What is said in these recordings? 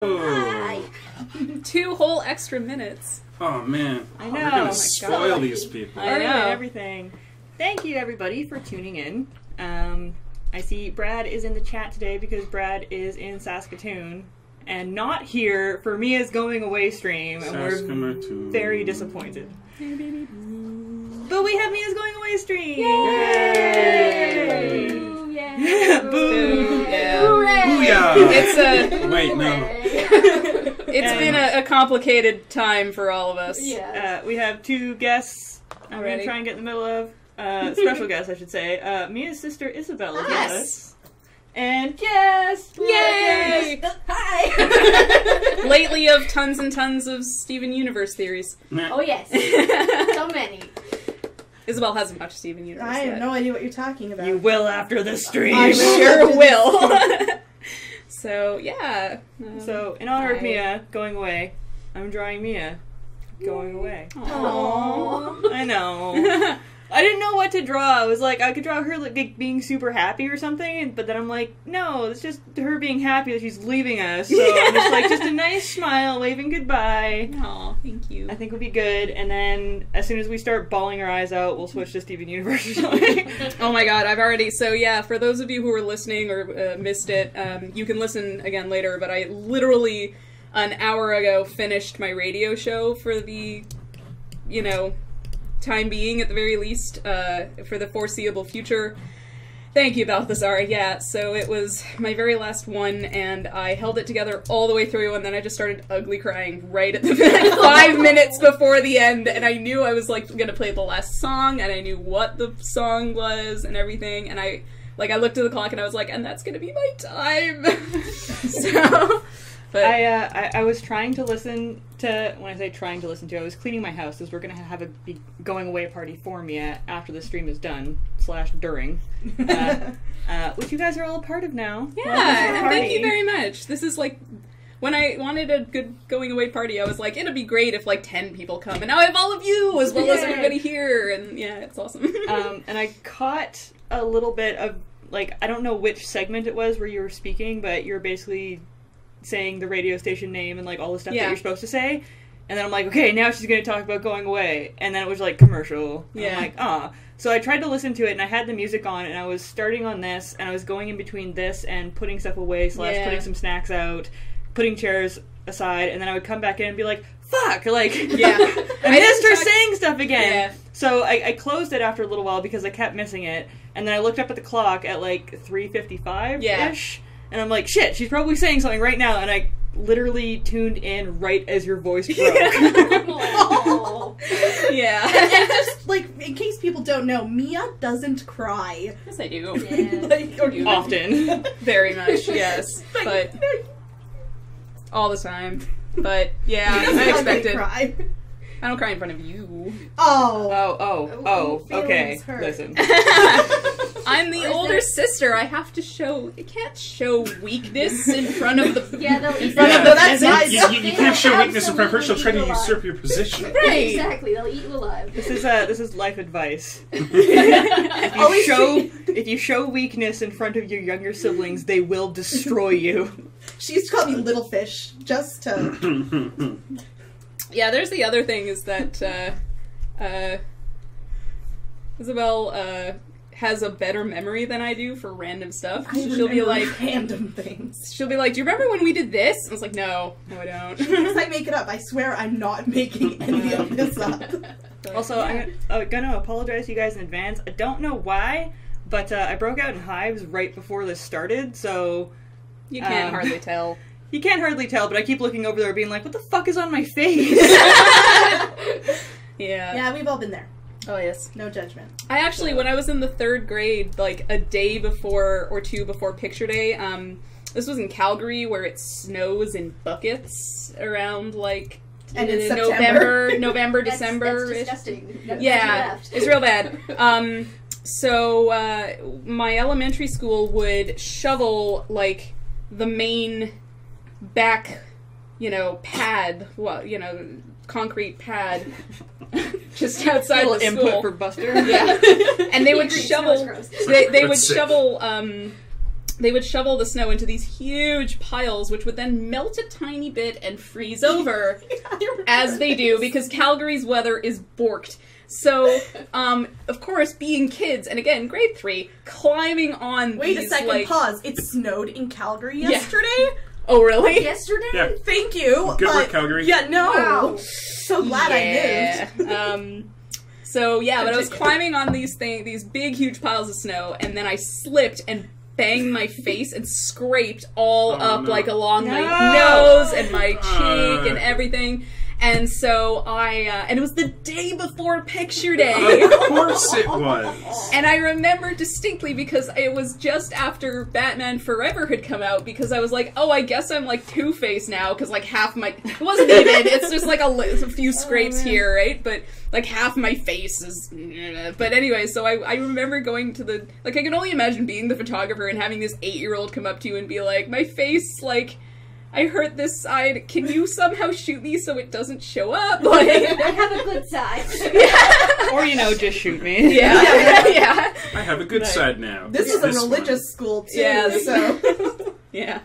Hi. 2 whole extra minutes. Oh man, I know. We're gonna spoil these people. I know everything. Thank you everybody for tuning in. I see Brad is in the chat today because Brad is in Saskatoon and not here for Mia's going away stream, and we're very disappointed. Hey, baby. But we have Mia's going away stream. Yay! Yay! Yeah. Boo! Yeah. Booyah! It's Wait, no. It's been a complicated time for all of us. Yeah. We have 2 guests. I'm going to try and get in the middle of. Special guests, I should say. Mia's sister Isabel is with us. And yes! Yay! Hi! Lately of tons and tons of Steven Universe theories. Oh yes. So many. Isabel hasn't watched Steven Universe I yet. have no idea what you're talking about. You will after the stream. I sure will. So, yeah. So, in honor of Mia going away, I'm drawing Mia going away. Aww. I know. I didn't know what to draw. I was like, I could draw her like being super happy or something, but then I'm like, no, it's just her being happy that she's leaving us. So I'm just like, just a nice smile, waving goodbye. Aw, thank you. I think we'll be good, and then as soon as we start bawling our eyes out, we'll switch to Steven Universe or something. Oh my god, I've already... So yeah, for those of you who are listening or missed it, you can listen again later, but I literally, an hour ago, finished my radio show for the, you know, time being, at the very least, for the foreseeable future. Thank you, Balthazar. Yeah, so it was my very last one, and I held it together all the way through, and then I just started ugly crying right at the 5 minutes before the end, and I knew I was, like, gonna play the last song, and I knew what the song was and everything, and I looked at the clock, and I was like, and that's gonna be my time. So... But I was trying to listen to, when I say trying to listen to, I was cleaning my house because we're going to have a big going away party for me after the stream is done, / during, which you guys are all a part of now. Yeah, and thank you very much. This is like, when I wanted a good going away party, I was like, it'd be great if like 10 people come, and now I have all of you as well as everybody here, and yeah, it's awesome. And I caught a little bit of, like, I don't know which segment it was where you were speaking, but you were basically saying the radio station name and like all the stuff that you're supposed to say, and then I'm like, okay, now she's going to talk about going away, and then it was like commercial. And I'm like, ah. So I tried to listen to it, and I had the music on, and I was starting on this, and I was going in between this and putting stuff away / putting some snacks out, putting chairs aside, and then I would come back in and be like, fuck, like, I missed her saying stuff again. Yeah. So I closed it after a little while because I kept missing it, and then I looked up at the clock at like 3:55-ish. And I'm like, shit, she's probably saying something right now, and I literally tuned in right as your voice broke. Yeah. And just, like, in case people don't know, Mia doesn't cry. Yes, I do. Yeah. Like, or often. Very much, yes. But all the time. But, yeah, I expected. Cry. I don't cry in front of you. Oh. Okay, hurt. listen. I'm the older sister. I have to show... I can't show weakness in front of the... Yeah, they'll eat that's nice. You can't show weakness in front of her. She'll try to usurp your position. Right. Exactly, they'll eat you alive. This is life advice. If you show weakness in front of your younger siblings, they will destroy you. She used to call me Little Fish, just to... Yeah, there's the other thing is that Isabel has a better memory than I do for random stuff. She'll be like, random things. She'll be like, do you remember when we did this? I was like, no, I don't. Because I make it up. I swear I'm not making any of this up. Also, I'm gonna apologize to you guys in advance. I don't know why, but I broke out in hives right before this started, so... You can't hardly tell. You can't hardly tell, but I keep looking over there being like, what the fuck is on my face? Yeah. Yeah, we've all been there. Oh, yes. No judgment. I actually, when I was in the 3rd grade, like a day before or 2 before picture day, this was in Calgary where it snows in buckets around like and it's November, December. That's disgusting. Yeah, it's real bad. So my elementary school would shovel like the main back, pad, concrete pad just outside the school. Input for Buster. Yeah. And they would shovel, they would shovel they would shovel the snow into these huge piles, which would then melt a tiny bit and freeze over, as they do, because Calgary's weather is borked. So, of course, being kids, and again, grade 3, climbing on Wait these, a second, like... pause. It snowed in Calgary yesterday? Oh, really? Yesterday? Yeah. Thank you. Good work, but- Calgary. Yeah, no. Wow. So glad I moved. So, yeah, but I was climbing on these big, huge piles of snow, and then I slipped and banged my face and scraped all up, no. like, along my No. nose and my cheek and everything. And so and it was the day before picture day. Of course it was. And I remember distinctly because it was just after Batman Forever had come out, because I was like, oh, I guess I'm like Two-Face now, because like half my... It wasn't even, it's just like a few scrapes here, right? But like half my face is... But anyway, so I remember going to the... Like, I can only imagine being the photographer and having this 8-year-old come up to you and be like, my face, like... I hurt this side. Can you somehow shoot me so it doesn't show up? Like, I have a good side. yeah. Or, just shoot me. Yeah. Yeah. I have a good side now. This is a one. religious school, too, Yeah. so... Yeah.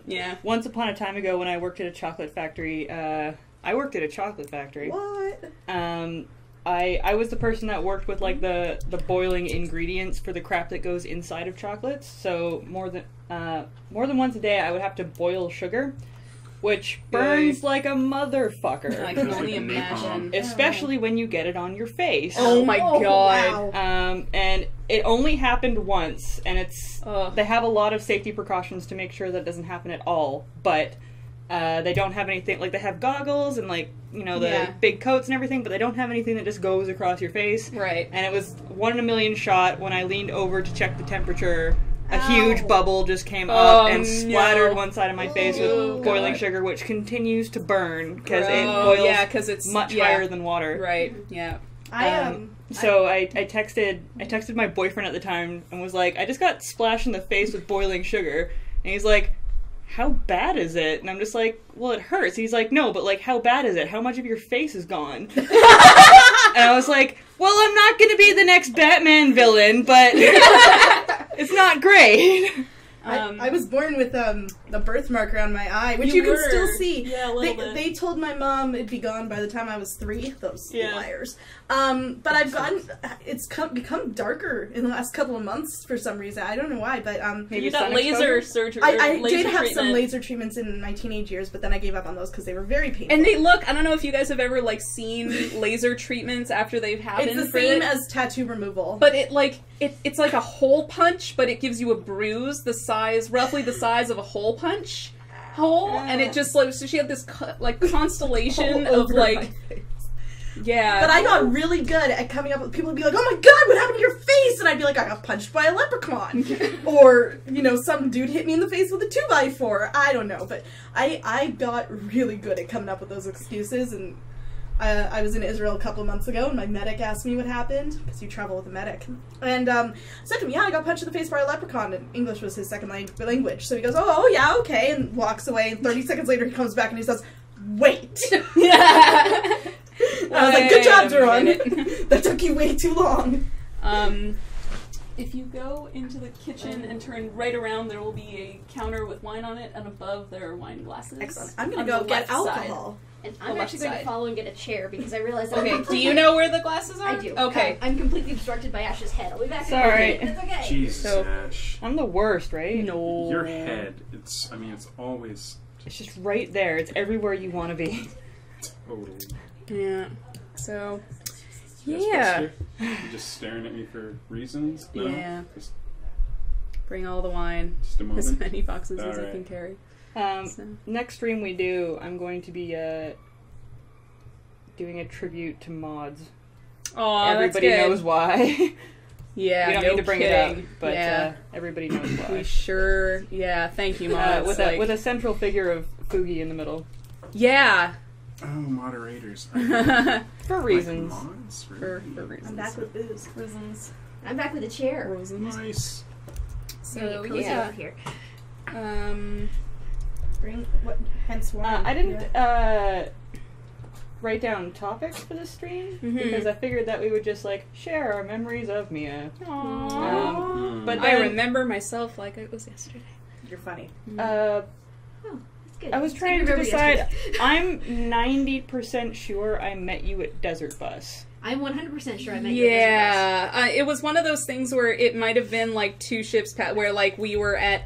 Yeah. Once upon a time ago when I worked at a chocolate factory, What? I was the person that worked with like the boiling ingredients for the crap that goes inside of chocolates. So more than once a day, I would have to boil sugar, which burns like a motherfucker. I can only Like imagine. Especially when you get it on your face. Oh my god. Wow. And it only happened once, and Ugh. they have a lot of safety precautions to make sure that it doesn't happen at all, but they don't have anything, like they have goggles and like, the big coats and everything, but they don't have anything that just goes across your face. Right. And it was 1 in a million shot when I leaned over to check the temperature. A Ow. huge bubble just came Oh, up and no. splattered one side of my face Oh, with boiling God. sugar, which continues to burn because it Oh, boils yeah, 'cause it's much higher than water. Right. Yeah. So I texted my boyfriend at the time and was like, I just got splashed in the face with boiling sugar. And he's like, how bad is it? And I'm just like, well, it hurts. He's like, no, but like, how bad is it? How much of your face is gone? And I was like, well, I'm not going to be the next Batman villain, but it's not great. I was born with the birthmark around my eye, which You you can were. still see. Yeah, a little bit. They told my mom it'd be gone by the time I was 3. Those Yeah. liars. But it's become darker in the last couple of months for some reason. I don't know why, but Maybe You got sun laser exposure? surgery. I laser did have some treatment. laser treatments in my teenage years, but then I gave up on those because they were very painful. And they look, I don't know if you guys have ever like seen laser treatments after they've happened. it's the for same it. as tattoo removal. But it's like a hole punch, but it gives you a bruise roughly the size of a hole punch hole, and it just like, so she had this constellation All of over like, my face. yeah. But I got really good at coming up with people would be like, oh my god, what happened to your face? And I'd be like, I got punched by a leprechaun. Or, some dude hit me in the face with a 2x4. I don't know, but I got really good at coming up with those excuses, and I was in Israel a couple of months ago, and my medic asked me what happened, because you travel with a medic. And said to him, yeah, I got punched in the face by a leprechaun, and English was his second language. So he goes, oh yeah, okay, and walks away, and 30 seconds later he comes back and he says, wait. Yeah. I was like, good job, Wait a minute. Duran. That took you way too long. If you go into the kitchen and turn right around, there will be a counter with wine on it, and above there are wine glasses. Excellent. I'm gonna on go the get left side. alcohol. And The I'm left actually going side. to follow and get a chair because I realize that Okay, I'm do you know where the glasses are? I do. Okay. I'm completely obstructed by Ash's head. I'll be back in a Sorry. minute. That's okay. Jesus, So- Ash. I'm the worst, right? No. Your head, it's always It's just right there. It's everywhere you want to be. totally. Yeah. So, That's yeah. what's here. You're just staring at me for reasons? No? Yeah. Just Bring all the wine. a As moment? many boxes as I Alright. can carry. So. Next stream we do, I'm going to be doing a tribute to mods. Oh, Everybody that's good. knows why. Yeah, we don't no need to bring kidding. it up, but yeah. everybody knows We why. sure. Yeah, thank you, mods. With a central figure of Fugi in the middle. Yeah. Oh, moderators. For reasons. Like mods? For Really? reasons. I'm back with booze. Reasons. I'm back with a chair. Reasons. Nice. So, Cozy yeah. over here. Bring what? Hence why. I didn't. write down topics for the stream because I figured that we would just like share our memories of Mia. But I remember myself like it was yesterday. You're funny. That's good. I was trying to decide. I'm 90% sure I met you at Desert Bus. I'm 100% sure I met you at Desert Bus. It was one of those things where it might have been like 2 ships where like we were at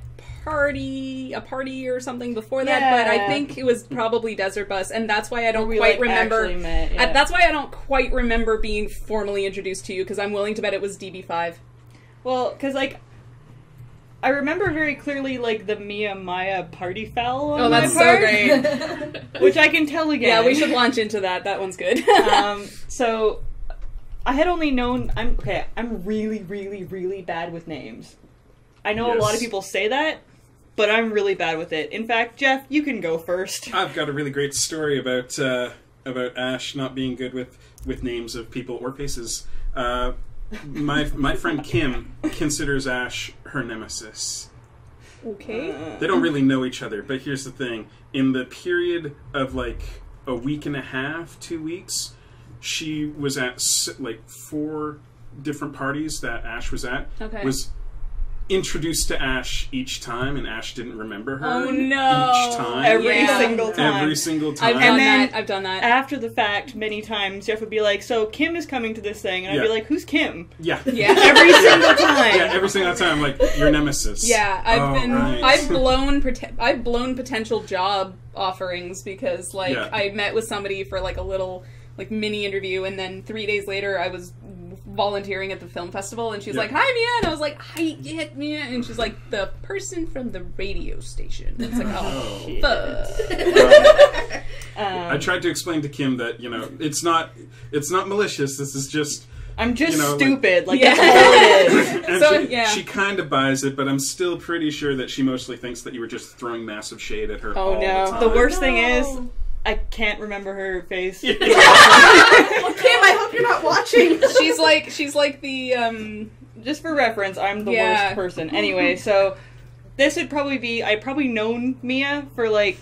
a party or something before that, but I think it was probably Desert Bus, and that's why I don't quite remember. That's why I don't quite remember being formally introduced to you, because I'm willing to bet it was DB5. Well, because like I remember very clearly like the Mia Maya party foul. On that's my part, so great. Which I can tell again. Yeah, we should launch into that. That one's good. So I had only known I'm really, really, really bad with names. I know a lot of people say that, but I'm really bad with it. In fact, Jeff, you can go first. I've got a really great story about Ash not being good with names of people or faces. My friend Kim considers Ash her nemesis. Okay. They don't really know each other, but here's the thing. In the period of like a week and a half, 2 weeks, she was at like 4 different parties that Ash was at. Okay. Was introduced to Ash each time, and Ash didn't remember her. Oh no! Each time. Every single time. Every single time. I've done that. After the fact, many times, Jeff would be like, so Kim is coming to this thing, and I'd be like, who's Kim? Yeah. Every single time. Yeah, every single time, like, your nemesis. Yeah, Right. I've blown potential job offerings because, like, I met with somebody for, like, a little, like, mini interview, and then 3 days later I was volunteering at the film festival, and she's like, "Hi, Mia," and I was like, "Hi, Mia," and she's like, "The person from the radio station." And it's like, oh, fuck. I tried to explain to Kim that, you know, it's not malicious. This is just, I'm just you know, stupid. That's all it is. And she kind of buys it, but I'm still pretty sure that she mostly thinks that you were just throwing massive shade at her. all the time. The worst thing is, I can't remember her face. Kim, I hope you're not watching. She's like the Just for reference, I'm the worst person. Anyway, so this would probably be I'd probably known Mia for like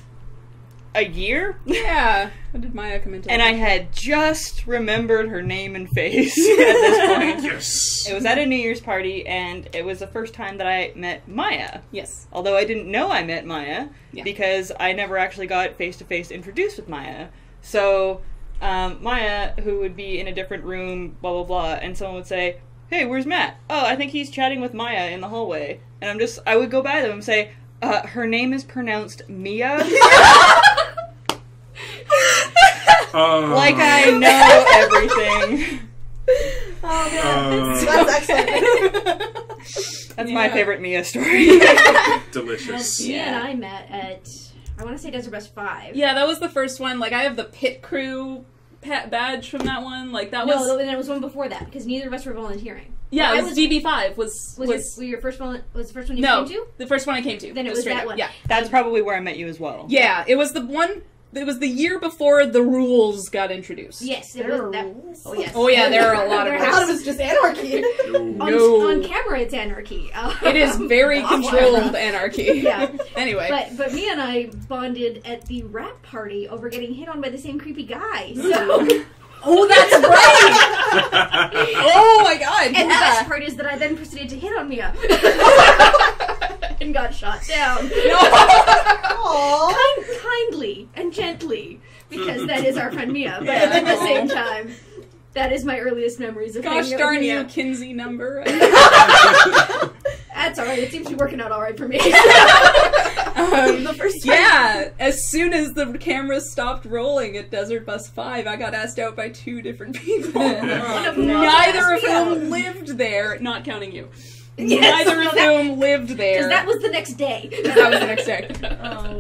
a year. Yeah. When did Maya come into? And I had just remembered her name and face at this point. Yes. It was at a New Year's party, and it was the first time that I met Maya. Yes. Although I didn't know I met Maya, because I never actually got face-to-face introduced with Maya. So, Maya, who would be in a different room, blah, blah, blah, and someone would say, "Hey, where's Matt?" "Oh, I think he's chatting with Maya in the hallway." And I would go by them and say, "Her name is pronounced Mia." Like I know everything. Oh, man. That's excellent. That's my favorite Mia story. Delicious. Mia and I met at, I want to say Desert Bus 5. Yeah, that was the first one. Like, I have the pit crew badge from that one. Like, that was... No, there was one before that, because neither of us were volunteering. Yeah, it was DB5. Was your first one, was the first one you came to? The first one I came to. Then it was that one. Yeah. That's probably where I met you as well. Yeah, it was the one... It was the year before the rules got introduced. Yes, it was that. Oh, yes. Oh, yeah, there are a lot of I thought it was just anarchy. On camera, it's anarchy. It is very controlled anarchy. Yeah. Anyway. But Mia and I bonded at the rap party over getting hit on by the same creepy guy. So... Oh, that's right! Oh my god! And the best part is that I then proceeded to hit on Mia. And got shot down. Kindly and gently. Because that is our friend Mia. But at the same time, that is my earliest memories of Gosh hanging out darn with Mia. you, Kinsey number. That's alright, it seems to be working out alright for me. The first time. Yeah, as soon as the camera stopped rolling at Desert Bus 5, I got asked out by 2 different people. Neither of whom lived there, not counting you. Yes. Neither of whom lived there. Because that was the next day. That was the next day.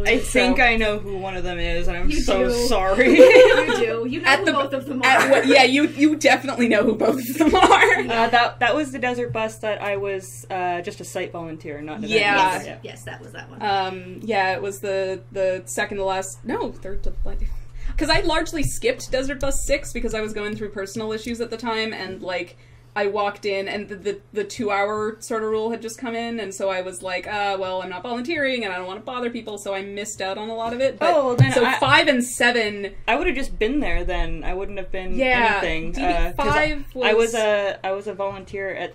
I think I know who one of them is, and I'm so do. sorry. You do. You know who both of them are. Yeah, you definitely know who both of them are. That was the Desert Bus that I was just a site volunteer, not an Yeah. event. Yes, that was that one. Yeah, it was the second to last. No, third to last. Because I largely skipped Desert Bus 6 because I was going through personal issues at the time, and like I walked in and the 2-hour sort of rule had just come in, and so I was like, well, I'm not volunteering and I don't want to bother people, so I missed out on a lot of it. But, well, then 5 and 7... I would have just been there then. I wouldn't have been anything. 5 was... I was a volunteer at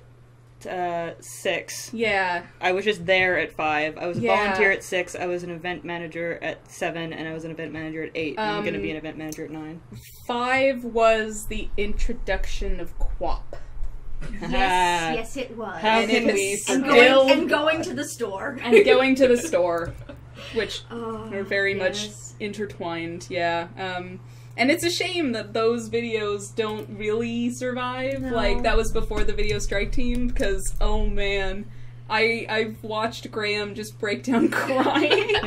6. Yeah. I was just there at 5. I was a volunteer at 6. I was an event manager at 7, and I was an event manager at 8. I'm going to be an event manager at 9. 5 was the introduction of QWOP. Yes, it was. How can we and going to the store. And going to the store, which are very much intertwined, yeah. And it's a shame that those videos don't really survive. No. Like, that was before the Video Strike Team, because, oh man, I've watched Graham just break down crying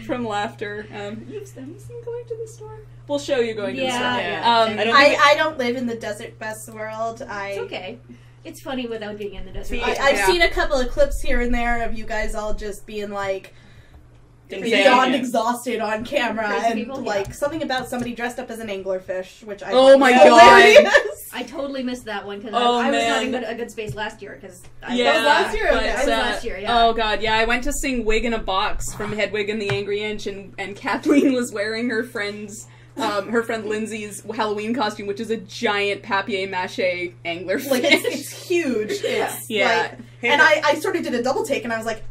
from laughter. You've seen Going to the Store? We'll show you Going to the Store. I don't live in the Desert Bus world. It's okay. It's funny without being in the desert. I've seen a couple of clips here and there of you guys all just being like beyond exhausted on camera, and people, like something about somebody dressed up as an anglerfish, which I oh my god, I totally missed that one because I was not in a good space last year because that was last year. That was last year. Yeah. Oh god, yeah. I went to sing "Wig in a Box" from Hedwig and the Angry Inch, and Kathleen was wearing her friend Lindsay's Halloween costume, which is a giant papier-mâché anglerfish. Like it's huge. It's like, and I sort of did a double take, and I was like,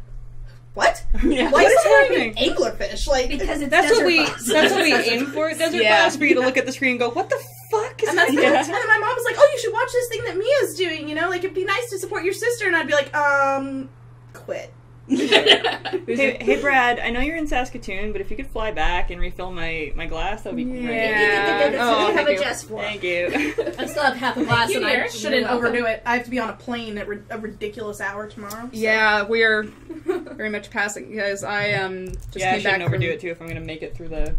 what? Yeah. Why is happening? Anglerfish? Like because it's that's what we bus. aim for. Desert bus for you to look at the screen and go, what the fuck is and then my mom was like, oh, you should watch this thing that Mia's doing. You know, like it'd be nice to support your sister. And I'd be like, quit. Hey Brad, I know you're in Saskatoon, but if you could fly back and refill my glass, that would be great. That's what you have a jest for. Thank you. I still have half a glass, and I shouldn't overdo it. I have to be on a plane at a ridiculous hour tomorrow. So. Yeah, we are very much passing, guys. I just came I back. shouldn't overdo it too if I'm going to make it through the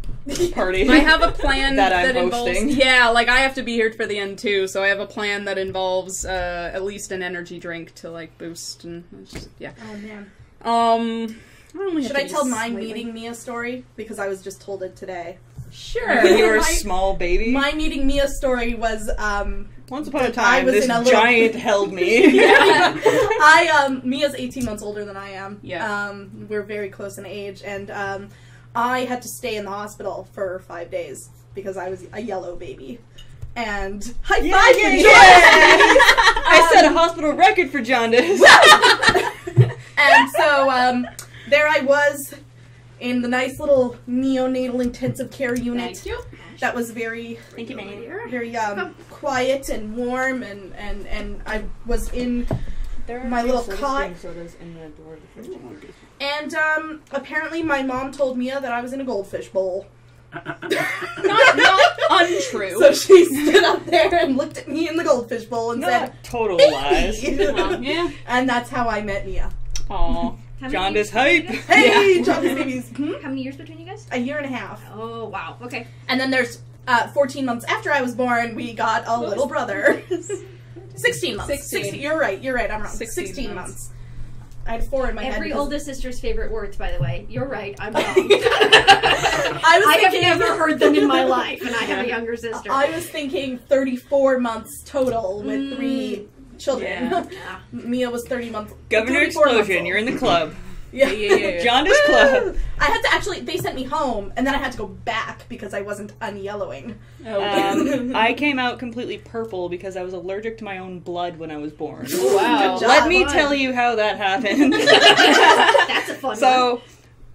party. I have a plan that I'm involves, hosting. yeah, like I have to be here for the end too, so I have a plan that involves at least an energy drink to like boost and just, yeah. Oh man. Should I tell my meeting Mia story? Because I was just told it today. Sure. When you were a small baby? My meeting Mia story was, once upon a time, this giant held me. Mia's 18 months older than I am. Yeah. We're very close in age, and I had to stay in the hospital for 5 days because I was a yellow baby. And high five for jaundice! I set a hospital record for jaundice. And so, there I was in the nice little neonatal intensive care unit. Thank you. That was very, very quiet and warm, and I was in my little cot. And apparently my mom told Mia that I was in a goldfish bowl. not untrue. So she stood up there and looked at me in the goldfish bowl and said, total lies. Well, yeah. And that's how I met Mia. Aww. Jaundice hype. Hey, jaundice babies. How many years between you guys? A year and a half. Oh, wow. Okay. And then there's 14 months after I was born, we got a little brother. 16 months. 16. You're right, I'm wrong. 16 months. I had 4 in my head. Every oldest sister's favorite words, by the way. You're right, I'm wrong. I have never heard them in my life, and I have a younger sister. I was thinking 34 months total with 3 children. Yeah. Mia was 30 months. Governor Explosion, you're in the club. Yeah. Jaundice club. I had to actually, they sent me home, and then I had to go back because I wasn't unyellowing. I came out completely purple because I was allergic to my own blood when I was born. Oh, wow. Let me tell you how that happened. That's a fun one. So,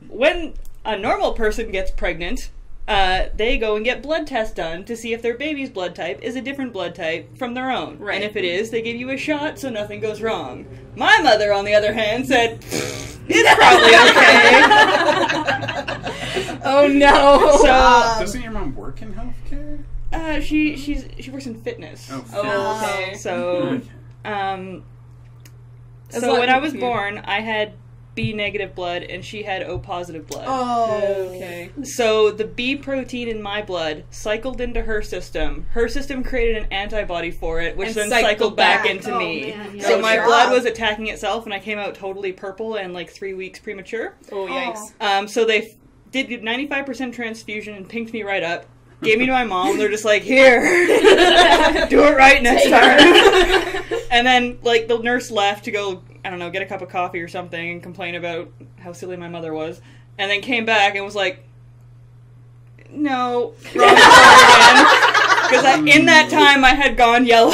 when a normal person gets pregnant, they go and get blood tests done to see if their baby's blood type is a different blood type from their own. Right. And if it is, they give you a shot so nothing goes wrong. My mother, on the other hand, said, it's probably okay. Oh no. So, doesn't your mom work in healthcare? she works in fitness. Oh, okay. So, so when I was born, I had B negative blood and she had O positive blood. Oh. Okay. So the B protein in my blood cycled into her system. Her system created an antibody for it, which then cycled back into me. Man, So my blood was attacking itself, and I came out totally purple and like 3 weeks premature. Oh, yikes. So they did 95% transfusion and pinked me right up. gave me to my mom. They're just like, here, do it right next time. And then, like, the nurse left to go, I don't know, get a cup of coffee or something and complain about how silly my mother was. And then came back and was like, no, wrong again. Because in that time, I had gone yellow.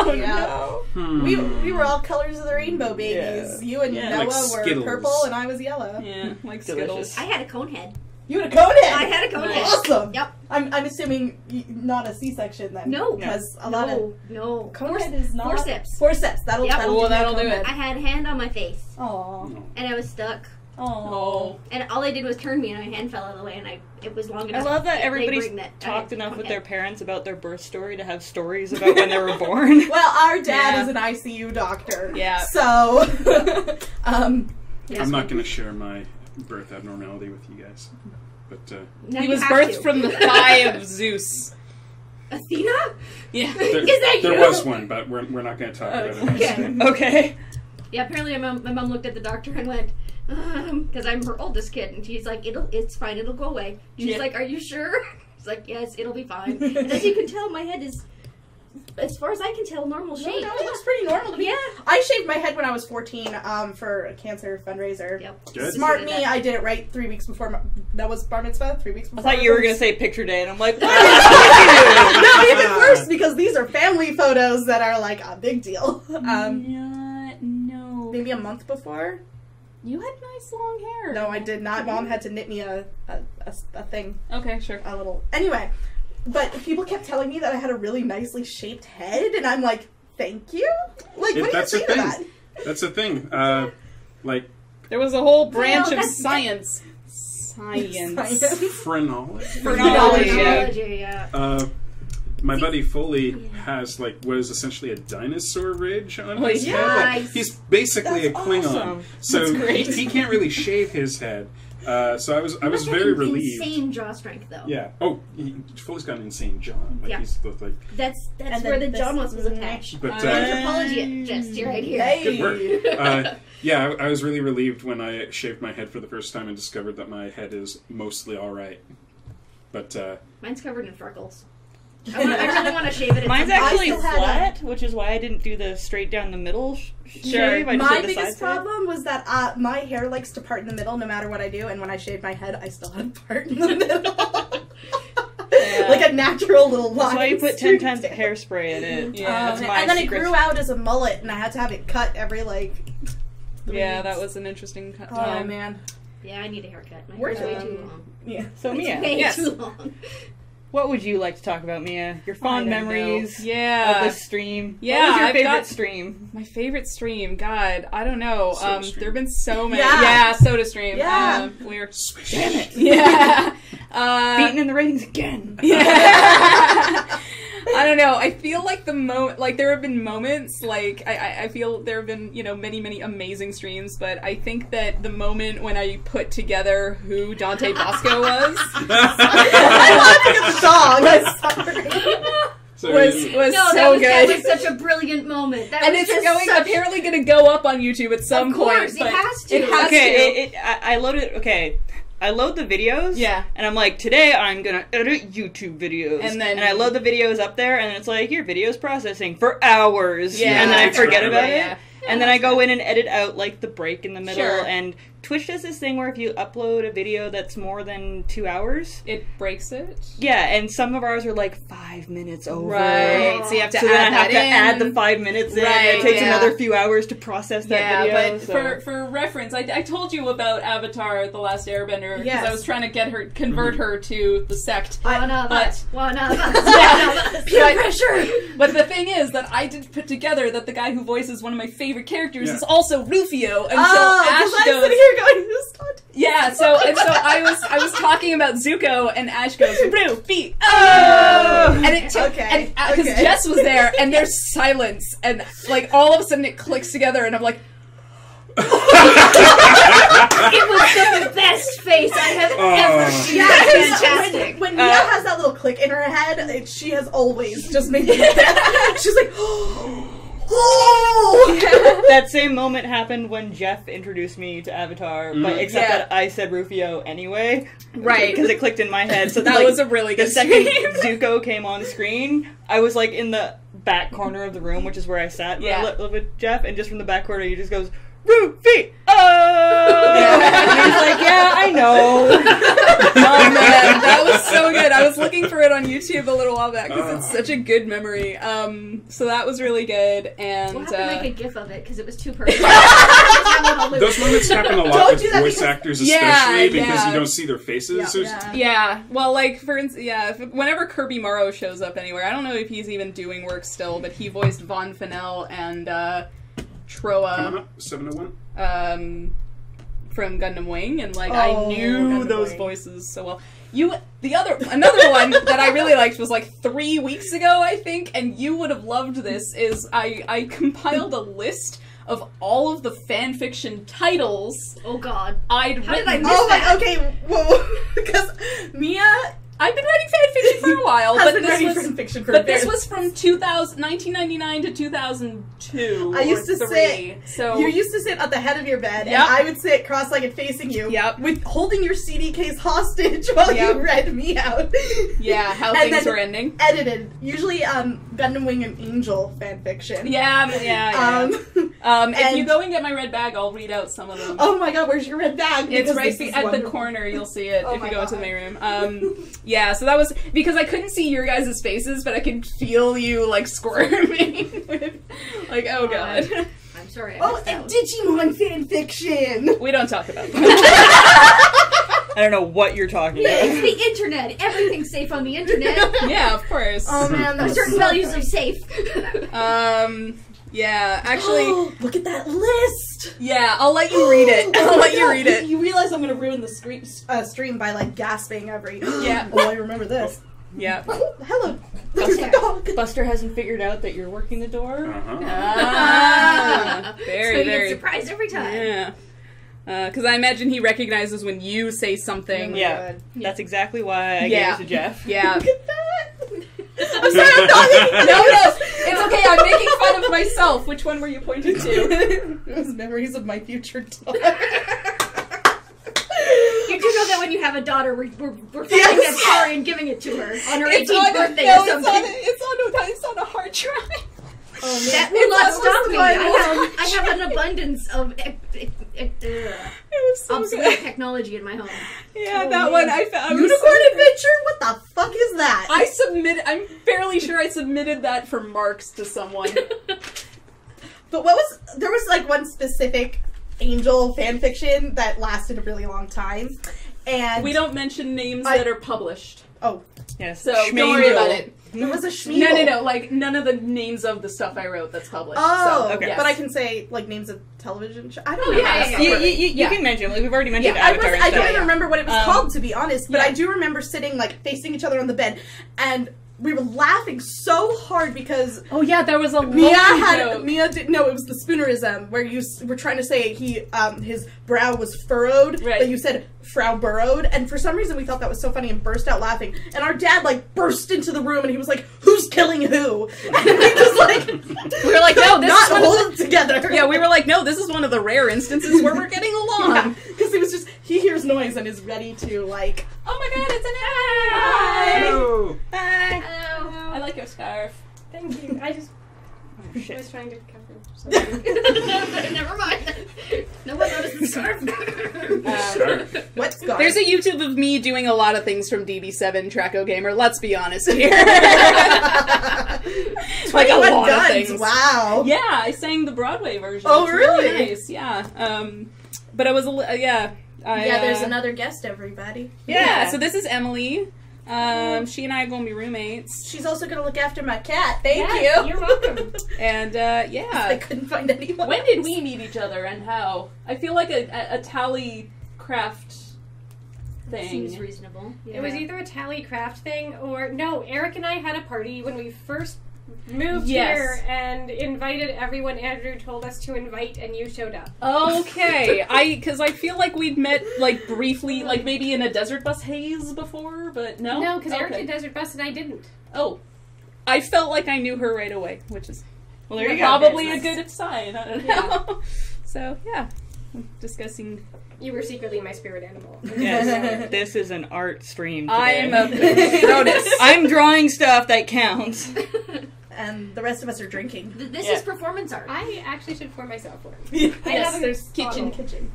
Oh, no. We were all colors of the rainbow babies. You and Noah like were purple and I was yellow. Yeah, like Delicious. Skittles. I had a cone head. You had a cone head? I had a cone head. Awesome. Yep. I'm assuming not a C-section then. No. Because a lot of... No. Cone head is not... Forceps. Forceps. That'll do it. I had a hand on my face. Aww. And I was stuck. Oh. And all they did was turn me and my hand fell out of the way and it was long enough. I love that everybody's talked enough with their parents about their birth story to have stories about when they were born. Well, our dad is an ICU doctor. Yeah. So, I'm not going to share my birth abnormality with you guys. But he was birthed from the thigh of Zeus. Athena? Yeah. There was one, but we're not going to talk about it. Okay. Okay. Yeah, apparently my mom looked at the doctor and went, because I'm her oldest kid, and she's like, it's fine, it'll go away. She's like, are you sure? She's like, yes, it'll be fine. And as you can tell, my head is, as far as I can tell, normal shape. No, it looks pretty normal to me. Yeah. I shaved my head when I was 14 for a cancer fundraiser. Yep. Good. Smart me, I did it right 3 weeks before that was bar mitzvah, 3 weeks I before. thought you were going to say picture day, and I'm like, what? No, even worse, because these are family photos that are like a big deal. No. Maybe a month before? You had nice long hair. No, I did not. Mom had to knit me a thing. Okay, sure. A little... Anyway, but people kept telling me that I had a really nicely shaped head, and I'm like, thank you? Like, what do you think of that? That's the thing. Like... There was a whole branch of science. Phrenology. Phrenology, yeah. My buddy Foley has what is essentially a dinosaur ridge on his head. He's basically a Klingon, awesome. So he can't really shave his head. So I was very relieved. Insane jaw strength, though. Yeah. Oh, Foley's got an insane jaw. He's like that's where the jaw muscle was attached. But anthropologist right here. Good work. Yeah, I was really relieved when I shaved my head for the first time and discovered that my head is mostly all right. But mine's covered in freckles. I really want to shave it. Mine's actually flat, which is why I didn't do the straight down the middle shave. My biggest problem was that my hair likes to part in the middle no matter what I do, and when I shaved my head, I still had a part in the middle. Like a natural little line. That's why you put 10 times hairspray in it. Yeah. And then it grew out as a mullet, and I had to have it cut every, 3 Yeah, weeks. that was an interesting time. Oh, man. Yeah, I need a haircut. My Where's hair's way too long. Yeah. So, Mia. Way too long. What would you like to talk about, Mia? Your fond memories of this stream. Yeah, what was your I've favorite got stream? My favorite stream, God, I don't know. SodaStream. There have been so many. Yeah. SodaStream. Yeah. We're damn it. Yeah. Beaten in the ratings again. Yeah. I don't know. I feel like there have been moments, I feel there have been, many, many amazing streams, but I think that the moment when I put together who Dante Bosco was. I laughed at the dog. I'm sorry. was That good. was such a brilliant moment. And it's apparently going to go up on YouTube at some point. Of course, it has to. It has to. I loaded. Okay. I load the videos, and I'm like, today I'm gonna edit YouTube videos, and I load the videos up there, and it's like, your video's processing for hours, and then I forget about it, and then I go in and edit out the break in the middle, and Twitch does this thing where if you upload a video that's more than 2 hours, it breaks it. Yeah, and some of ours are 5 minutes over. Right, so you have to add the 5 minutes in. Right, it takes another few hours to process that video. But for reference, I told you about Avatar: The Last Airbender because I was trying to convert her to the sect. One of us. Peer pressure. But the thing is that I did put together that the guy who voices one of my favorite characters is also Rufio, and so Ash goes. Going, yeah, so I was talking about Zuko, and Ash goes, Rufio! Oh! And it took, because Jess was there, and there's silence, and all of a sudden it clicks together, and I'm like, it was the best face I have ever seen. Yeah, fantastic. When Mia has that little click in her head, she has always just made me that. She's like, Oh! That same moment happened when Jeff introduced me to Avatar, but except that I said Rufio anyway. Right. Because it clicked in my head. So that was a really good The second stream. Zuko came on screen, I was like in the back corner of the room, which is where I sat with Jeff, and just from the back corner he just goes, Rufio! And he's like, yeah, I know. Oh man, that was so good. I was looking for it on YouTube a little while back because it's such a good memory. So that was really good, and we'll have to make a gif of it because it was too perfect. Those moments happen a lot with voice actors, especially because you don't see their faces. Yeah. Well, like for instance, whenever Kirby Morrow shows up anywhere, I don't know if he's even doing work still, but he voiced Von Fennell and Troa. 701. From Gundam Wing, and like I knew those voices so well. Another one that I really liked was like 3 weeks ago, I think, and you would have loved this, is I compiled a list of all of the fanfiction titles. Oh god. I'd How written. did I miss that? Okay, whoa. Because Mia... I've been writing fanfiction for a while, but this was from 1999 to 2002. I used to sit. So you used to sit at the head of your bed, and I would sit cross-legged facing you, with holding your CD case hostage while you read me out. Yeah, how and things were ending. Edited, usually Gundam Wing and Angel fanfiction. Yeah. If you go and get my red bag, I'll read out some of them. Oh my god, where's your red bag? It's right at the corner. You'll see it if you go into the main room. Yeah, so that was because I couldn't see your guys' faces, but I could feel you like squirming. Like, oh god. I'm sorry. And Digimon fanfiction. We don't talk about that. I don't know what you're talking about. It's the internet. Everything's safe on the internet. Yeah, of course. Oh man, there's certain values of safe. Yeah, actually... look at that list! Yeah, I'll let you read it. You realize I'm gonna ruin the stream by, like, gasping every... Yeah. Oh, I remember this. Yeah. Oh, hello. There's the dog. Buster hasn't figured out that you're working the door. Very, so you very... get surprised every time. Yeah. Because I imagine he recognizes when you say something. Yeah. That's exactly why I gave it to Jeff. Yeah. Look at that. I'm sorry, I'm talking. No, it's okay. I'm making fun of myself. Which one were you pointing to? It was memories of my future daughter. You do know that when you have a daughter, we're finding that story and giving it to her on her 18th birthday or something. It's on a hard drive. Oh, that will not stop me. I have an abundance of obsolete technology in my home. Yeah, that one I found. Unicorn Adventure? What the fuck is that? I'm fairly sure I submitted that for marks to someone. But there was like one specific Angel fanfiction that lasted a really long time. And we don't mention names that are published. Oh. Yes. So don't worry about it. There was a Schmeagle. No, like none of the names of the stuff I wrote that's published. Oh, so, okay. Yes. But I can say like names of television shows. I don't know. You can mention. Like, we've already mentioned Avatar. I don't even remember what it was called, to be honest. But yeah. I do remember sitting like facing each other on the bed, and we were laughing so hard because there was a Mia joke. it was the spoonerism where you were trying to say his brow was furrowed, but you said Frau Burrowed, and for some reason we thought that was so funny and burst out laughing. And our dad like burst into the room and he was like, "Who's killing who?" And we just like we were like, "No, this not is hold it together." Yeah, we were like, "No, this is one of the rare instances where we're getting along." Because he hears noise and is ready to like, "Oh my god, it's an Hi. Hello. Hi. Hello. I like your scarf." Thank you. I was trying to cover something. Never mind. No one noticed the scarf. What scarf? There's a YouTube of me doing a lot of things from DB7 Traco Gamer. Let's be honest here. Like a lot of things. Wow. Yeah, I sang the Broadway version. Oh, it's really? Nice. Yeah. But I was there's another guest, everybody. Yeah. So this is Emily. She and I are gonna be roommates. She's also gonna look after my cat. Thank you. You're welcome. And I couldn't find anyone. When did we meet each other and how? I feel like a tally craft thing. Seems reasonable. Yeah. It was either a tally craft thing or no. Eric and I had a party when we first moved here and invited everyone Andrew told us to invite, and you showed up. Okay, because I feel like we'd met like briefly, like maybe in a Desert Bus haze before, but no. No, because Eric did Desert Bus and I didn't. Oh, I felt like I knew her right away, which is Well, there you go. Probably a good sign. I don't know. So, yeah. I'm discussing... You were secretly my spirit animal. Yes, this is an art stream today. I'm a notice. I'm drawing stuff that counts. And the rest of us are drinking. This is performance art. I actually should pour myself one. Yes, there's kitchen.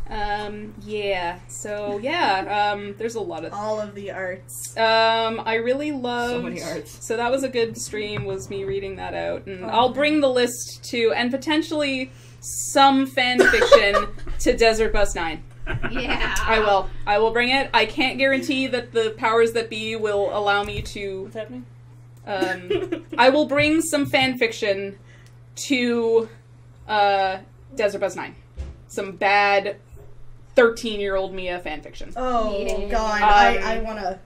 Yeah. So, yeah, there's a lot of... All of the arts. I really loved... So many arts. So that was a good stream, was me reading that out. And I'll bring the list to, and potentially some fan fiction to Desert Bus 9. Yeah. I will bring it. I can't guarantee that the powers that be will allow me to... What's happening? I will bring some fan fiction to Desert Bus 9. Some bad 13-year-old Mia fan fiction. Oh, Yeah. God. I want to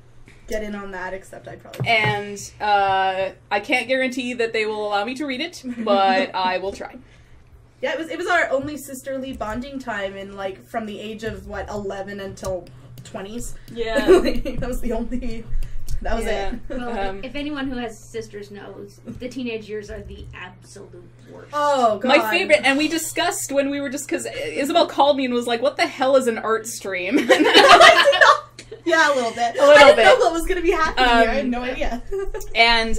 get in on that, except I probably can't. And I can't guarantee that they will allow me to read it, but I will try. Yeah, it was our only sisterly bonding time in, like, from the age of, 11 until 20s. Yeah. That was the only... That was it. Well, if anyone who has sisters knows, the teenage years are the absolute worst. Oh, God. My favorite, and we discussed when we were just, because Isabel called me and was like, what the hell is an art stream? Yeah, a little bit. A little I didn't bit. know what was going to be happening here. I had no idea. And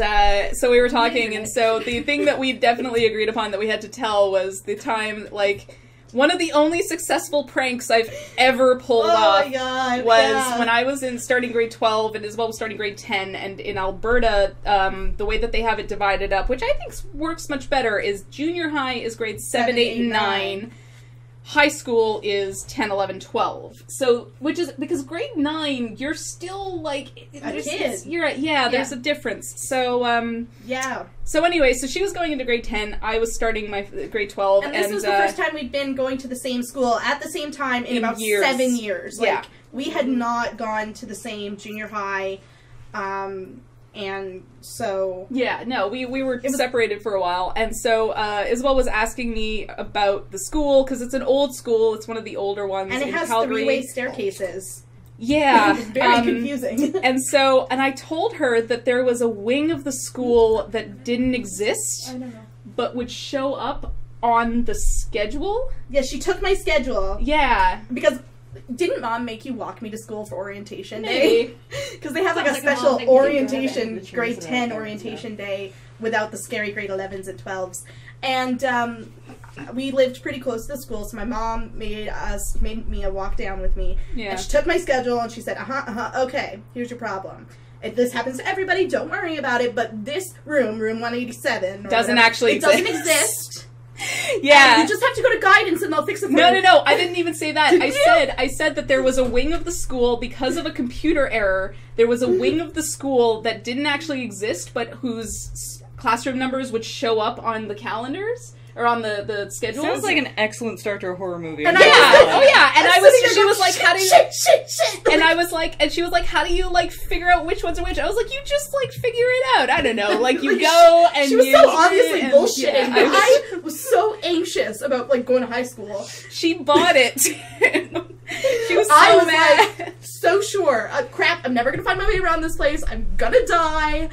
so we were talking, and so the thing that we definitely agreed upon that we had to tell was the time, like, one of the only successful pranks I've ever pulled off my God. was when I was starting grade 12 and Isabel was starting grade 10, and in Alberta, the way that they have it divided up, which I think works much better, is junior high is grades 7, 8, and 9. High school is 10, 11, 12. So, which is, because grade 9, you're still, like... A kid. There's a difference. So, Yeah. So anyway, so she was going into grade 10, I was starting my grade 12, And this was the first time we'd been going to the same school at the same time in about years. 7 years. Like, Yeah. we had not gone to the same junior high, and so... Yeah, no, we were separated for a while, and so Isabel was asking me about the school, because it's an old school, it's one of the older ones And it in has Calgary. three-way staircases. Yeah. It's very confusing. And I told her that there was a wing of the school that didn't exist, I don't know. but would show up on the schedule. Yeah, she took my schedule. Yeah. Because didn't Mom make you walk me to school for orientation Maybe. day? Because they have like a Sounds like a special mom thing to do. orientation, She grade was 10 there, orientation day without the scary grade 11s and 12s. And we lived pretty close to the school, so my mom made Mia walk down with me. Yeah. And she took my schedule and she said, okay, here's your problem. If this happens to everybody, don't worry about it, but this room 187, Doesn't actually it doesn't exist. exist. Yeah. You just have to go to guidance and they'll fix it for you. No, I didn't even say that. Didn't you? I said that there was a wing of the school, because of a computer error, there was a wing of the school that didn't actually exist, but whose classroom numbers would show up on the calendars, or on the schedules. Sounds like an excellent start to a horror movie. And Yeah. Oh yeah. And I'm I was. sitting there She going, was like, "How do you?" Shit. And I was like, and she was like, "How do you like figure out which ones are which?" I was like, "You just like figure it out. I don't know. Like you go and she was you so obviously and- bullshitting. yeah, But I was so anxious about like going to high school. She bought it. She was so I was mad. like so sure. Crap! I'm never gonna find my way around this place. I'm gonna die.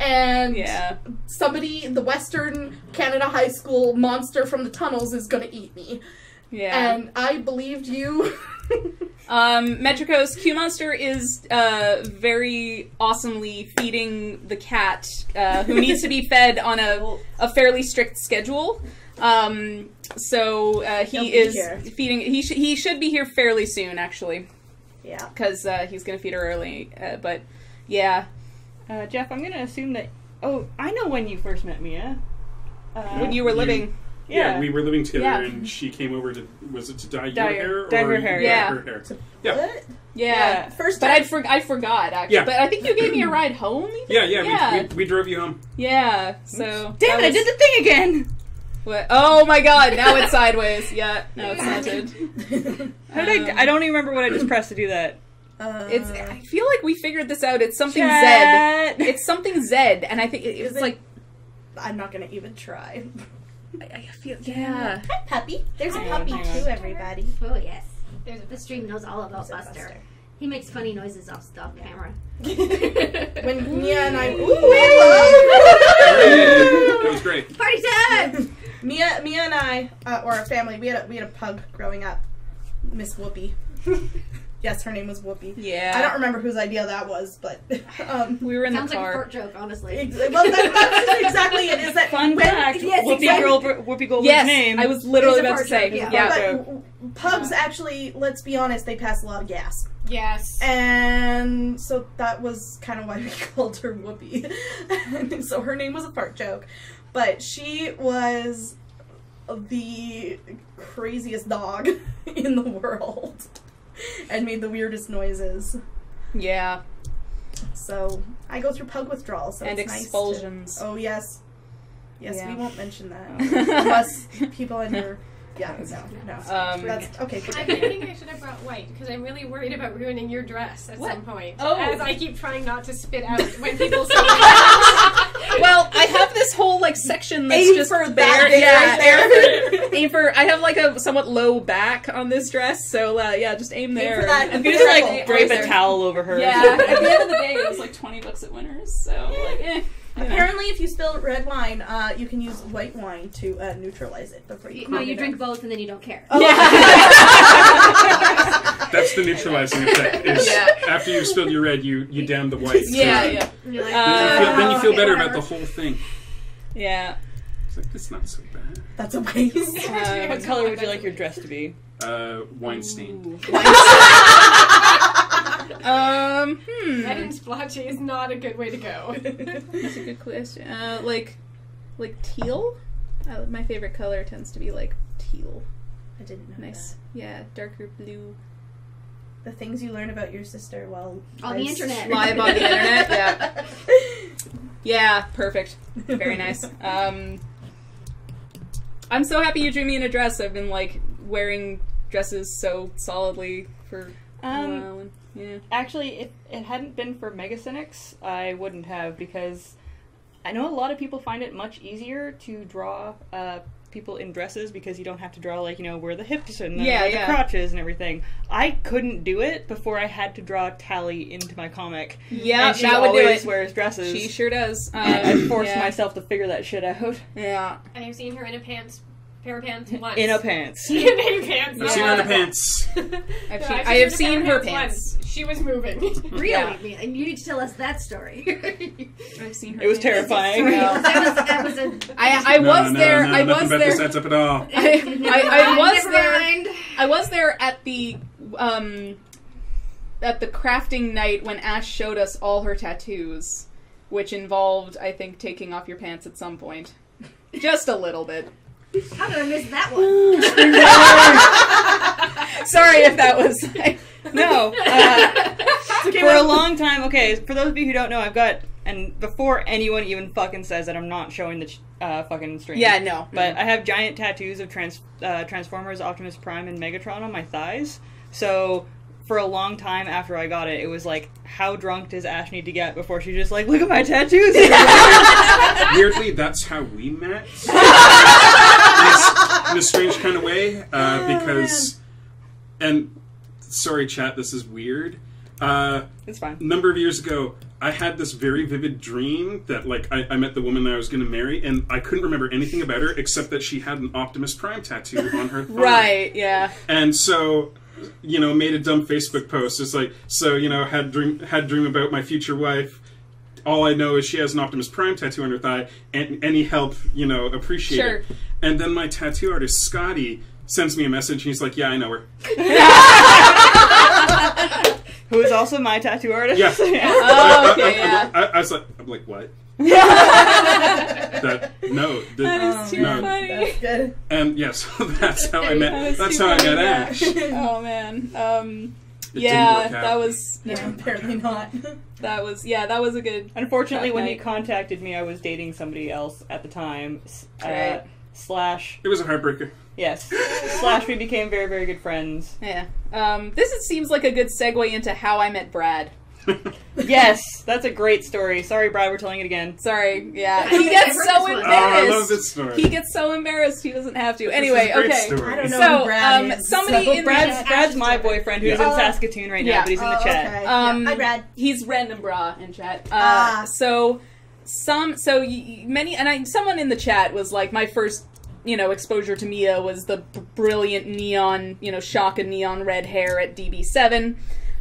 And Yeah. somebody, the Western Canada High School monster from the tunnels, is gonna eat me. Yeah. And I believed you. Metricos Q Monster is very awesomely feeding the cat, who needs to be fed on a fairly strict schedule. So He'll he be is here. feeding. He should be here fairly soon, actually, Yeah. because he's gonna feed her early. But yeah, Jeff, I'm going to assume that... Oh, I know when you first met Mia. when you were living. Yeah, we were living together, Yeah. and she came over to... Was it to dye Dye your hair? dye or her you hair, dyed yeah. her hair? Yeah. What? Yeah. First But time. I forgot actually. Yeah. But I think you gave me a ride home. You think? Yeah, Yeah. we drove you home. Yeah. So Damn it, I did the thing again! What? Oh my god! Now it's sideways. Yeah. Now it's slanted. How did I don't even remember what I just pressed to do that. It's. I feel like we figured this out. It's something Chat. Z. It's something Z, and I think it's Is it- like. I'm not gonna even try. I feel. Yeah. Hi, puppy. There's a Hang on, puppy hang on. too, everybody. Oh yes, the stream knows all about Who's it, Buster. He makes funny noises off camera. When Mia and I, ooh, That was great. Party time! Mia and I, or our family, we had a pug growing up, Miss Whoopi. Yes, her name was Whoopi. Yeah. I don't remember whose idea that was, but we were in Sounds the car. like a fart joke, honestly. well, that's exactly it. Is that Fun fact? Yes, Whoopi exactly. Goldberg's Yes, name. I was literally It's a about to fart say. joke, Yeah. But pugs actually, let's be honest, they pass a lot of gas. Yes. And so that was kind of why we called her Whoopi. So her name was a fart joke. But she was the craziest dog in the world and made the weirdest noises. Yeah. So I go through pug withdrawal, so And it's expulsions. nice to... Oh, yes. Yes, Yeah. we won't mention that. Unless people in your... Yeah, no. That's... Okay, I'm thinking I should have brought white because I'm really worried about ruining your dress at some point. Oh. As I keep trying not to spit out when people say Well, I have this whole like section that's Aim just for bare. that bit Yeah, right there. aim for. I have like a somewhat low back on this dress, so yeah, just aim there. for that. And You just just like like drape a towel over her. Yeah. At the end of the day, it was like $20 at Winners, so like, you know. Apparently, if you spill red wine, you can use white wine to neutralize it before you No, clean you it drink up. both and then you don't care. Oh. That's the neutralizing effect. Is Yeah. after you've spilled your red, you down the white. Yeah, yeah, And you're like, Then you feel okay, better whatever. about the whole thing. yeah. It's like, that's not so bad. That's a waste. What color would you like your dress to be? Wine stain. red and splotchy is not a good way to go. That's a good question. Like teal. My favorite color tends to be like teal. I didn't know Nice. Yeah, darker blue. that. The things you learn about your sister while On the internet. Live on the internet. Yeah. Yeah. Perfect. Very nice. I'm so happy you drew me in a dress. I've been like wearing dresses so solidly for a while. And, yeah. Actually, if it hadn't been for Megacynics, I wouldn't have, because I know a lot of people find it much easier to draw people in dresses because you don't have to draw, like, you know, where the hips and the crotches and everything. I couldn't do it before I had to draw Tally into my comic. Yeah, and she that would do always it. wears dresses. She sure does. I forced yeah. myself to figure that shit out. Yeah. I have seen her in a pair of pants once. In a pants. In a pants. I've seen her in the pants. I have seen her pants. Once. She was moving. Really? Yeah. And you need to tell us that story. I've seen her. It was pants. terrifying. that was a... I was there. No, I nothing was about there. this adds up at all. I was Never there. mind. I was there at the crafting night when Ash showed us all her tattoos, which involved, I think, taking off your pants at some point, just a little bit. How did I miss that one? Sorry if that was. No. For a long time, okay, for those of you who don't know, I've got, and before anyone even fucking says that, I'm not showing the fucking string. Yeah, no. But I have giant tattoos of Transformers, Optimus Prime, and Megatron on my thighs. So for a long time after I got it was like, how drunk does Ash need to get before she's just like, look at my tattoos? Weirdly, that's how we met. In a strange kind of way, because, and sorry, chat, this is weird. It's fine. A number of years ago, I had this very vivid dream that, like, I met the woman that I was going to marry, and I couldn't remember anything about her except that she had an Optimus Prime tattoo on her thigh. Right, yeah. And so, you know, made a dumb Facebook post. It's like, so, you know, had dream about my future wife. All I know is she has an Optimus Prime tattoo on her thigh, and any help, you know, appreciate it. And then my tattoo artist, Scotty, sends me a message, and he's like, yeah, I know her. Who is also my tattoo artist. Yeah. Oh, okay, yeah. I was like, I'm like, what? No. That is too funny. That's good. And yes, that's how I met. That's too how I funny, met yeah. Ash. Oh man. It Yeah, didn't work out. that was. Yeah, apparently not. That was. Yeah, that was a good. Unfortunately, when he night. contacted me, I was dating somebody else at the time. Right. Slash. It was a heartbreaker. Yes. Slash, we became very, very good friends. Yeah. Seems like a good segue into how I met Brad. Yes, that's a great story. Sorry, Brad, we're telling it again. Sorry. Yeah. I He gets heard so this one. embarrassed. Oh, I love this story. He gets so embarrassed he doesn't have to. This Anyway, is a great okay. story. I don't know So, who Brad is. somebody so. in Brad's my boyfriend who's Yeah. in Saskatoon right now, Yeah. but he's in the chat. Okay. Um, Hi, Brad. He's random bra in chat. Ah. So someone in the chat was like, my first, exposure to Mia was the brilliant neon, shock and neon red hair at DB7.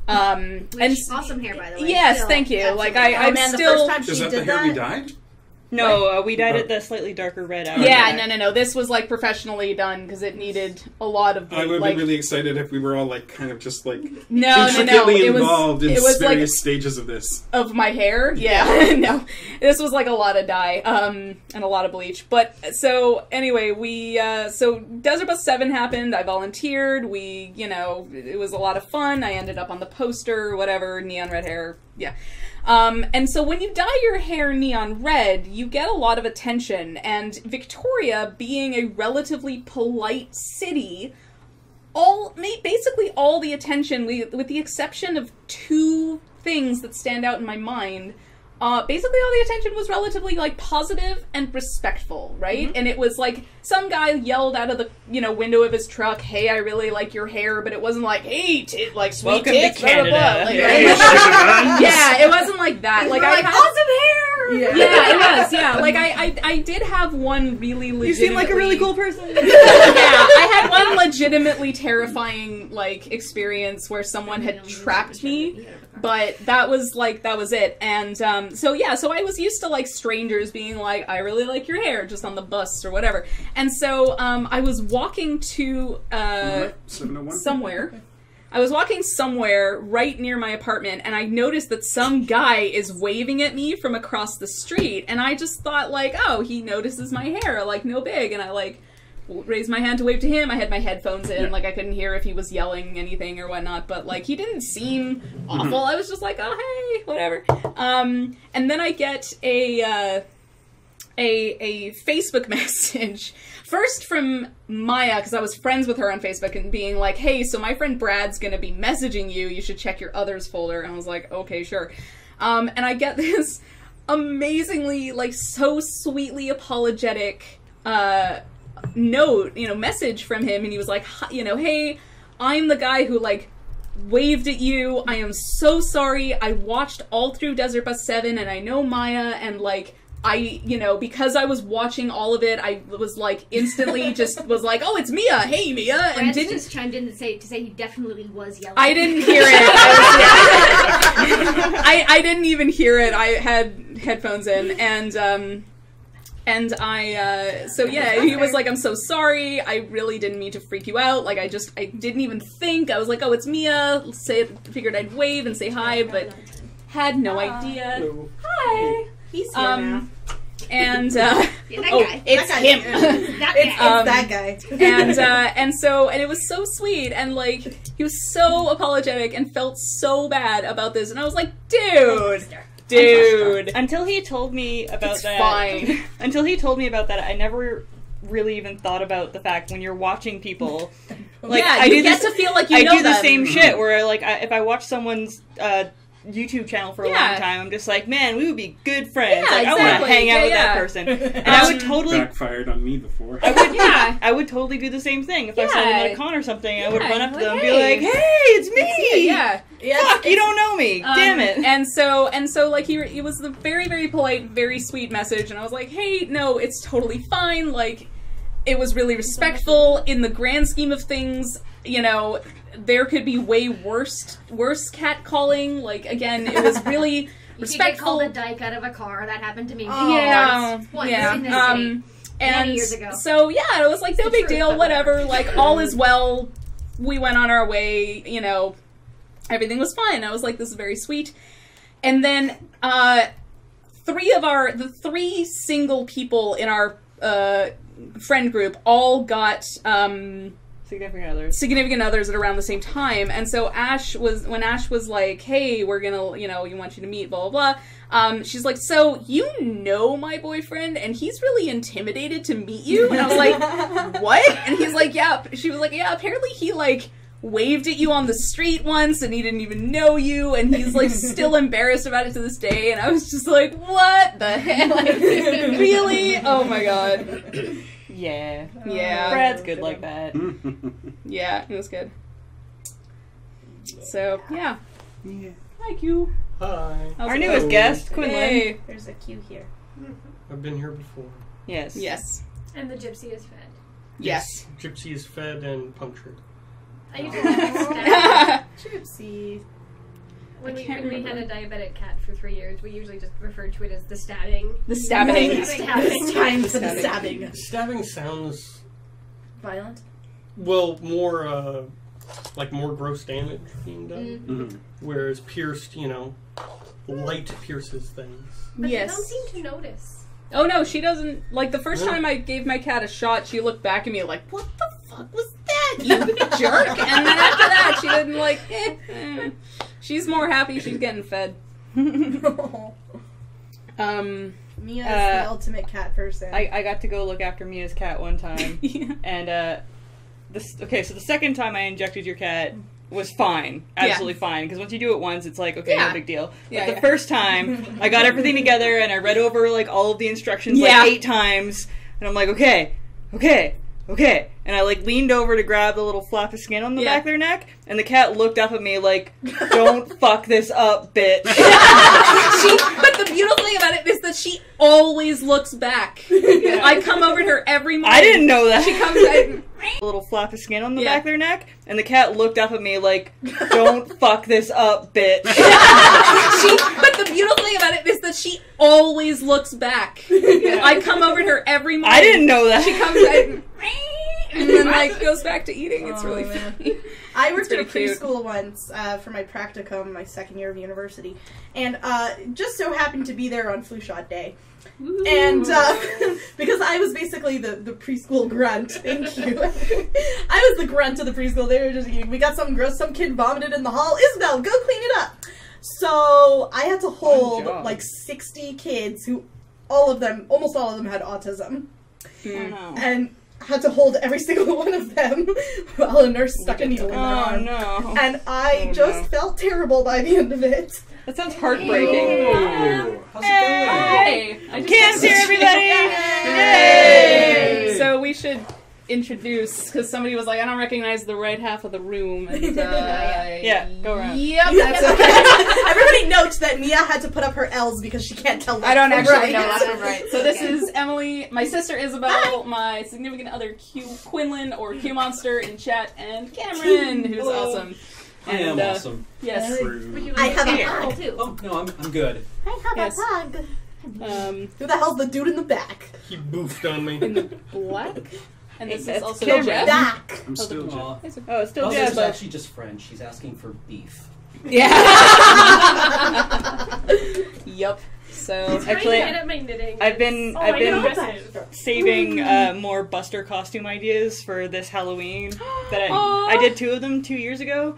Awesome hair, by the way. Yes, still, thank you. absolutely. Like, I'm the still... first time she Is that did the hair that, we dyed? No, we dyed it the slightly darker red out. Yeah, no. This was, like, professionally done, because it needed a lot of... I would be really excited if we were all, like, kind of just, like, No. intricately It involved in was various stages of this. Of my hair? Yeah. No. This was, like, a lot of dye, and a lot of bleach. But, so, anyway, so Desert Bus 7 happened, I volunteered, it was a lot of fun, I ended up on the poster, whatever, neon red hair, yeah. And so when you dye your hair neon red, you get a lot of attention, and Victoria, being a relatively polite city, basically all the attention, with the exception of 2 things that stand out in my mind, basically all the attention was relatively, like, positive and respectful, right? Mm-hmm. And it was, like, some guy yelled out of the, window of his truck, hey, I really like your hair, but it wasn't like, hey, sweet welcome tits, to Canada. blah, blah, blah. Like, Yeah, it wasn't like that. Like, I had awesome hair! Yeah, it was, yeah. Like, I did have one really legitimately... You seem like a really cool person. Yeah, I had one legitimately terrifying, like, experience where someone had trapped me, but that was it. And, so I was used to, like, strangers being like, I really like your hair, just on the bus or whatever. And so, I was walking to, 701? somewhere. I was walking somewhere right near my apartment, and I noticed that some guy is waving at me from across the street, and I just thought, like, oh, he notices my hair, like, no big, and I, like, raised my hand to wave to him. I had my headphones in, like, I couldn't hear if he was yelling anything or whatnot, but, like, he didn't seem awful. I was just like, oh, hey, whatever. And then I get a Facebook message, first from Maya, because I was friends with her on Facebook, and being like, hey, so my friend Brad's gonna be messaging you, you should check your others folder. And I was like, okay, sure. And I get this amazingly, like, so sweetly apologetic note, message from him, and he was like, hey, I'm the guy who, like, waved at you, I am so sorry, I watched all through Desert Bus 7, and I know Maya, and, like, because I was watching all of it, I was, like, instantly just was like, oh, it's Mia, hey, Mia, and Brad just chimed in to say he definitely was yelling. I didn't hear it. I didn't even hear it. I had headphones in, and he was like, I'm so sorry, I really didn't mean to freak you out, like, I didn't even think, I was like, oh, it's Mia, figured I'd wave and say hi, but had no idea. Hello. Hi! He's here now. And, It's him! that guy. And it was so sweet, and, like, he was so apologetic and felt so bad about this, and I was like, dude. Until he told me about It's that. fine. Until he told me about that, I never really even thought about the fact when you're watching people. Like, yeah, I you do get this, to feel like you I know do the them. same shit where, like, if I watch someone's YouTube channel for a long time, I'm just like, man, we would be good friends. Yeah, like, I want exactly. to hang out Yeah, with yeah. that person. And I would totally... Backfired on me before. I would totally do the same thing. If I saw them at a con or something, I would run up to them and be like, hey, it's me! Yeah. Fuck, you don't know me. Damn it. And so, like, it was the very, very polite, very sweet message, and I was like, hey, no, it's totally fine, like, it was really respectful, in the grand scheme of things, there could be way worse catcalling, like, again, it was really respectful. You could get called a dyke out of a car, that happened to me once in this state, many years ago. So, yeah, it was like, no big deal, whatever, like, all is well, we went on our way, everything was fine. I was like, this is very sweet. And then, the 3 single people in our, friend group all got, significant others at around the same time. And so when Ash was like, hey, we're gonna, you want you to meet, blah, blah, blah, she's like, so, you know my boyfriend, and he's really intimidated to meet you? And I was like, what? And he's like, yeah. She was like, yeah, apparently he, like, waved at you on the street once, and he didn't even know you, and he's, like, still embarrassed about it to this day, and I was just like, what the heck? Like, really? Oh my god. Yeah. Brad's good like that. Yeah, it was good. So, yeah. Thank you. Hi. Our newest guest, Quinlan. Hey. There's a queue here. I've been here before. Yes. Yes. And the gypsy is fed. Yes. Gypsy is fed and punctured. I usually stab. Gypsy. When we had a diabetic cat for 3 years, we usually just referred to it as the stabbing. The stabbing. It's time for the stabbing. Stabbing sounds, Violent? well, more, like more gross damage being done. Mhm. Whereas pierced, light pierces things. But Yes. they don't seem to notice. Oh no, she doesn't. Like the first Yeah. time I gave my cat a shot, she looked back at me like, "What the fuck was that, you jerk?" And then after that, she didn't like. She's more happy she's getting fed. Mia's the ultimate cat person. I got to go look after Mia's cat one time, Yeah. and so the second time I injected your cat was fine, absolutely fine, because once you do it once, it's like, okay, Yeah. no big deal. Yeah, But the first time, I got everything together, and I read over, like, all of the instructions, Yeah. like, 8 times, and I'm like, okay, and I, like, leaned over to grab the little flap of skin on the back of their neck, and the cat looked up at me like, don't fuck this up, bitch. But the beautiful thing about it is that she always looks back. I come over to her every morning. I didn't know that. She comes back. A little flap of skin on the back of their neck, and the cat looked up at me like, don't fuck this up, bitch. But the beautiful thing about it is that she always looks back. I come over to her every morning. I didn't know that. She comes back and then like goes back to eating. It's really funny. I worked at a pretty cute. preschool once for my practicum, my second year of university, and just so happened to be there on flu shot day. Ooh. And because I was basically the preschool grunt, thank you. I was the grunt of the preschool. They were just, we got something gross, some kid vomited in the hall. Isabel, go clean it up. So I had to hold like 60 kids who almost all of them had autism. And had to hold every single one of them while a nurse stuck a needle in their arm. No. And I just felt terrible by the end of it. That sounds heartbreaking. Ooh. How's it going? Hey, I just Cancer, everybody! Yay! So we should introduce, because somebody was like, I don't recognize the right half of the room. And, Yeah, go around. Yep, that's okay. Everybody notes that Mia had to put up her L's because she can't tell. I don't actually right. know left and right. So this is Emily, my sister Isabel, my significant other Quinlan or Q Monster in chat, and Cameron, who's awesome. I am awesome. Yes. Would you I like have to a say pug. hello, too? Oh, no, I'm good. Yes. Who the hell's the dude in the back? He boofed on me. In the black. And this is That's also Cameron. Jeff. Back. I'm still Jeff. Aw. Oh, it's still Oh, Jeff, it's but actually just French. She's asking for beef. Yeah. Yup. So Actually, Trying to get at my knitting. I've been I know. saving more Buster costume ideas for this Halloween. That I did 2 of them 2 years ago,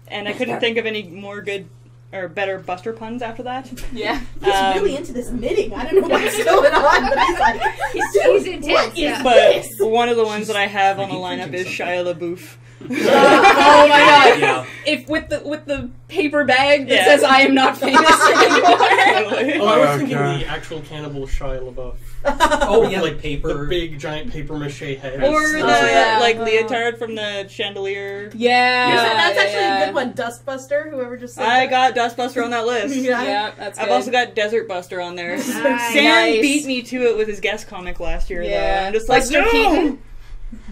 and I couldn't think of any more good or better Buster puns after that. yeah. He's really into this knitting. I don't know what's going on, but he's like, He's intense. Yeah. But one of the ones that I have on the lineup is Shia LaBeouf. Oh my god. Yeah. If with the paper bag that Yeah. says I am not famous anymore. Totally. Oh, I was thinking the actual cannibal Shia LaBeouf. Oh, yeah, like paper. The big, giant paper mache head. Or the yeah. leotard from the chandelier. Yeah. that's actually yeah. a good one. Dustbuster, whoever just said I that. got Dustbuster on that list. Yeah, that's good. I've also got Desert Buster on there. Nice. Sam Nice. beat me to it with his guest comic last year. Yeah. Though. I'm just like, Buster no! Keaton.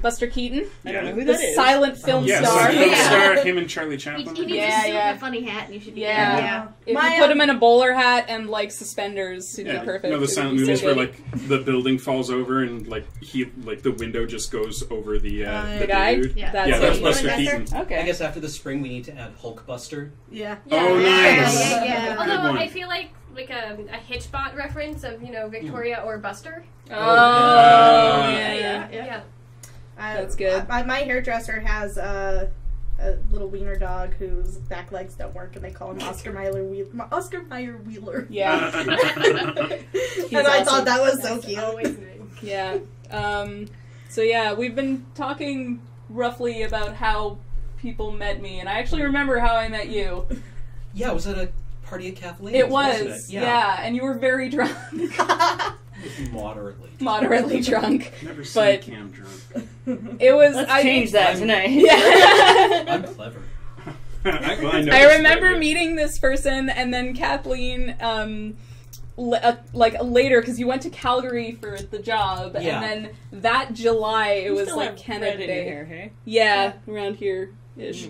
Buster Keaton. I don't know who The that is. silent film Yeah, star. so film Yeah. star, him and Charlie He Chaplin. needs Yeah, a suit yeah. and a funny hat, and you should be Yeah. yeah. If My, you put him in a bowler hat and like suspenders, he'd be perfect. No, the It would silent be so movies where good. like the building falls over and like the window just goes over the guy? dude. Yeah. That's Yeah, that's it. Buster Buster? Keaton. Okay. I guess after the spring we need to add Hulkbuster. Yeah. Oh, nice. Yeah. Good Although one. I feel like a Hitchbot reference of Victoria or Buster. Oh, yeah. yeah. That's good. My hairdresser has a little wiener dog whose back legs don't work, and they call him Oscar Mayer Wheeler. Yeah. And I thought that was so cute. Always new. Yeah. So yeah, we've been talking roughly about how people met me, and I actually remember how I met you. Yeah, it was at a party at Kathleen. It wasn't was, it? yeah, and you were very drunk. Moderately. Moderately drunk. Never seen But- Cam drunk. It was. Let's change that tonight. Yeah. I'm clever. I remember meeting this person, and then Kathleen, later, because you went to Calgary for the job, and then that July, it was like Canada Day. Hair, hey? Yeah, around here-ish.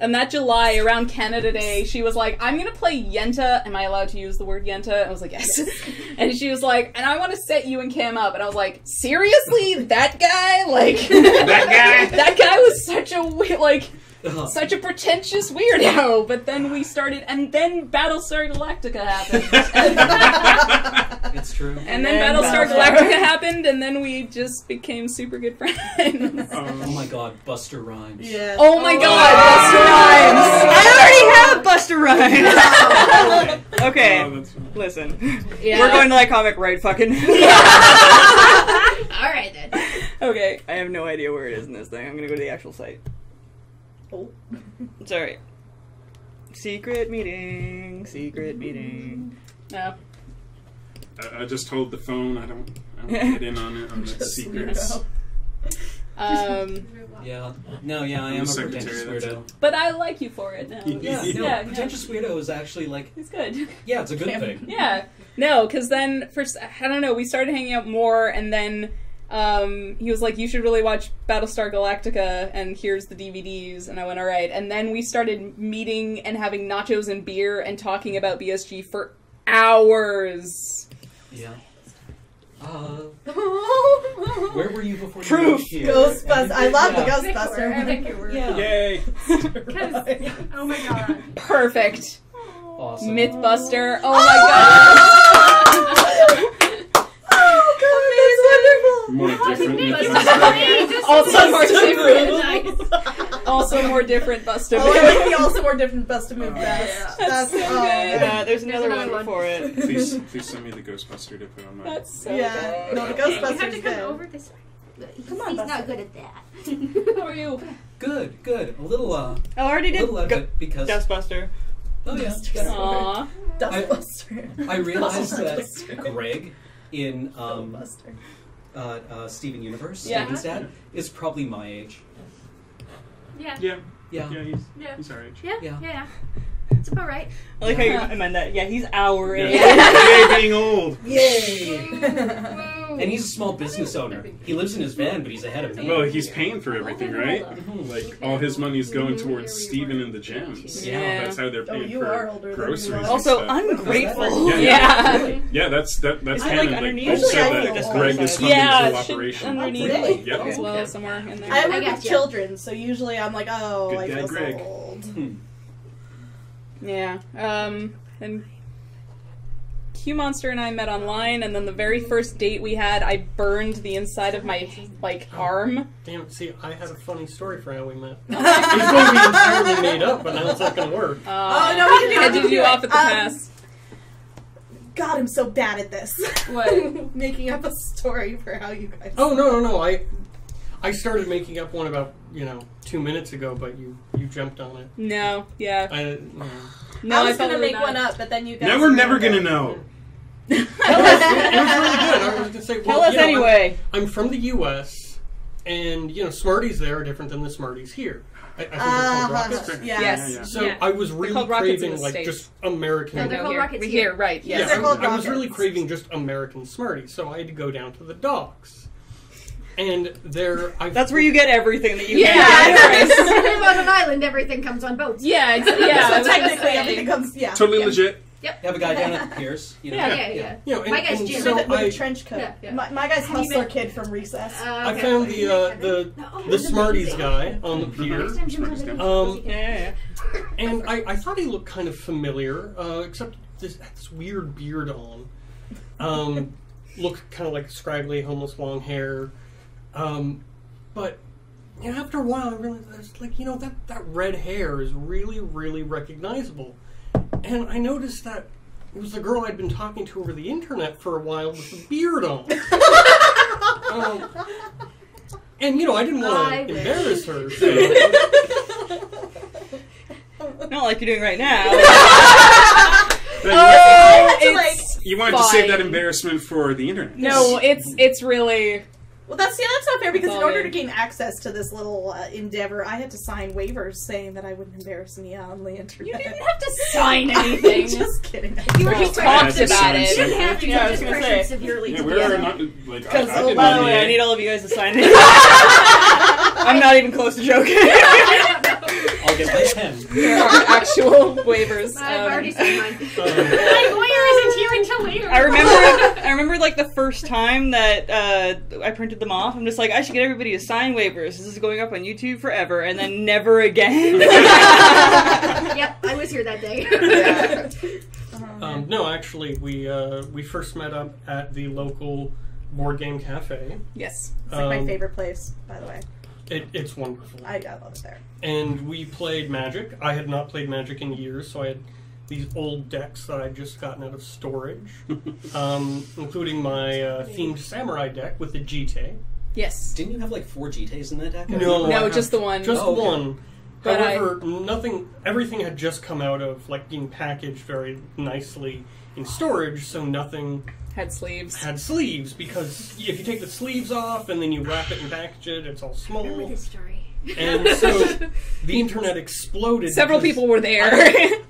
And that July, around Canada Day, she was like, I'm gonna play Yenta. Am I allowed to use the word Yenta? I was like, yes. And she was like, and I want to set you and Cam up. And I was like, seriously? That guy? Like, that guy was such a, such a pretentious weirdo. But then we started, and then Battlestar Galactica happened. It's true. And then Battlestar Galactica happened, and then we just became super good friends. Oh my god, Buster Rhymes. Yeah. Oh my god, Buster Rhymes! I already have Buster Rhymes! Okay, listen. Yeah. We're going to that comic right fucking Alright then. Okay, I have no idea where it is in this thing. I'm gonna go to the actual site. Oh. It's alright. Secret meeting. No. I just hold the phone. I don't get in on it, on the secrets. Yeah. No, yeah, I am a pretentious weirdo. But I like you for it now. Yeah, pretentious weirdo is actually like... It's good. Yeah, it's a good thing. Yeah. No, because then, first, I don't know, we started hanging out more, and then he was like, you should really watch Battlestar Galactica, and here's the DVDs, and I went, alright. And then we started meeting and having nachos and beer and talking about BSG for hours. Yeah. Where were you before Proof. you moved here? Ghostbusters. I love the I Ghostbusters. think you were. Yeah. Yay! Oh my god. Perfect. Awesome. Mythbuster. Oh my god. Oh god, More different. Also more different. Also more different Buster. oh, it would be also more different best to move best. That's so good. There's another another one one. for it. Please send me the Ghostbuster to put on my... That's so Yeah, good. no, the You have Ghostbusters to is come good. over this way. Come on, He's Buster. not good at that. How are you? Good. A little, I already a did little out of it because... Dustbuster. Oh, yeah. Aww. Dustbuster. I realized that Greg in Buster. Steven Universe, Yeah. Steven's dad, is probably my age. Yeah. Yeah. Yeah. He's our age. Yeah. It's about right. I like how you amend that. Yeah, he's our age. Yay, being old! Yay! And he's a small business owner. He lives in his van, but he's ahead of me. Well, he's paying for everything, right? Like, all his money is going towards Steven and the Gems. Yeah. That's how they're paying you are for older than groceries. you are. and Also stuff. ungrateful. Yeah. Yeah, that's Is it, canon. like, underneath? Paul Usually I said think that it's Greg on is the funding Yeah, the it whole should operation. underneath Really? Yep. as well, somewhere in there. I work guess, with yeah. children, so usually I'm like, oh, Good I guy, feel Greg. so old. Yeah. And Q Monster and I met online, and then the very first date we had, I burned the inside of my, arm. Damn it, see, I had a funny story for how we met. It's going to be entirely made up, but now it's not going to work. Oh, no, we can do I it. did you off at the pass. God, I'm so bad at this. What? Making up a story for how you guys. Oh, no. I started making up one about, 2 minutes ago, but you jumped on it. No, yeah. No, I was thought gonna we were make one up, but then you guys. Now we're never gonna know. It was really good. I was going to say, well, Tell us anyway. I'm from the U.S., and, Smarties there are different than the Smarties here. I think they're called rockets. Yeah. Yes. So Yeah. I was really called rockets in craving, the States. just American... No, they're called here. rockets We're here. here, right, yes. Yeah, they're called I was really rockets. craving just American Smarties, so I had to go down to the docks. And there... That's where you get everything that you Yeah. can. If you live on an island, everything comes on boats. Yeah, yeah. I was So gonna technically, say. everything comes. Yeah. Totally legit. Have a guy down at the piers. Yeah. And, My guy's and Jim. so With a I trench coat. Yeah. My guy's Have you hustler been- kid from recess. I found the Smarties guy on the pier. Yeah. And I thought he looked kind of familiar, except this weird beard on. Looked kind of like scraggly, homeless, long hair. But after a while, I realized that red hair is really, really recognizable. And I noticed that it was the girl I'd been talking to over the internet for a while with the beard on. And I didn't want to embarrass her. So. Not like you're doing right now. Oh, it's You wanted to save that fine. embarrassment for the internet. No, it's really Well, that's not fair because It's in all order good. to gain access to this little endeavor, I had to sign waivers saying that I wouldn't embarrass Mia on the internet. You didn't have to sign anything. Just kidding. You were Well, just talked pressure. about it. You didn't have to. Yeah, I You was just gonna pressured say. severely. Yeah, to we're do not it. like Because, I didn't By the way, I know need all of you guys to sign it. I'm not even close to joking. I'll get my pen. There are actual waivers. I've already signed mine. My lawyer isn't here until later. I remember like the first time that I printed them off. I'm just like, I should get everybody to sign waivers. This is going up on YouTube forever, and then never again. Yep, I was here that day. No, actually, we first met up at the local board game cafe. Yes. It's like my favorite place, by the way. It's wonderful. I love it there. And we played Magic. I had not played Magic in years, so I had these old decks that I'd just gotten out of storage, including my themed samurai deck with the Jite. Yes. Didn't you have like 4 GTs in that deck? No, No, I just the one. Just Oh, okay. one. But However, everything had just come out of, like, being packaged very nicely in storage, so nothing Had sleeves. had sleeves, because if you take the sleeves off and then you wrap it and package it, it's all Remember small. this story. And so the internet exploded. Several because people were there.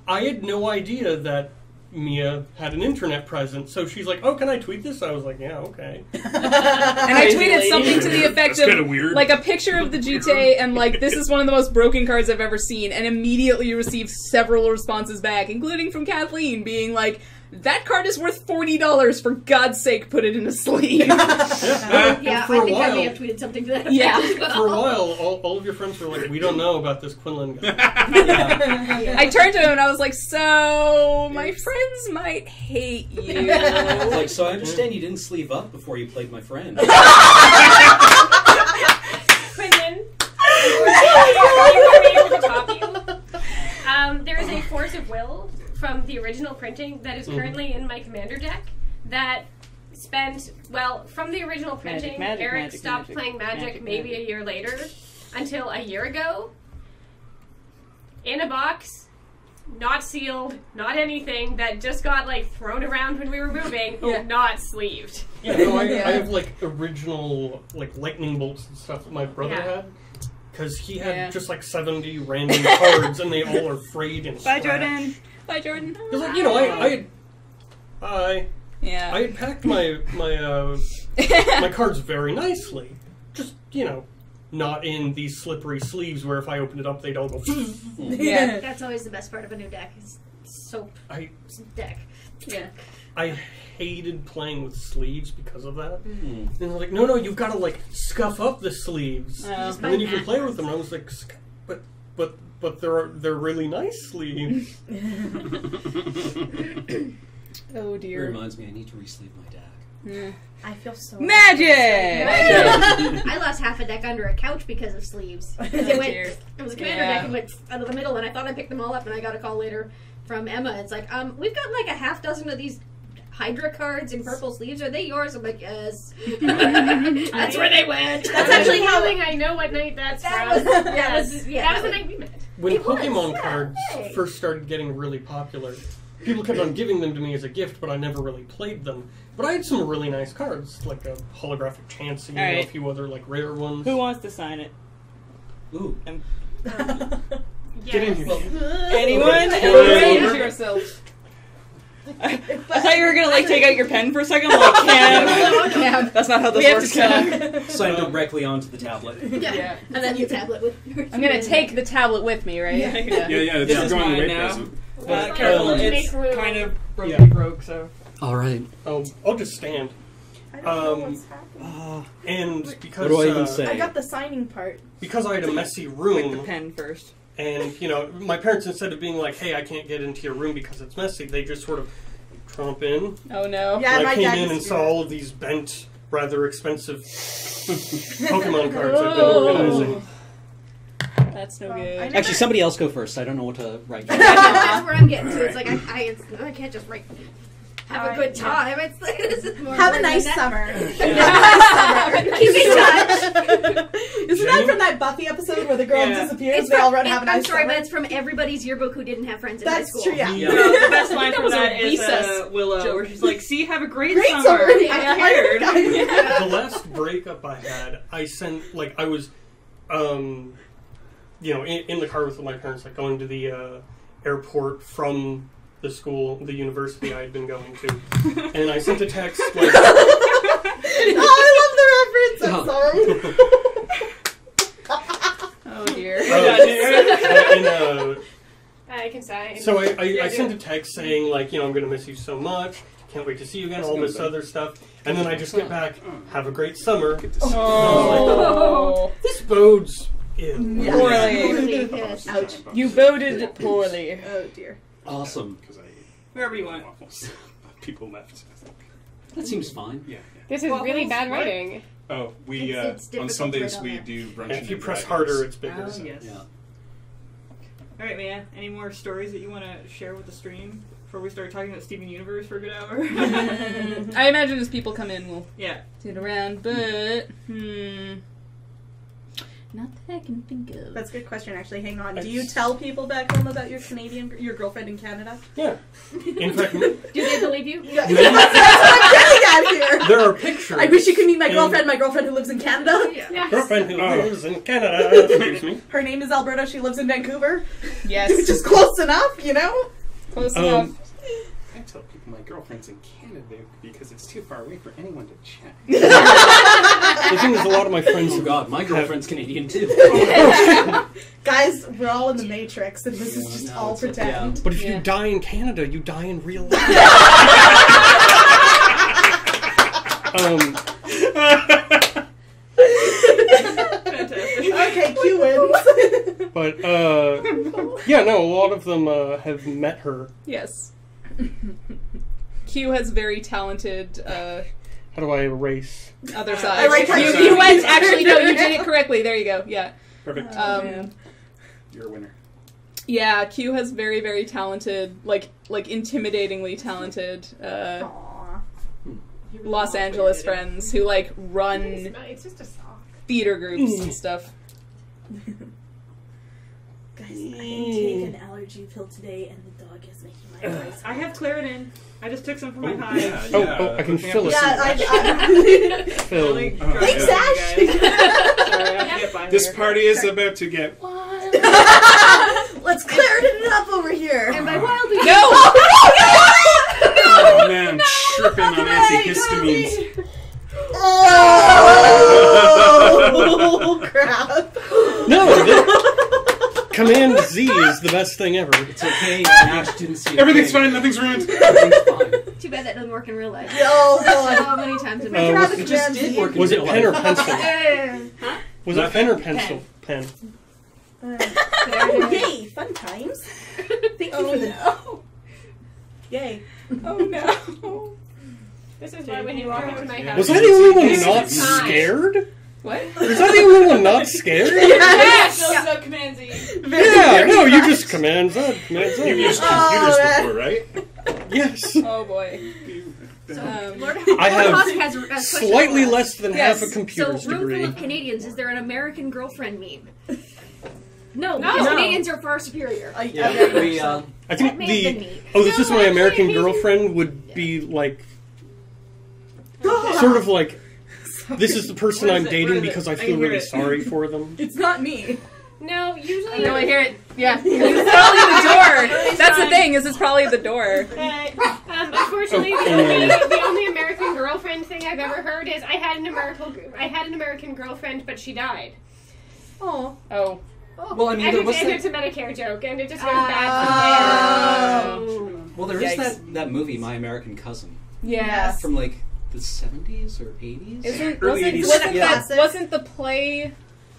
I had no idea that Mia had an internet presence, so she's like, "Oh, can I tweet this?" I was like, "Yeah, okay." And I tweeted something to the effect That's of, kinda weird. like, a picture of the Jite and, like, this is one of the most broken cards I've ever seen, and immediately received several responses back, including from Kathleen, being like, that card is worth $40, for God's sake, put it in a sleeve. Yeah, for I a think I while- may have tweeted something to that. Yeah. effect as well. For a while, all of your friends were like, "We don't know about this Quinlan guy." I turned to him and I was like, so, my friends might hate you. Like, so I understand you didn't sleeve up before you played my friend. Quinlan, you were able to top you. There is a Force of Will from the original printing that is currently in my commander deck that spent, well, from the original printing, Eric stopped playing Magic maybe a year later, until a year ago, in a box, not sealed, not anything, that just got, like, thrown around when we were moving, not sleeved. Yeah, no, I have like original like lightning bolts and stuff that my brother had, because he had just like 70 random cards, and they all are frayed and Bye, scratched. Jordan. Bye, Jordan. Because, like, you know, I Yeah. had packed my cards very nicely, just, you know, not in these slippery sleeves where if I opened it up they'd all go. Yeah. That's always the best part of a new deck, is soap deck. Yeah. I hated playing with sleeves because of that. And they're like, no, you've got to like scuff up the sleeves, and then you can play with them. And I was like, but they're really nice sleeves. Oh It dear. reminds me, I need to re-sleeve my deck. I feel so Magic! I lost half a deck under a couch because of sleeves. Because it was a commander deck and went out of the middle, and I thought I picked them all up, and I got a call later from Emma. It's like, we've got like a half dozen of these Hydra cards in purple sleeves. Are they yours? I'm like, yes. That's where they went. That's actually how I know what night that's that from. was. That was the night we met. When It was, Pokemon yeah, cards hey. first started getting really popular, people kept on giving them to me as a gift, but I never really played them. But I had some really nice cards, like a holographic Chansey and Alright. a few other like rare ones. Who wants to sign it? Ooh. Get in here. Anyone? Arrange yourself. I thought you were gonna like take out your pen for a second. I'm like, Cam. That's not how this works, Cam. Sign directly onto the tablet. Yeah. And then your tablet with. I'm gonna take the tablet with me, right? Yeah. Yeah, This it's is going mine away now. present. Careful, Make it's room. kind of Yeah. broke, so. All right. I'll just stand. I don't know what's happening. And because What do I even say? I got the signing part. because I had a messy With the room, pen first. and you know, my parents, instead of being like, "Hey, I can't get into your room because it's messy," they just sort of tromp in. Oh no. Yeah, And my I came dad in used and to saw do all of these bent, rather expensive Pokemon cards I've been organizing. That's no I good. never- Actually, somebody else go first. I don't know what to write. That's where I'm getting to. It's like I can't just write. have a good time. It's like, this is more Have a important nice than summer. that. Keep in touch. Isn't that from that Buffy episode where the girl disappears? It's They all from- run have a nice I'm sorry, summer? but it's from everybody's yearbook who didn't have friends in high That's school. true, yeah. Yeah. No, the best line That from was a that is recess Willow, joke. where she's like, "See, have a great Great summer." summer. I'm tired. The last breakup I had, I sent, like, I was, you know, in the car with my parents, like, going to the airport from the school, the university I had been going to. And I sent a text, like... Oh, I love the reference. I'm sorry. Oh dear. I can sign. So I sent a text saying, like, you know, I'm going to miss you so much. Can't wait to see you again, all this other stuff. And then I just get back, have a great summer. Oh. This bodes ill. Poorly. Yes. Ouch. You voted poorly. Oh, dear. Awesome. Because I ate Wherever you want. waffles. People left. That seems fine. Yeah. This is really bad writing. Oh, we It's on difficult Sundays to write we on that. do brunch. And if you and press dragons. harder, it's bigger. Oh, yes. Yeah. All right, Mia. Any more stories that you want to share with the stream before we start talking about Steven Universe for a good hour? I imagine as people come in, we'll Yeah. sit around, but not that I can think of. That's a good question, actually. Hang on. Do you tell people back home about your girlfriend in Canada? Yeah. In fact, Do they believe you? Yeah. That's what I'm getting at here. there are pictures. I wish you could meet my girlfriend who lives in Canada. Yes. Girlfriend who lives in Canada. Excuse me. Her name is Alberta. She lives in Vancouver. Yes. Which is close enough, you know? Close enough. I tell people my girlfriend's in Canada because it's too far away for anyone to check. The thing is, a lot of my friends Oh have god, my girlfriend's Canadian too. Guys, we're all in the Matrix, and this is just no, all it's like, pretend. But if Yeah. you die in Canada, you die in real life. Okay, Q wins. But, yeah, no, a lot of them have met her. Yes. Q has very talented How do I erase? other side. I like how you, you- you went, actually, no, you did it correctly. There you go. Yeah. Perfect. You're a winner. Yeah, Q has very, very talented, like intimidatingly talented Aw. Los Angeles friends who, like, run It's just a sock. theater groups and stuff. Guys, I didn't take an allergy pill today, and the dog is making my voice. I have Claritin. I just took some for my Oh, hive. yeah, Oh, yeah. oh, I can fill it. Yeah, Phil. Like, Oh, Thanks, yeah. Ash. Sorry, I have to get by This here. party is about to get. Let's clear it up over here. And by wild we No! Oh man, tripping on antihistamines. Oh, crap. No, Command Z is the best thing ever. It's okay, Ash didn't see a Everything's thing. fine. Nothing's ruined. Everything's fine. Too bad that doesn't work in real life. Oh, God. So many times in my was life. it just did work in Was it real pen or life. pencil? Was it pen or pencil? Pen. Yay, fun times. Thank you for the... Yay. Oh no. This is why when you walk into my house. Was I the only one This not is time. scared? What? Was I the only one not scared? Yes! Up Command Z. Yeah, no, you just Command Z. Command Z. You've used Oh, computers man. before, right? Yes. Oh boy. Lord, I have Hossack has a question Slightly for us. less than Yes. half a So, computer's room full degree. of Canadians, is there an American girlfriend meme? No, No. because No. Canadians are far superior. Yeah, we, I That think may have been the... me. Oh, this is No, my American actually, girlfriend would be like... Sort of like... This is the person Where is I'm it? dating Where is it? because I I feel can hear really it. sorry for them. It's not me. No, usually. No, I hear it. Yeah. It's probably the door. That's the thing, is it's probably the door. Unfortunately, the only American girlfriend thing I've ever heard is I had an American girlfriend, but she died. Oh. Oh. well, I mean, there was And that, it's a Medicare joke, and it just goes bad from there. Oh. well, there is Yikes. that movie, My American Cousin, Yeah. from like the 70s or 80s. Isn't Early wasn't 80s. wasn't, Yeah. that, wasn't the play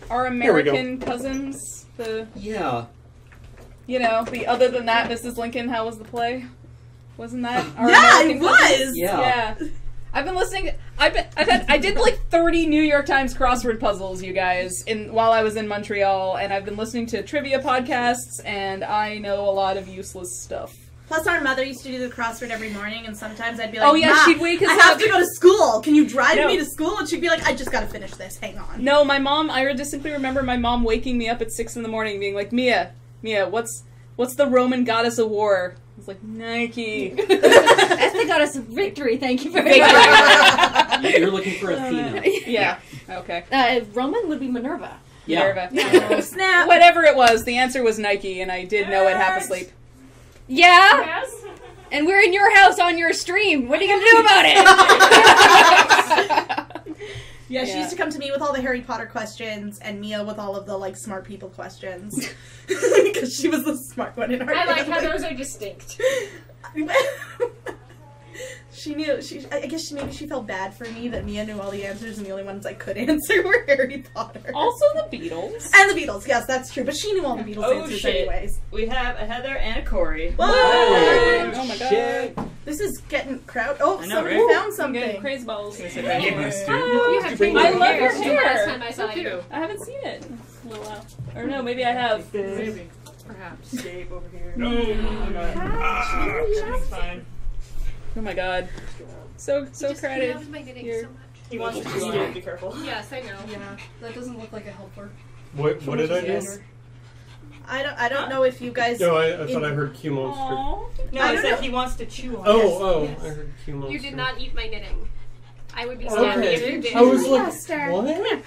Our Here we go. American Cousins? The Yeah. you know, the other than that, Mrs. Lincoln, how was the play? Wasn't that Our Yeah, American it was. Cousins? Yeah. Yeah. I've been listening. I did like 30 New York Times crossword puzzles, you guys, while I was in Montreal, and I've been listening to trivia podcasts, and I know a lot of useless stuff. Plus, our mother used to do the crossword every morning, and sometimes I'd be like, Oh, yeah, Ma, she'd wake us I have up. to go to school. Can you drive No. me to school? And she'd be like, I just gotta finish this. Hang on. No, my mom, I distinctly remember my mom waking me up at 6 in the morning being like, Mia, what's the Roman goddess of war? I was like, Nike. That's the goddess of victory. Thank you very much. You're looking for Athena. Yeah. Okay. Roman would be Minerva. Yeah. Minerva. Oh, snap. Whatever it was, the answer was Nike, and I did know it half asleep. Yeah. Yes. And we're in your house on your stream. What are you gonna do about it? Yeah, she Yeah. used to come to me with all the Harry Potter questions, and Mia with all of the, like, smart people questions. Because she was the smart one in our I like how family. those are distinct. She knew, I guess maybe she felt bad for me that Mia knew all the answers and the only ones I could answer were Harry Potter. Also the Beatles. And the Beatles, yes, that's true. But she knew all the Beatles Oh, answers shit. anyways. We have a Heather and a Corey. Whoa! Oh my god. Shit. This is getting crowd. Oh, I know, somebody right? found I'm something. getting crazy balls. You have Did you changed bring I your love your since the hair. last time I saw you. I haven't seen it in a little while. Or no, maybe I have. Maybe. Perhaps. Escape over here. Oh my god. It's fine. Oh my god. So crowded. loves my knitting Here. so much. He wants to eat it. Be careful. Yes, I know. Yeah, that doesn't look like a helper. What did I do? Yes. I don't know if you guys. No, I thought I heard Q Monster. Aww. No, I I don't said know. he wants to chew on it. Oh, Yes. I heard Q Monster. You did not eat my knitting. I would be stabbing if you Okay. did. I was like, Master. what?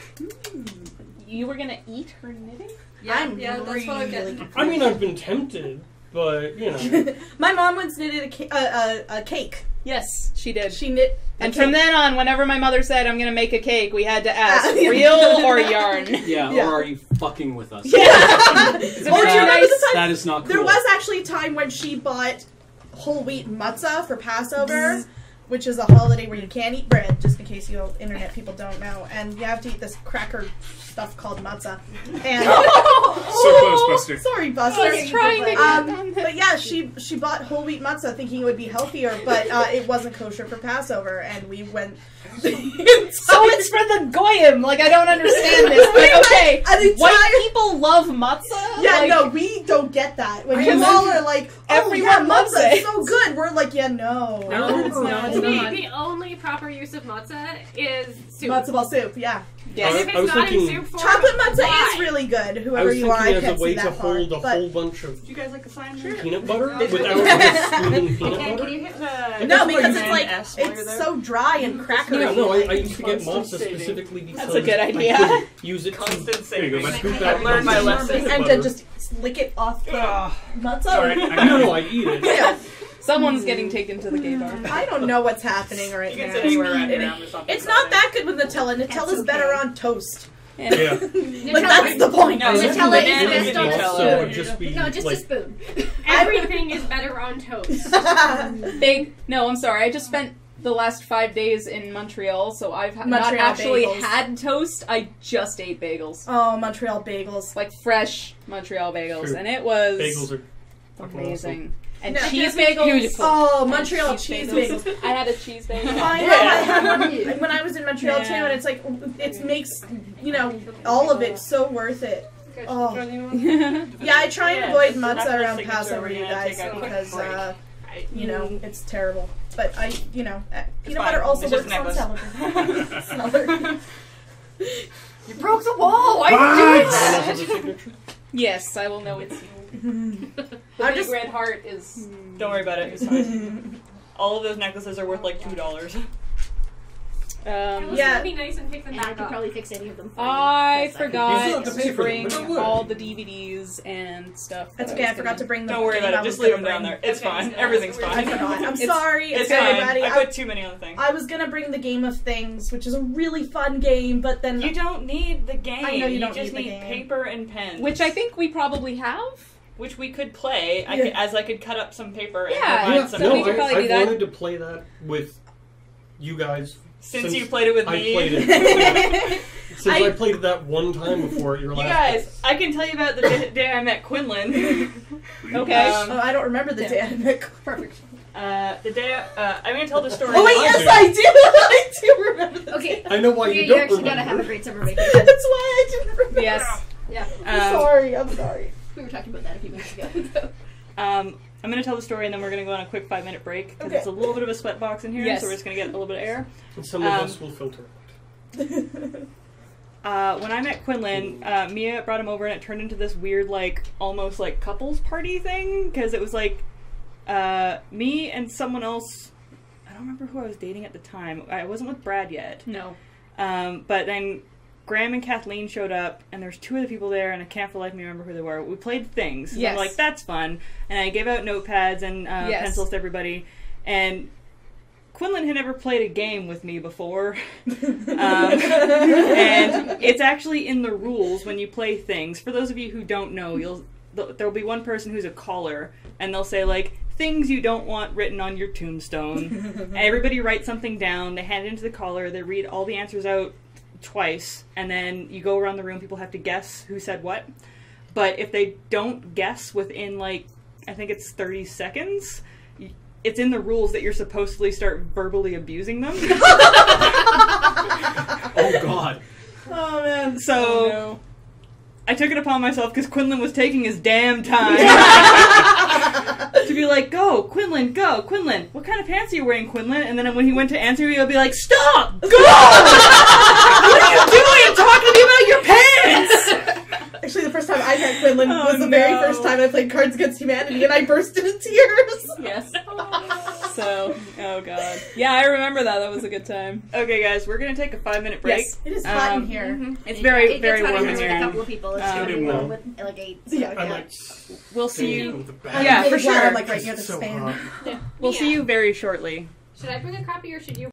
You were gonna eat her knitting? I'm Yeah, that's what I'm getting. I mean, I've been tempted, but, you know. My mom once knitted a cake. Yes, she did. She knit. And from then on, whenever my mother said, I'm gonna make a cake, we had to ask, Yeah. real or yarn? Yeah, Yeah. or are you fucking with us? Oh, do you remember the time? That is not cool. There was actually a time when she bought whole wheat matzah for Passover, which is a holiday where you can't eat bread, just in case you internet people don't know, and you have to eat this cracker stuff called matzah. And So close, Buster. sorry, Buster. I was trying to get But yeah, she bought whole wheat matzah thinking it would be healthier, but it wasn't kosher for Passover, and we went. So it's for the goyim. Like, I don't understand this. Like, okay, An entire- white people love matzah. Yeah, like, no, we don't get that. When I you know. all are like, oh Everyone yeah, loves matzah is it. so good, we're like, yeah, no. No, it's not. The only proper use of matzah is soup. Matzo ball soup, yeah. Yes. And if I it's was not thinking- in soup form, Chocolate matzah why? is really good. I Whoever was you are, thinking I as a can't way see to that far. hold a But whole bunch of Do you guys like a sign? peanut butter without just spooning peanut Okay, butter. can you hit the... no, That's because why it's you like S while you're it's there? so dry and crackery. Yeah, no, I used to get Constant matzo saving. specifically because That's a good idea. I could use it Constant to There you go, saving. but scoop I that learned my peanut lesson. butter. And to just lick it off the Ugh. matzah. Sorry, No, I eat it. Yeah. Someone's getting taken to the gay bar. I don't know what's happening right You can now. sit anywhere around here. I'm just not It's not that good with Nutella. Nutella's better on toast. Yeah. But that's the point. No, Nutella it's is best on a Also, spoon. would just be No, just a like, spoon. Everything is better on toast. No, I'm sorry. I just spent the last 5 days in Montreal, so I've not Montreal actually bagels. had toast. I just ate bagels. Oh, Montreal bagels. Like fresh Montreal bagels. True. And it was bagels are fucking amazing. And No, cheese they're bagels. beautiful. Oh, Montreal cheese cheese bagels. bagels. I had a cheese bagel. I know. I had one when I was in Montreal too, and it's like it makes all of it so worth it. Oh. Yeah, I try and avoid After matzah the around signature, Passover, we're you gonna guys, take a quick because break. it's terrible. But peanut fine. butter also It's just works on necklace. celery. You broke the wall! Why What? Have a signature? Yes, I will know it's you. The I'm big just- red heart is. Don't worry about it. It's fine. All of those necklaces are worth like $2. It Yeah. would be nice and pick them And I back could up. probably fix any of them for you. I You still forgot have to pay to for them, bring but don't worry. all the DVDs and stuff. That's that okay. I was forgot gonna- to bring the. Don't worry game about I it. Just was leave them gonna down bring. there. It's Okay, fine. so Everything's we're I fine. forgot. I'm It's- sorry. It's okay, fine. Ready? I put too many on the thing. I was gonna bring the Game of Things, which is a really fun game, but then You don't need the game. I know you don't just need the need game. paper and pens. Which I think we probably have. Which we could play. Yeah. I could cut up some paper and Yeah, provide Yeah, some so no, we could probably do I've that. wanted to play that with you guys Since you played it with I me. played it. Since I I- played it that one time before at your You last. guys, I can tell you about the day I met Quinlan. Okay. Oh, I don't remember the day I met. Perfect. The day I'm gonna tell the story. Oh wait, now. yes, I do. I do remember the Okay. I know why You, you you don't actually remember. gotta have a great summer vacation. That's why I didn't remember. Yes. Yeah. I'm sorry. I'm sorry. We were talking about that a few minutes ago. I'm going to tell the story, and then we're going to go on a quick 5-minute break, because Okay. it's a little bit of a sweat box in here, Yes. so we're just going to get a little bit of air. And some of us will filter out. When I met Quinlan, Mia brought him over, and it turned into this weird, like, almost, like, couples party thing, because it was, like, me and someone else. I don't remember who I was dating at the time. I wasn't with Brad yet. No. But then Graham and Kathleen showed up, and there's 2 other people there, and I can't for the life of me remember who they were. We played things. And Yes. I'm like, that's fun. And I gave out notepads and Yes. pencils to everybody. And Quinlan had never played a game with me before. And it's actually in the rules when you play things. For those of you who don't know, there'll be one person who's a caller, and they'll say, like, things you don't want written on your tombstone. Everybody writes something down, they hand it into the caller, they read all the answers out twice, and then you go around the room, people have to guess who said what. But if they don't guess within, like, I think it's 30 seconds, it's in the rules that you're supposedly start verbally abusing them. Oh, God. Oh, man. So, no. I took it upon myself, because Quinlan was taking his damn time, to be like, go, Quinlan, what kind of pants are you wearing, Quinlan? And then when he went to answer me, I'll be like, stop! Go! What are you doing talking to me about your pants? Actually, the first time I met Quinlan was the very first time I played Cards Against Humanity, and I burst into tears. Yes. So, oh god. Yeah, I remember that. That was a good time. Okay, guys, we're going to take a 5-minute break. Yes. It is hot in here. It's very, It very gets hot warm in with here. a couple of people. It's going to be warm with like 8. So, Yeah, I yeah. might We'll see stay you. with the bag. Yeah, I'm for really glad sure. I'm like right near the So span. hot. We'll see you very shortly. Should I bring a copy or should you?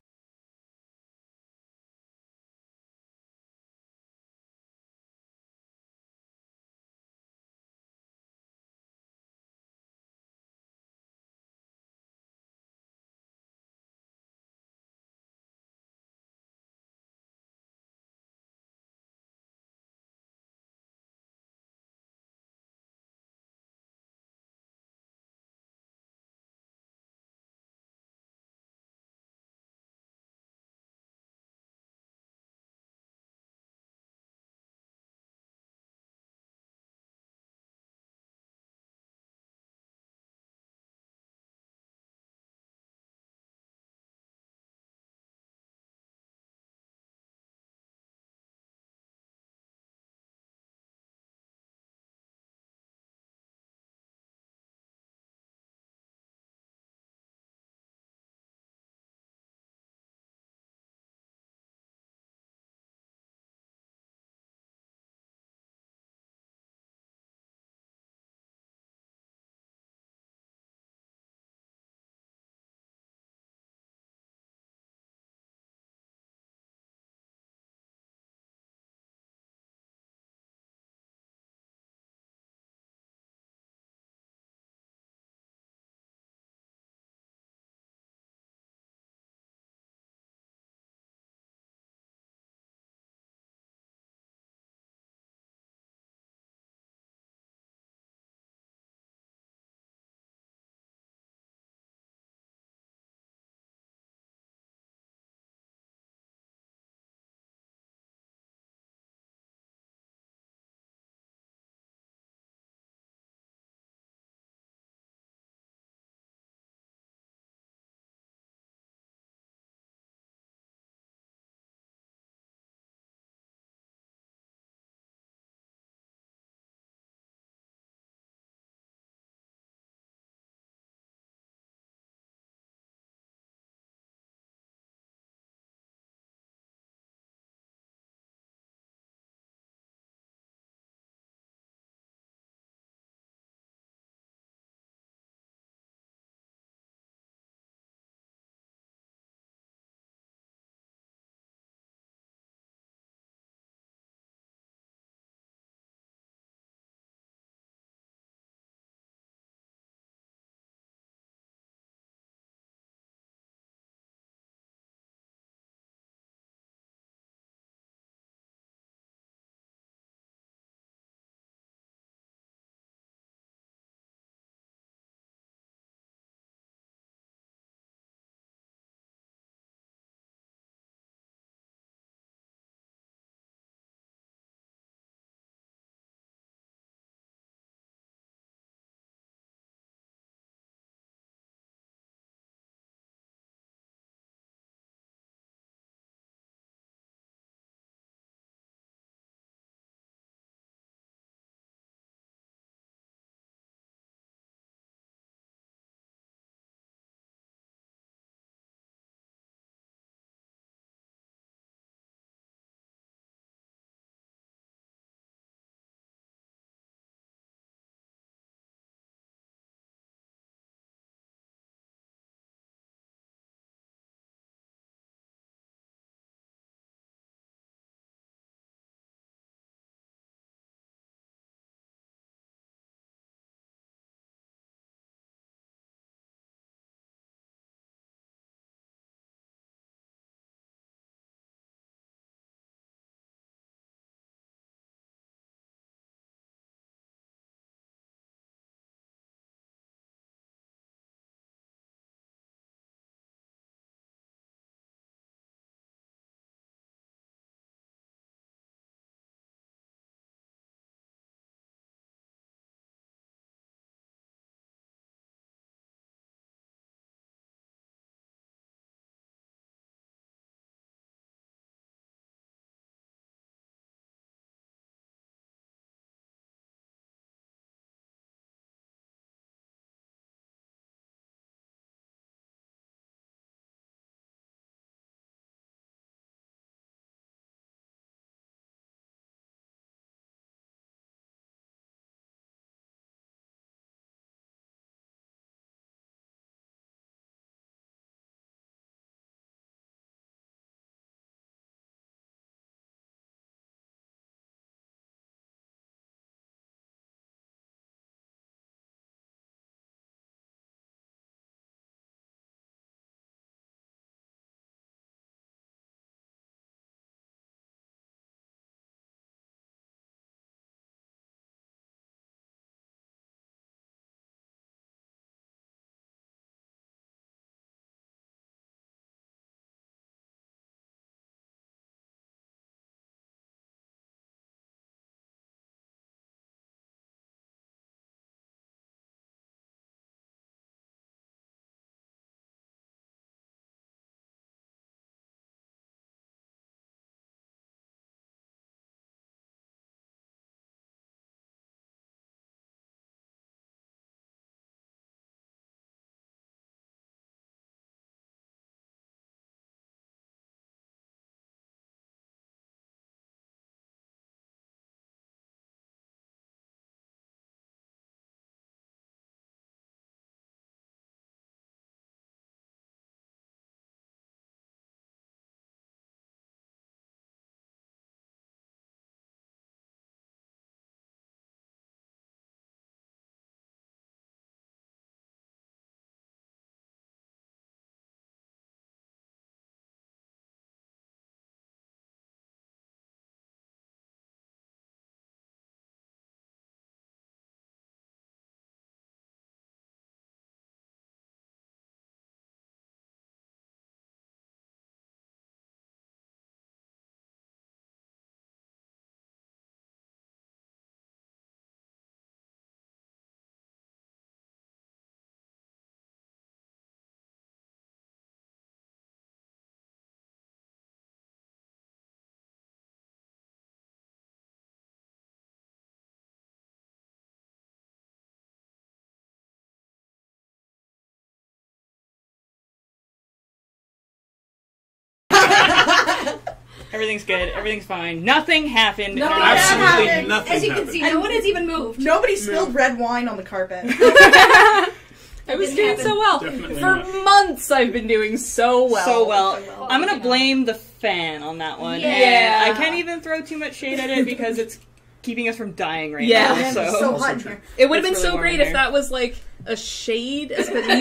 Everything's good. Everything's fine. Nothing happened. Nothing Absolutely happened. nothing As you can happened. see, no one has even moved. Nobody spilled red wine on the carpet. I was Didn't doing happen. so well. Definitely For not. months I've been doing so well. So well. well. I'm gonna blame the fan on that one. Yeah. And I can't even throw too much shade at it because it's keeping us from dying right Yeah. now. Man, it's so hot in here. It would have been It's so really warm great in if here. that was like a shade,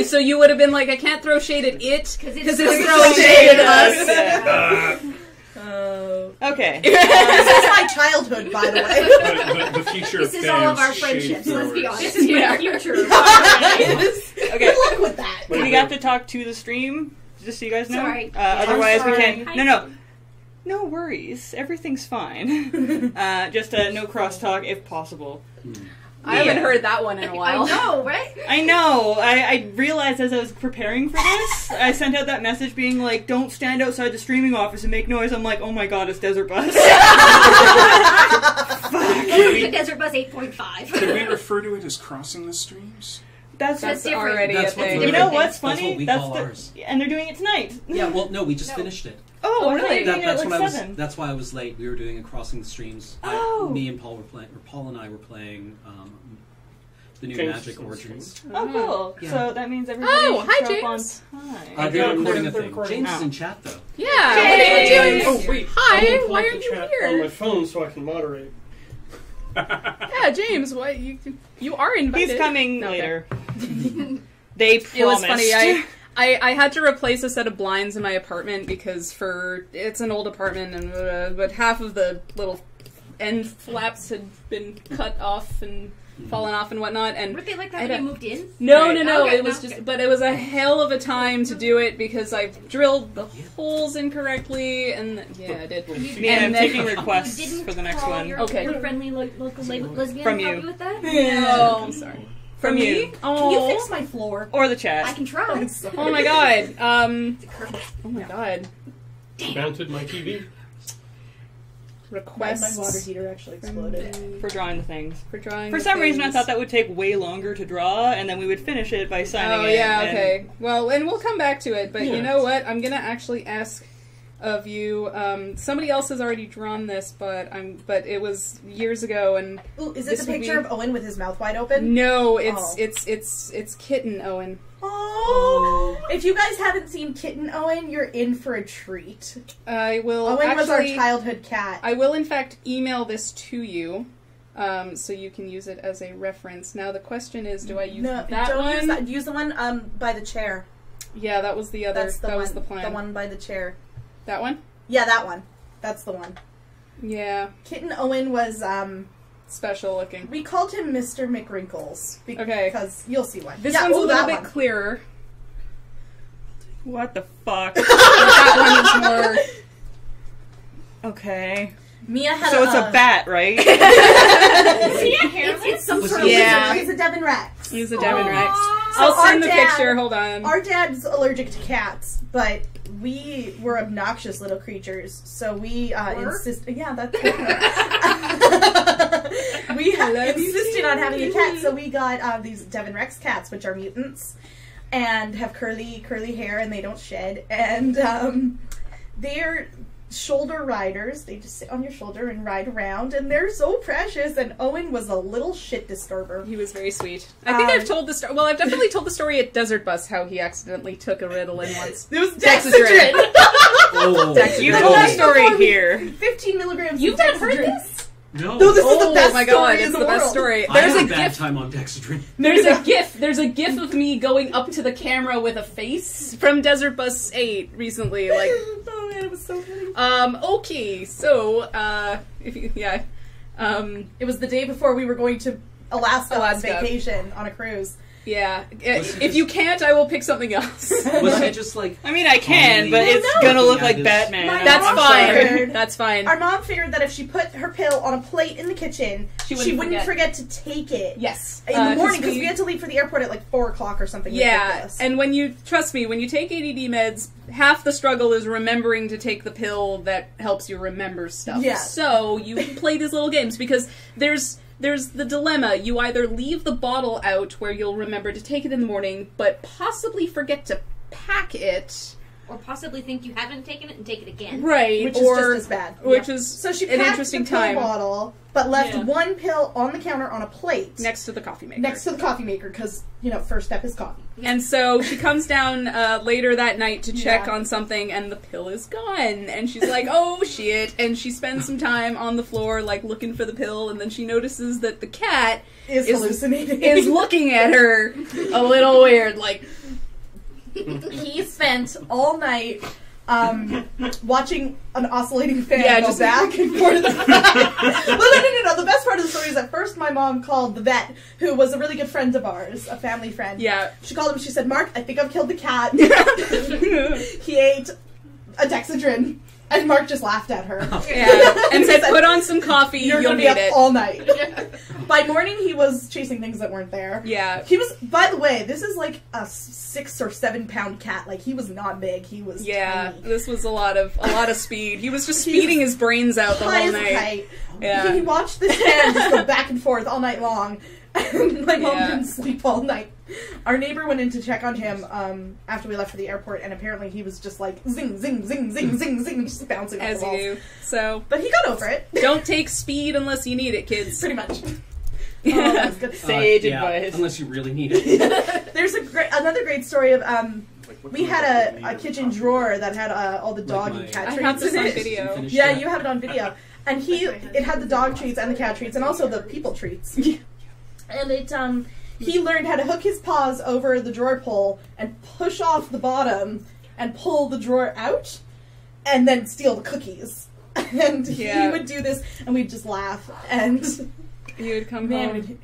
so you would have been like, I can't throw shade at it because it's throwing shade at us. Yeah. Oh. Okay. This is my childhood, by the way. The future This of is all of our fans, friendships, shade let's be throwers. honest. This is my future. Okay. Good luck with that. We got to talk to the stream, just so you guys know. Sorry. Otherwise, I'm we sorry. can't. No. No worries. Everything's fine. Just no crosstalk if possible. I haven't heard that one in a while. I know, right? I know. I realized as I was preparing for this, I sent out that message being like, "Don't stand outside the streaming office and make noise." I'm like, "Oh my god, it's Desert Bus." The Desert Bus 8.5. Could we refer to it as crossing the streams? That's That's different. already That's a what thing. we're you know doing. what's That's funny? what we That's call the ours. and they're doing it tonight. Yeah, well, no, we just No. finished it. Oh, really? That, that's Doing what it I at was. like 7. That's why I was late. We were doing a crossing the streams. Oh. Me and Paul were playing, or Paul and I were playing the new James Magic is on Origins. Oh, cool. Yeah. So that means everybody Oh, should hi, show up on James. time. They're I'm recording a they're thing. recording. James is in chat though. Yeah, Yay! what are you doing? Oh wait, Hi, I'm gonna pull why up are the you chat here? on my phone so I can moderate. Yeah, James, what you are invited. He's coming Okay. later. They promised. It was funny. I had to replace a set of blinds in my apartment because it's an old apartment, and but half of the little end flaps had been cut off and fallen off and whatnot. And Were they like I that when you don't- moved in? no, Right. no, no. Okay, It was no, just, okay. but it was a hell of a time to do it because I drilled the holes incorrectly, and yeah, I did. Yeah, I'm And taking then- requests You didn't for the next call one. Your, Okay. your friendly local lesbian From help you. you with that? No, I'm sorry. From me? you. Oh, Can you fix my floor? Or the I chat. can try. oh my god. Oh my god. Mounted my TV. Requests My water heater actually exploded. For drawing the things. for drawing. For the some reason, I things. thought that would take way longer to draw, and then we would finish it by signing Oh it. yeah, and- okay. Well, and we'll come back to it, but Yeah. you know what? I'm gonna actually ask of you. Somebody else has already drawn this, but it was years ago, and Ooh, is it This the would picture be- of Owen with his mouth wide open? no, Oh. it's Kitten Owen. Oh. If you guys haven't seen Kitten Owen, you're in for a treat. I will Owen was our actually. childhood cat. I will in fact email this to you, so you can use it as a reference. Now the question is, do I use that don't one? use that. Use the one by the chair. Yeah, that was the other. That's the that one. was the plan. The one by the chair. That one. Yeah, that one. That's the one. Yeah, Kitten Owen was special looking. we called him Mr. McWrinkles. Okay. Because you'll see why. This yeah, one's a ooh, little that bit one. clearer. What the fuck? That one is more. Okay. Mia had So it's a bat, right? It's some Was sort he- of Yeah. wizard. He's a Devon Rex. He's a Devon Rex. So I'll our send the dad- picture. Hold on. Our dad's allergic to cats, but we were obnoxious little creatures, so we insisted. Yeah, that's we insisted on having a cat, so we got these Devon Rex cats, which are mutants and have curly hair, and they don't shed, and they're shoulder riders. They just sit on your shoulder and ride around, and they're so precious. And Owen was a little shit disturber. He was very sweet. I think I've told the story. Well, I've definitely told the story at Desert Bus how he accidentally took a Ritalin once. It was Dexedrine. Dexedrine. Oh, You The told night the story before we- here. 15 milligrams. You've of not heard Dexedrine. this? no. No, this is the Oh best my story god, in it's the the best world. story. I There's had a a bad gif. time on Dexedrine. There's a gif. There's a gif of me going up to the camera with a face from Desert Bus 8 recently. Like, Oh man, it was so funny. okay, so if you, yeah, It was the day before we were going to Alaska. on Alaska. vacation on a cruise. yeah. Was he If you can't, I will pick something else. Was he just like? I mean, I can, but Well, it's no. gonna look Yeah, like it is. Batman. My That's mom fine. figured- That's fine. Our mom figured that if she put her pill on a plate in the kitchen, She she wouldn't wouldn't forget to take it. Yes. In the morning, 'cause because we had to leave for the airport at like 4 o'clock or something. Yeah, ridiculous. and when you trust me, when you take ADD meds, half the struggle is remembering to take the pill that helps you remember stuff. Yeah. So you play these little games because there's the dilemma. You either leave the bottle out where you'll remember to take it in the morning, but possibly forget to pack it, or possibly think you haven't taken it and take it again. Right, Which or is just as bad. which is So she an packed interesting the pill time bottle, but left Yeah. one pill on the counter on a plate next to the coffee maker. next to the coffee maker because first step is coffee. And so she comes down later that night to check Yeah. on something, and the pill is gone. And she's like, "Oh shit!" And she spends some time on the floor, like looking for the pill, and then she notices that the cat Is hallucinating. is looking at her a little weird, like. He spent all night watching an oscillating fan go just back and forth. No. The best part of the story is that first my mom called the vet, who was a really good friend of ours, a family friend. Yeah. She called him. She said, "Mark, I think I've killed the cat." He ate a Dexedrine, and Mark just laughed at her. Yeah, and said, "Put on some coffee. You're You'll gonna be need up it." all night. By morning, he was chasing things that weren't there. Yeah. He was, by the way, this is like a 6 or 7 pound cat. Like, he was not big. He was Yeah, tiny. this was a lot of speed. He was just speeding his brains out the High whole as a night. kite. Yeah. He watched this fan just go back and forth all night long. And my mom Yeah. didn't sleep all night. Our neighbor went in to check on him after we left for the airport, and apparently he was just like zing, zing, zing, zing, zing, zing, just bouncing off As the you walls. do. So But he got over it. don't take speed unless you need it, kids. Pretty much. Oh, that was good. Sage yeah, advice. unless you really need it. There's another great story of we had a kitchen drawer that had all the dog Like and my- cat I treats have this in on it. video. Finished Yeah, that? you have it on video. And it had the dog treats and the cat treats and also the people treats. And he learned how to hook his paws over the drawer pull and push off the bottom and pull the drawer out and then steal the cookies. And Yeah. he would do this and we'd just laugh and You would come man, home.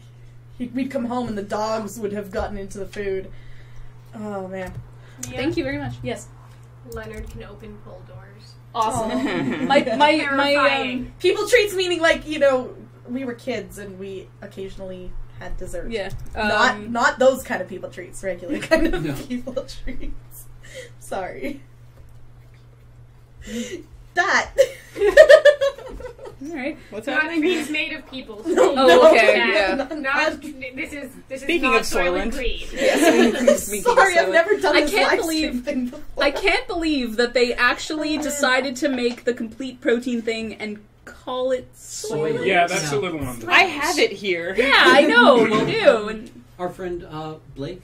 we'd come home and the dogs would have gotten into the food. Oh man. Yeah. Thank you very much. Yes. Leonard can open pull doors. Awesome. my Terrifying. People treats meaning like, we were kids and we occasionally had dessert. yeah. Not those kind of people treats, regular kind of No. people treats. Sorry. That. All right. What's Not happening? trees made of people. Oh, okay. Yeah. Yeah. Not. This is Speaking not of Soylent Soylent. Green. Sorry, I've never done I this can't live believe- stream thing before. I can't believe that they actually decided to make the complete protein thing and call it soy. Yeah, that's Yeah. a little on the I have it here. Yeah, I know you do. And Our friend Blake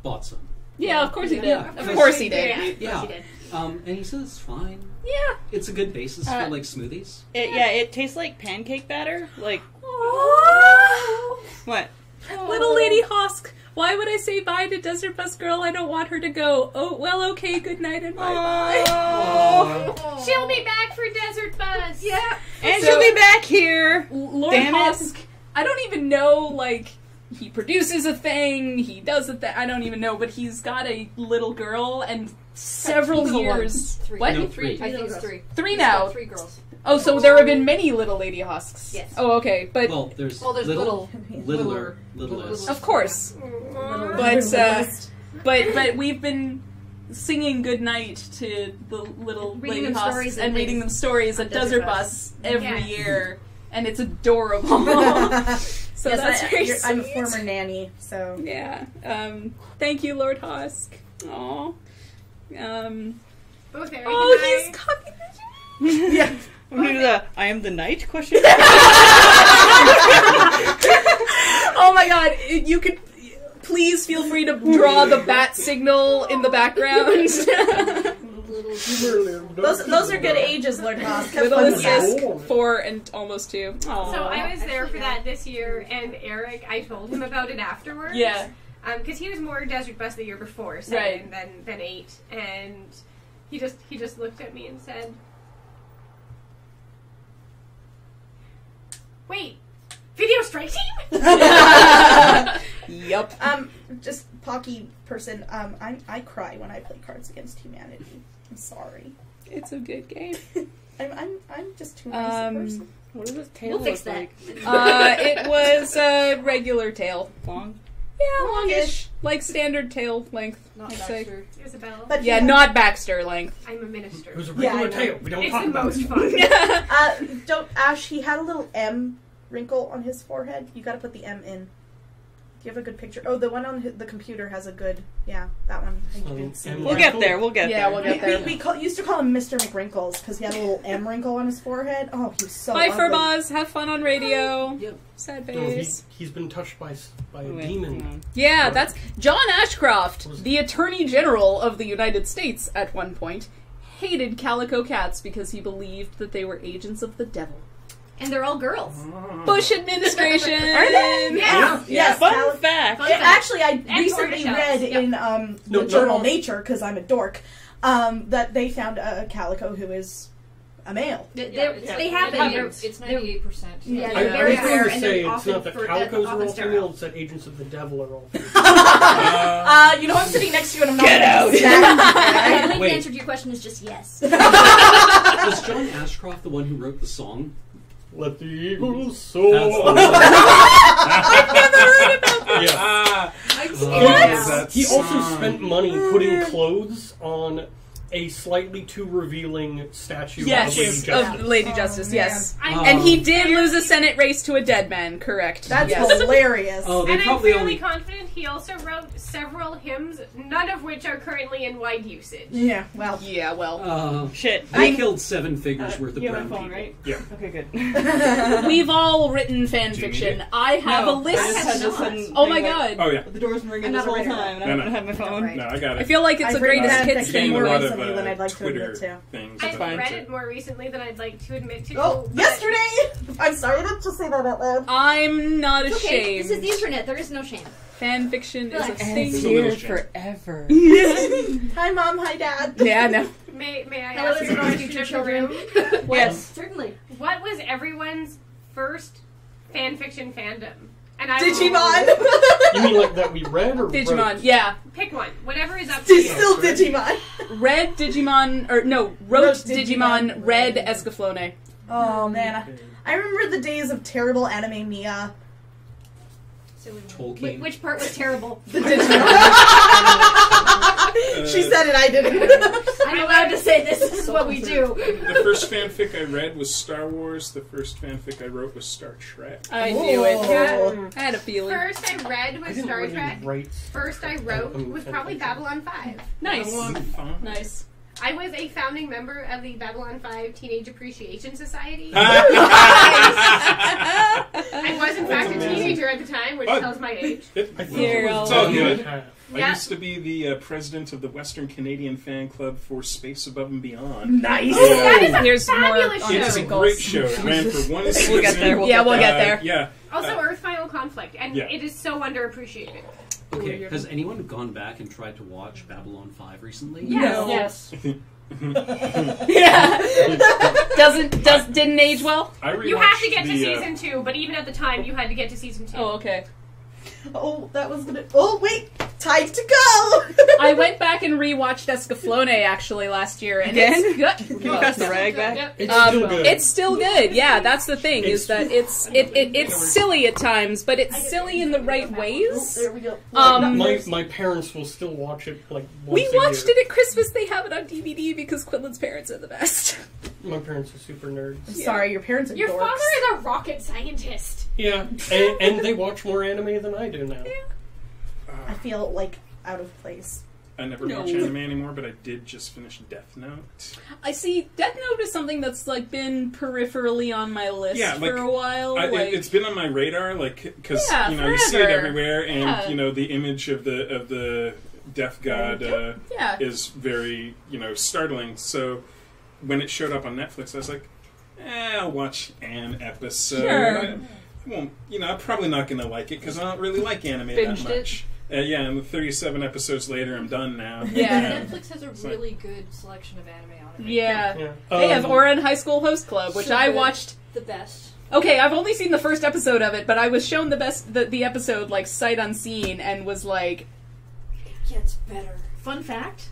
bought some. yeah, of course he did. Yeah. Of course he did. Yeah, of Yeah. course he did. And he says it's fine. Yeah. It's a good basis for like smoothies. It tastes like pancake batter. Like, what? Little Lady Hosk, why would I say bye to Desert Bus Girl? I don't want her to go. Oh, well, okay, good night and bye-bye. She'll be back for Desert Buzz. Yeah. And So- she'll be back here. Lord Damn it. Hosk, I don't even know, like, he produces a thing, he does a thing, I don't even know, but he's got a little girl and several years. Three. What? No, Three. three. I think it's three. Three He's now. got 3 girls. Oh, so there have been many Little Lady Hosks. Yes. Oh, okay, but Well, there's, Well, there's little, littler. littlest. of course. But we've been singing good night to the little Reading Lady them Hosks stories and at reading them stories at Desert Bus every Yes. year, and it's adorable. So Yes, that's very I'm a sweet. former nanny, so. Yeah. Thank you, Lord Hosk. Aw. Both Eric Oh, and I. he's copying. Yeah. I'm gonna do the I am the knight question. Oh my god, you could please feel free to draw the bat signal in the background. Those are good ages, Lord Haas. Have Little fun with that. assist 4 and almost 2. So I was there for that this year, and Eric, I told him about it afterwards. Yeah. Because he was more Desert Bus the year before, 7 than 8, and he just looked at me and said, "Wait, Video Strike Team?" Yup. Just Pocky person. I cry when I play Cards Against Humanity. I'm sorry. It's a good game. I'm just too nice a person. What does this tail We'll fix look that. like? It was a regular tail. Long? Yeah, longish. Like standard tail length, Not I'd say. Baxter. Isabel, But Yeah, not Baxter length. I'm a minister. It was a Yeah, I regular know. tail. We don't It's talk the about most it. fun. Don't Ash. He had a little M wrinkle on his forehead. You got to put the M in. you have a good picture? Oh, the one on the computer has a good. Yeah, that one. I think you can see. We'll get there. We'll get there. Yeah, we'll get there. We used to call him Mr. McWrinkles because he had a little M wrinkle on his forehead. Oh, he was so Bye, ugly. Furbaz. Have fun on radio. Yep. Sad No, face. he's been touched by a Wait, hang demon. on. Yeah, that's John Ashcroft, the Attorney General of the United States at one point, hated calico cats because he believed that they were agents of the devil. And they're all girls. Bush administration. Are they? Yeah. Yes. Fun fact. Fun fact. Actually, I And recently tortoise read shells. in No, the no, journal no. Nature, because I'm a dork, that they found a calico who is a male. They It happen. happens. It's 98%. Yeah, I they're was very going rare, to and say they're it's not often that calicos are often all sterile. female, it's that agents of the devil are all female. You know, I'm sitting next to you and I'm not. Get out. I believe Wait. the answer to your question is just yes. Was John Ashcroft the one who wrote the song? Let the eagles soar. Yeah. He also spent money putting clothes on a slightly too revealing statue of Lady Yes, Justice. of Lady Justice, man. yes. I'm And he did lose a Senate race to a dead man, correct. That's yes. hilarious. Oh, they And I'm probably fairly only. confident he also wrote several hymns, none of which are currently in wide usage. Yeah, well. Yeah, well. Shit. I killed 7 figures worth of You have my brown phone, people. right? Yeah. Okay, good. We've all written fan Do you need fiction. it? I have No, a I list. just had this sudden Oh my thing, like, god. Oh yeah. the door's been ringing I'm this not whole aware of time, and I No, don't no. have my phone. Right. No, I got it. I feel like it's I've the greatest read hits fanfiction thing. more a lot recently of than I'd like to Twitter admit to. things. I've about read it more recently than I'd like to admit to. Oh, but- yesterday! I'm sorry to say that out loud. I'm not It's ashamed. okay. This is the internet. There is no shame. Fan fiction is a Relax. thing. It's a little shame. forever. Hi, Mom. Hi, Dad. Yeah, no. May I Hello, ask this you is our to future the children. room? Yes. Certainly. What was everyone's first fanfiction fandom? And I Digimon. You mean like that we read or Digimon, wrote? yeah. Pick one. Whatever is up to She's you. still Digimon. Red Digimon, or no, wrote Wrote Digimon, Digimon, Red Red. Escaflowne. Oh, man. I remember the days of terrible anime Mia. Tolkien. Which part was terrible? The Digimon. She said it, I didn't. I'm allowed to say this is what we do. The first fanfic I read was Star Wars. The first fanfic I wrote was Star Trek. I knew it. Whoa. I had a feeling. First I read I was didn't Star really Trek. write. First I wrote was probably Babylon 5. Nice. Fun. Nice. I was a founding member of the Babylon 5 Teenage Appreciation Society. I was, in fact, a teenager at the time, which tells my age. I think Here, it was I'll- It's all good. half. I Yeah. used to be the president of the Western Canadian fan club for Space Above and Beyond. Nice. That is a Here's more fabulous on show. It's a Wrinkles. great show. It ran for one season. We'll get there. Yeah, we'll get there. Yeah. Also, Earth Final Conflict, and Yeah. it is so underappreciated. Okay, has anyone gone back and tried to watch Babylon 5 recently? No. Yes. Yeah. Didn't age well? I rewatched You have to get to the, season 2, but even at the time, you had to get to season 2. Oh, okay. Oh, that was gonna. Oh, wait. Time to go. I went back and rewatched Escaflowne actually last year, and Again? it's good. Can you pass the rag back? Yep. It's still good. It's still good. Yeah, that's the thing is that it's silly at times, but it's silly in the right ways. There we go. My parents will still watch it like once We a watched year. it at Christmas. They have it on DVD because Quinlan's parents are the best. My parents are super nerds. I'm sorry, your parents are Your dorks. father is a rocket scientist. Yeah, and they watch more anime than I do now. I feel like out of place. I never No. watch anime anymore, but I did just finish Death Note. I see. Death Note is something that's like been peripherally on my list Yeah, like, for a while. It's been on my radar, like because Yeah, you see it forever. everywhere, and Yeah. the image of the death god yeah. is very startling. So when it showed up on Netflix, I was like, I'll watch an episode. Sure. I won't, I'm probably not going to like it because I don't really like anime Binged that much. Yeah, and 37 episodes later, I'm done now. Yeah. Netflix has a really good selection of anime on it. Yeah. Yeah. They have Ouran High School Host Club, which So I good. watched. The best. Okay, I've only seen the first episode of it, but I was shown the episode like sight unseen and was like, It gets better. Fun fact: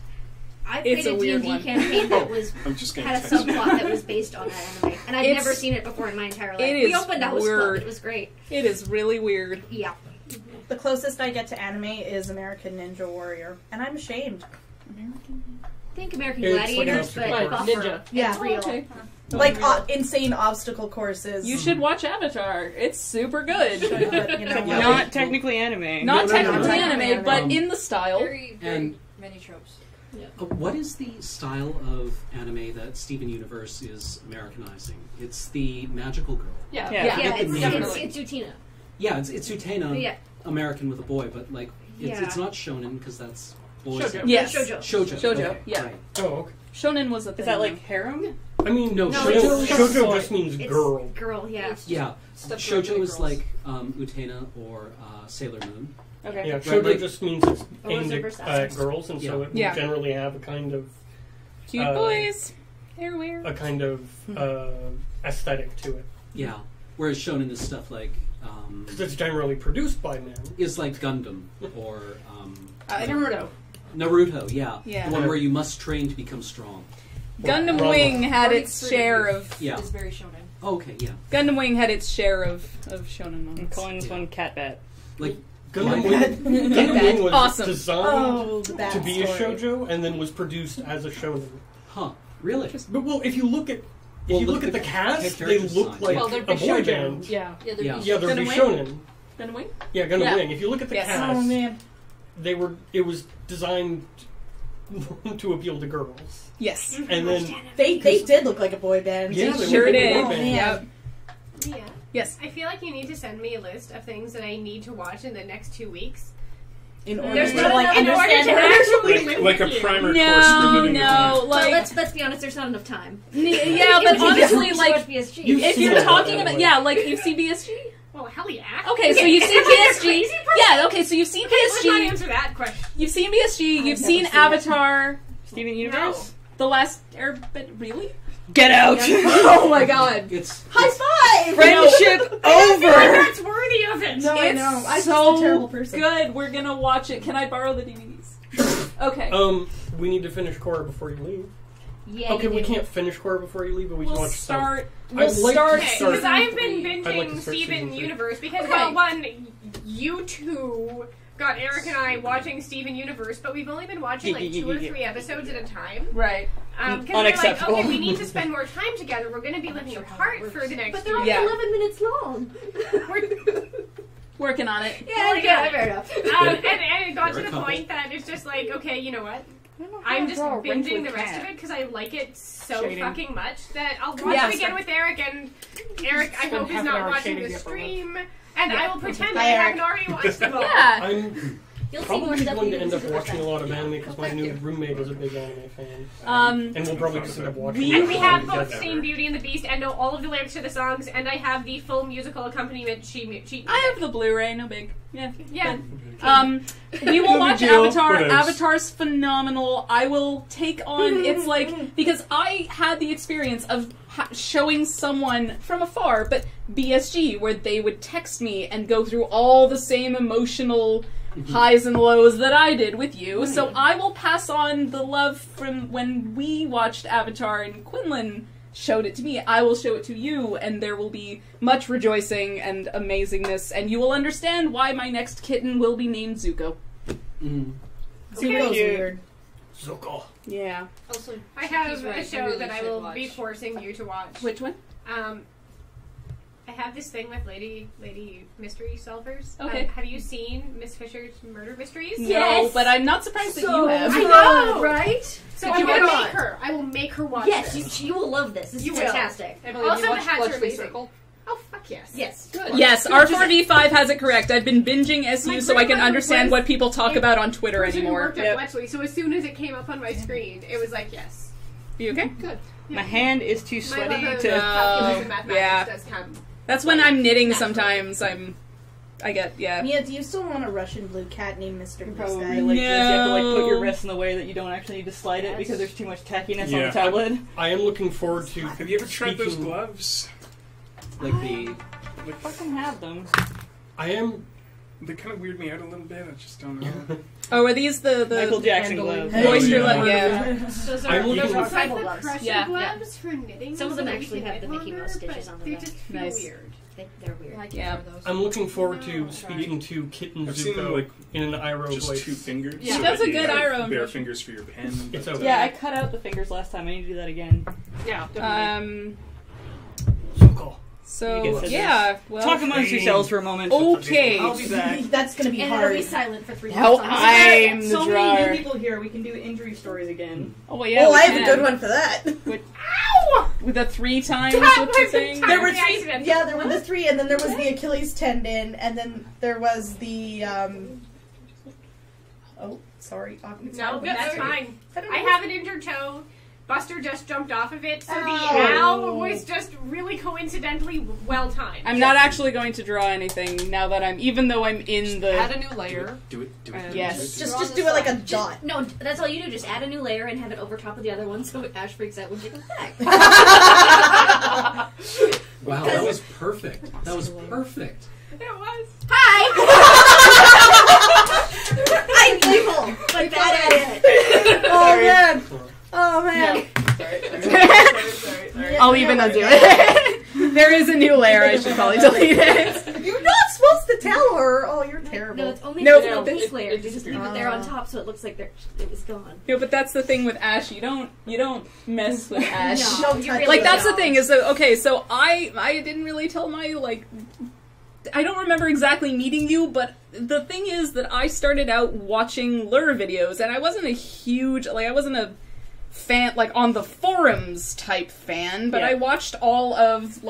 I It's played a a weird D&D one. campaign that was I'm just going had to a text you. subplot that was based on that anime, and I'd It's- never seen it before in my entire life. it We is opened a house club; weird. it was great. it is really weird. Yeah. The closest I get to anime is American Ninja Warrior, and I'm ashamed. Think American It's Gladiators, like but a buffer. Ninja. Yeah. It's real. Okay. Like insane obstacle courses. You should watch Avatar. It's super good. Not technically anime. Not technically anime, but in the style. Very And- many tropes. What is the style of anime that Steven Universe is Americanizing? It's the magical girl. Yeah. Yeah. It's Utina. Yeah, it's Utena, Yeah. American with a boy, but like Yeah. it's not shonen because that's boys. Shoujo. Yes. Shoujo. Shoujo. Shoujo, Okay, yeah. Right. Oh, okay. Shonen was a thing. Is that like harem? I mean, No, shoujo, shoujo- shoujo just means It's girl. Girl, yeah. Yeah, Stuff for Shoujo big is girls. like Utena or Sailor Moon. Okay. Yeah, Right, shoujo like- just means it's Or aimed reverse at access. girls, and so it will Yeah. generally have a kind of cute boys. They're weird. aesthetic to it. Yeah, whereas shonen is stuff like Because it's generally produced by men. is like Gundam or Naruto. Naruto. Yeah, Yeah. the one where you must train to become strong. Gundam Ranma. Wing had Or its it's share pretty- of Yeah. It's very shonen. Okay, yeah. Gundam Wing had its share of shonen I'm moments. calling this one Catbat. Like Gundam Like- Wing, Gundam Wing was Awesome. designed the bad to be a story. shoujo and then was produced as a shonen. huh? Really? But well, if you look at Well, look look at the at the cast, they character look design. like Well, they're a big boy shoujo. band. Yeah. Yeah, they're Yeah. Yeah, they're Gundam big Wing? shonen. Gundam Wing? Yeah, Gundam Yeah. Wing. If you look at the Yes. cast, Oh man. it was designed to appeal to girls. Yes. And then They did look like a boy band. Yeah, They they sure were did. boy band. Yep. Yeah. Yes. I feel like you need to send me a list of things that I need to watch in the next 2 weeks. In order There's to not like enough in order understand to her. actually live Like a with you. primer course for No, living with no, you. like Let's be honest. There's not enough time. yeah, but honestly, Watch like BSG. if you're Yeah, talking yeah, about yeah. like you've seen BSG. Well, hell yeah. Okay, so you've seen Am I the BSG. crazy person? Yeah, okay, so you've seen Let's not BSG. answer that question. You've seen BSG. You've never seen seen it. Avatar. Steven Universe? The Last Airbender. Really? Get out! Oh my god. it's High five! Friendship over! That's worthy of it. No, I It's know. I'm so just a terrible person. good. We're gonna watch it. Can I borrow the DVDs? Okay. we need to finish Korra before you leave. Yeah. Okay, you we do. can't finish Korra before you leave, but we can We'll watch some. start. I'd We'll like to start. Okay, start- because I've been I'd like to binging start Steven season 3. Universe because, Okay. well, one, you two got Eric and I watching Steven Universe, but we've only been watching like 2 or 3 episodes at a time. Right. Because we're like, Unacceptable. okay, we need to spend more time together. We're going to be living apart for the next But they're year. only Yeah. 11 minutes long. Working on it. Yeah, fair enough. And it got to They're a the couple. point that it's just like, okay, you know what? I don't know how I'm to just draw a wrinkly binging the rest cat. of it because I like it so Shading. fucking much that I'll watch Yeah. it again with Eric, and Eric, I hope, is half an not hour watching shading the the upper left. stream, and I will pretend Hi, I Eric. haven't already watched them all. Yeah. I'm You'll see probably more stuff going to you end up see the watching a first lot of time. anime because my new roommate is a big anime fan. Um. And we'll probably just end up watching We- it And we have together. both seen Beauty and the Beast and know all of the lyrics to the songs, and I have the full musical accompaniment sheet. I have the Blu-ray. No big. Yeah. Yeah. We will No watch big deal. Avatar. What else? Avatar's phenomenal. I will take on. It's like because I had the experience of showing someone from afar, but BSG, where they would text me and go through all the same emotional highs and lows that I did with you. So I will pass on the love from when we watched Avatar and Quinlan showed it to me. I will show it to you, and there will be much rejoicing and amazingness, and you will understand why my next kitten will be named Zuko. mm, Zuko's Cute. weird. Zuko. Yeah. Also, I have he's right, a you show really that I should will watch. be forcing you to watch. Which one? I have this thing with lady mystery solvers. Okay. Have you seen Miss Fisher's Murder Mysteries? No, Yes. but I'm not surprised that you have. I know, right? So Did I'm you gonna not? make her. I will make her watch Yes, this. you will love this. This You is will. fantastic. And Oh, have also you the watched hats are Bletchley amazing. Circle? Oh fuck yes. Yes. Good. Yes, R4V5 has it correct. I've been binging SU My so I can grandmother understand was what people talk a about on Twitter Person who anymore. worked at Yep. Bletchley, so as soon as it came up on my screen, it was like yes. You okay? Good. My hand is too My sweaty love of to. calculus and mathematics yeah. does come. That's when I'm knitting Naturally. sometimes. I get, yeah. Mia, do you still want a Russian blue cat named Mr. Blue Probably Sky? like this. You have to like put your No. wrist in the way that you don't actually need to slide it because there's too much tackiness on Yeah. the tablet. I am looking forward to. Have you ever tried those speaking- gloves? like the I fucking have them. I am. They kind of weird me out a little bit. I just don't know. Oh, are these the Michael Jackson handling. gloves. moisture? Yeah. Yeah. Those I'm are looking those for- are like Tribal the gloves. pressure Yeah. gloves for knitting. Some of so them that actually we have can the knit Mickey Mouse longer, stitches but on them, They though. just feel Nice. weird. They're weird. Like Yeah. those. I'm looking forward to No. speaking to Kitten I've seen them Zuko like in an Iroh just voice. 2 fingers. Yeah. so She does that a you good have Iroh bare impression. fingers for your pen. It's but- okay. Yeah, I cut out the fingers last time. I need to do that again. Yeah, definitely. So, yeah. Well, talk amongst yourselves for a moment. Okay. I'll be back. That's gonna be And hard. it'll be silent for 3 Now minutes. I'm the So drawer. many new people here. We can do injury stories again. Oh, yeah. Oh, we I have a can. good one for that. With the 3 times Stop, with the I'm thing. tired. There were The 3. accident. Yeah, there were the 3, and then there was the Achilles tendon, and then there was the. Oh, sorry. No, that's fine. I don't I know. have an injured toe. Buster just jumped off of it, so the Ow. ow was just really coincidentally well timed. I'm not actually going to draw anything now that even though I'm in the. Add a new layer. Do it. Yes. Just do it like a dot. No, that's all you do. Just add a new layer and have it over top of the other one so Ash freaks out when she comes back. Wow, that was perfect. That was perfect. It was. Hi! I'm playful, but bad at it. Oh man. Oh man. I'll even undo it. There is a new layer. I should probably delete it. You're not supposed to tell her. Oh, you're terrible. No, it's only No, for no, the base it- layer. You just leave it there on top so it looks like it was gone. No, but that's the thing with Ash. You don't mess with Ash. No, Don't you touch really Like that's the don't. thing is that okay. So I didn't really tell my I don't remember exactly meeting you, but the thing is that I started out watching lure videos, and I wasn't a huge I wasn't a fan on the forums type fan, but Yeah. I watched all of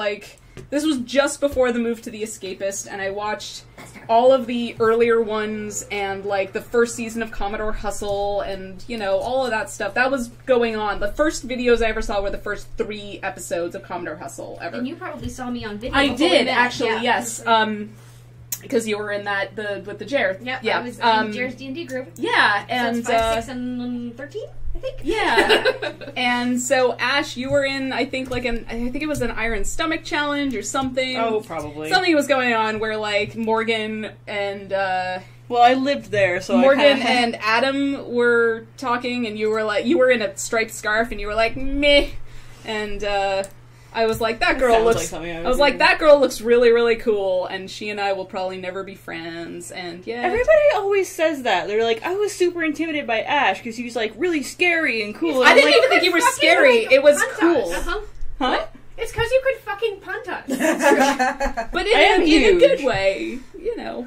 this was just before the move to The Escapist, and I watched all of the earlier ones and the first season of Commodore Hustle and all of that stuff that was going on. The first videos I ever saw were the first 3 episodes of Commodore Hustle ever. And you probably saw me on video. I before we did met. actually, Yeah. yes. Because you were in with the Jer. Yep, yeah. I was in Jared's D&D group. Yeah, So and it's 5, 6, and 13, I think. yeah, and so Ash, you were in I think it was an Iron Stomach challenge or something. Oh, probably. Something was going on where Morgan and Well, I lived there, so Morgan I kinda... and Adam were talking, and you were in a striped scarf, and you were like meh, and I was like that girl sounds looks. like something I would I was like do. that girl looks really really cool, and she and I will probably never be friends. And yeah, Everybody always says that. They're like, I was super intimidated by Ash because he was really scary and cool. I And I'm didn't like, even think you were fucking scary. like It was punt us. cool, Uh-huh. huh? It's because you could fucking punt us. But I am in a huge. good way,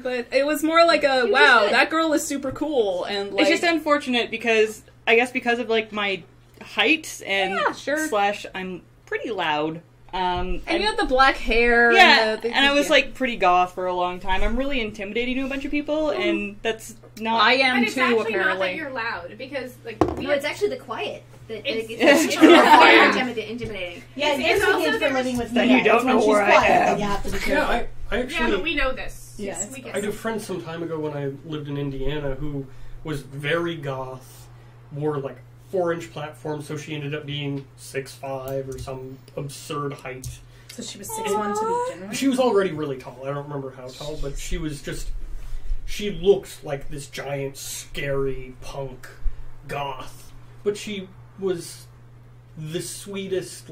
But it was more like a He was wow, good. that girl is super cool, and it's just unfortunate because I guess because of my height and Yeah, sure. / I'm pretty loud. and you had the black hair. Yeah, and, and I was pretty goth for a long time. I'm really intimidating to a bunch of people, and that's not. I am But it's too, actually not that apparently. you're loud, because, No, it's actually the quiet that It's- it's Yeah. intimidating. Yeah, It's it's also also for there's- living with Then me. you don't know When she's where I quiet, am. You have to be Yeah, careful. I Yeah, actually but we know this. Yeah. We I had a friend some time ago when I lived in Indiana who was very goth, wore 4-inch platforms, so she ended up being 6'5" or some absurd height. So she was 6'1" to be generous. She was already really tall. I don't remember how tall, but she looked like this giant, scary punk goth. But she was the sweetest,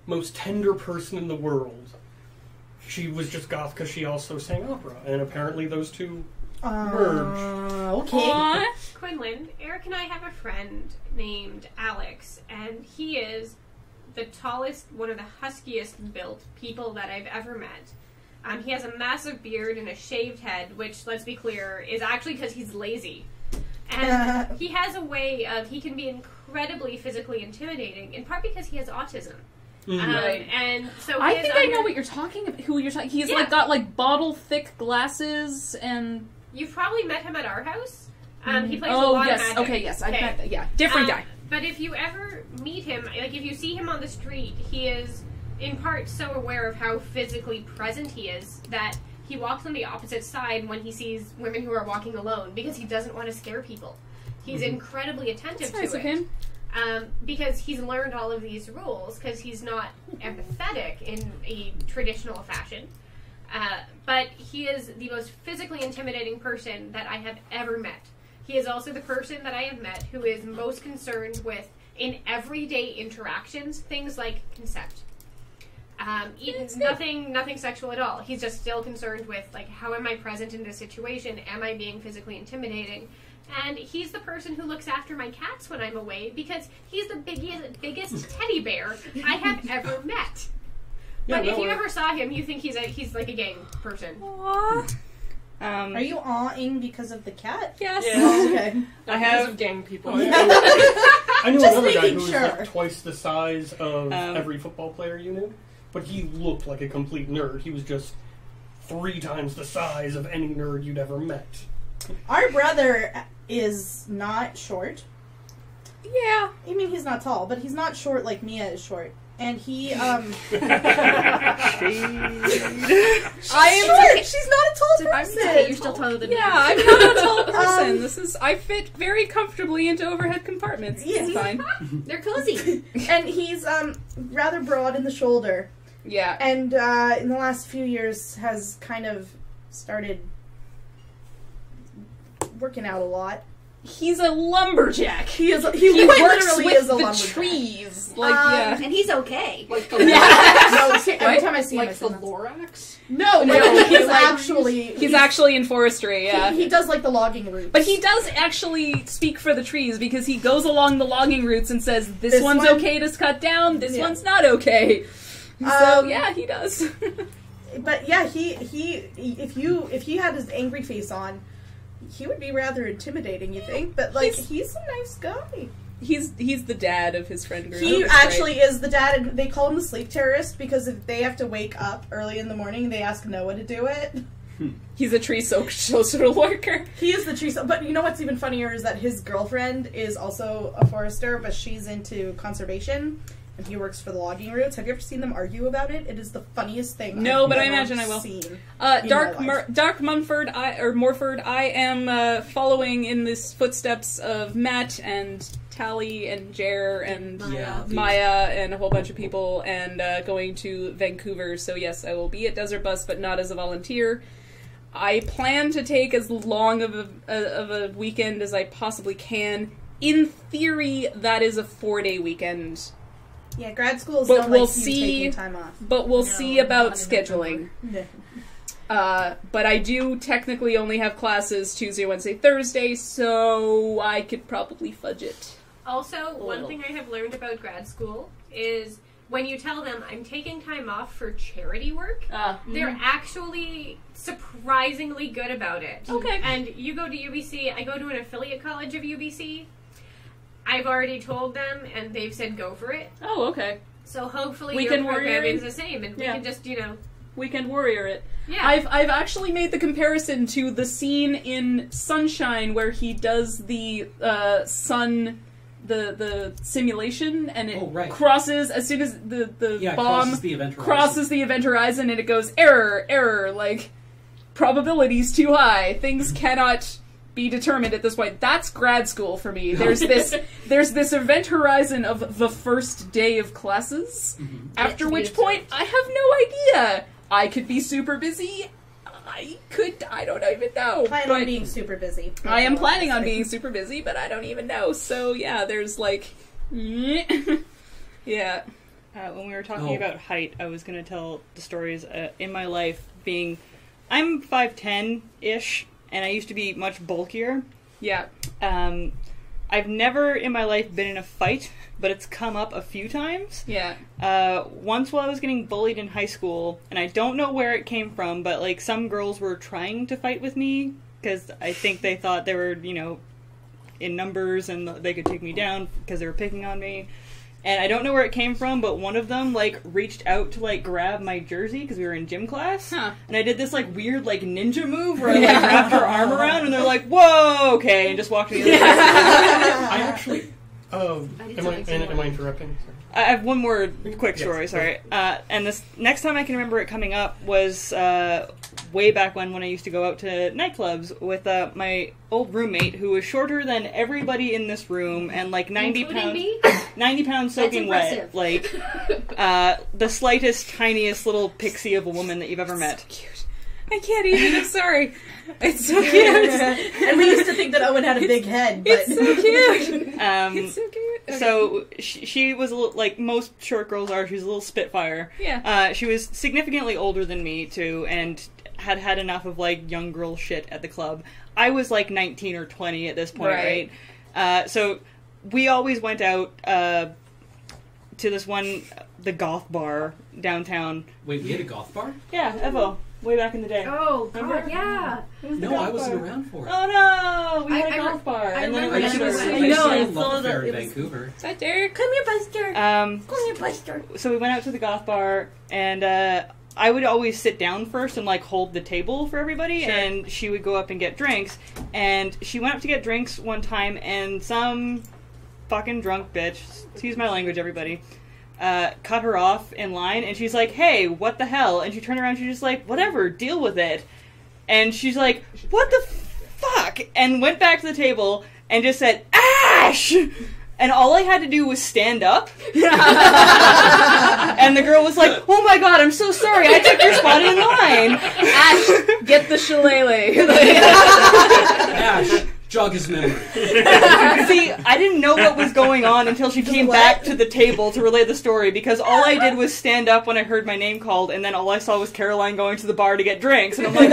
most tender person in the world. She was just goth because she also sang opera, and apparently those two merged. Okay. Aw. Quinlan, Eric and I have a friend named Alex, and he is the tallest, one of the huskiest built people that I've ever met. He has a massive beard and a shaved head, which, let's be clear, is actually because he's lazy. And he has a way of, he can be incredibly physically intimidating, in part because he has autism. Right. And so I his think I know what you're talking about. Who you're talking? He's Yeah. got bottle thick glasses and. You've probably met him at our house. He plays a Oh lot yes, of Magic. okay, yes, I've met that. Yeah, different guy. But if you ever meet him, if you see him on the street, he is in part so aware of how physically present he is that he walks on the opposite side when he sees women who are walking alone because he doesn't want to scare people. He's incredibly attentive That's nice to of it. him. Because he's learned all of these rules because he's not empathetic in a traditional fashion. But he is the most physically intimidating person that I have ever met. He is also the person that I have met who is most concerned with, in everyday interactions, things like consent. Even nothing sexual at all. He's just still concerned with, how am I present in this situation? Am I being physically intimidating? and he's the person who looks after my cats when I'm away because he's the biggest teddy bear I have ever met. But if you ever saw him, you think he's like a gang person. Aww. Are you awing because of the cat? Yes. Okay. I have gang people. I knew Just another guy making who was sure. like twice the size of every football player you knew, but he looked like a complete nerd. He was just 3 times the size of any nerd you'd ever met. Our brother is not short. Yeah. I mean, he's not tall, but he's not short like Mia is short. And he, I am. She's not a tall person. Okay, you're still taller than me. Yeah, I'm not a tall person. I fit very comfortably into overhead compartments. It's fine. They're cozy. And he's rather broad in the shoulder. Yeah. And in the last few years has kind of started working out a lot. He's a lumberjack. He is. He quite works literally with is a the lumberjack. trees. Like, yeah. And he's okay. Like the No, see, every time I see him, I like say the that. Lorax? No, he's actually in forestry, yeah. He does like the logging routes. But he does actually speak for the trees because he goes along the logging routes and says, this one's one? okay to cut down, this one's not okay. So, yeah, he does. But yeah, he if he had his angry face on, he would be rather intimidating, you think? But like, he's a nice guy. He's the dad of his friend group. He actually is the dad, and they call him the sleep terrorist because if they have to wake up early in the morning, they ask Noah to do it. He's a tree social worker. He is the tree but you know what's even funnier is that his girlfriend is also a forester, but she's into conservation, and he works for the logging routes. Have you ever seen them argue about it? It is the funniest thing. No, I've but I ever imagine I will. seen Dark Mumford, Morford, I am following in the footsteps of Matt and Tally and Jer and Maya and a whole bunch of people, and going to Vancouver. So yes, I will be at Desert Bus, but not as a volunteer. I plan to take as long of a weekend as I possibly can. In theory, that is a 4-day weekend. Yeah, grad schools But don't we'll like you see. taking time off. But we'll see about scheduling. Yeah. But I do technically only have classes Tuesday, Wednesday, Thursday, so I could probably fudge it. Also, one thing I have learned about grad school is when you tell them I'm taking time off for charity work, they're actually surprisingly good about it. Okay. And you go to UBC, I go to an affiliate college of UBC. I've already told them, and they've said go for it. Oh, okay. So hopefully Weekend your program warrior. is the same, and we can just, Weekend Warrior it. Yeah. I've actually made the comparison to the scene in Sunshine where he does the sun, the simulation, and it crosses as soon as the bomb crosses the event horizon, and it goes error, like probability's too high. Things cannot be determined at this point. That's grad school for me. There's this event horizon of the first day of classes, after which point I have no idea. I could be super busy. I don't even know. Plan on being super busy. I am planning on being super busy, but I don't even know. So yeah, there's like, yeah. When we were talking about height, I was going to tell the stories in my life being, I'm 5'10"-ish, and I used to be much bulkier. Yeah. I've never in my life been in a fight, but it's come up a few times. Yeah. Once while I was getting bullied in high school, and I don't know where it came from, but like some girls were trying to fight with me because I think they thought they were, in numbers and they could take me down because they were picking on me. And I don't know where it came from, but one of them, reached out to, grab my jersey, because we were in gym class. Huh. And I did this, weird, ninja move, where I, wrapped her arm around, and they're like, whoa, okay, and just walked me the other way. I actually... am I interrupting? Sorry. I have one more quick story, sorry. And this next time I can remember it coming up was way back when I used to go out to nightclubs with my old roommate who was shorter than everybody in this room and 90 pounds. Me? 90 pounds soaking wet. The slightest, tiniest little pixie of a woman that you've ever met. So cute. I can't even, I'm sorry. It's so cute. And we used to think that Owen had a big head, but... It's so cute. It's so cute. Okay. So she was a little, like most short girls are, she was a little spitfire. Yeah. She was significantly older than me, too, and had enough of like young girl shit at the club. I was like 19 or 20 at this point, right? So we always went out to this one, the goth bar downtown. Wait, we had a goth bar? Yeah, Evo. Way back in the day. Oh, Remember? God, yeah. No, I wasn't around for it. Oh no! We had a golf bar. I And then remember it was that. I I know, used it's to love all the fair the- in it was- Vancouver. Buster, come here, Buster. Come here, Buster. So we went out to the goth bar, and I would always sit down first and like hold the table for everybody, and she would go up and get drinks. And she went up to get drinks one time, and some fucking drunk bitch, excuse my language, everybody, cut her off in line, and she's like, "Hey, what the hell?" And she turned around, and she's just like, "Whatever, deal with it." And she's like, "What the fuck?" And went back to the table and just said, "Ash!" And all I had to do was stand up. And the girl was like, "Oh my god, I'm so sorry, I took your spot in line." Ash, get the shillelagh. Ash, jog his memory. See, I didn't know what was going on until she came back to the table to relay the story, because all I did was stand up when I heard my name called, and then all I saw was Caroline going to the bar to get drinks, and I'm like,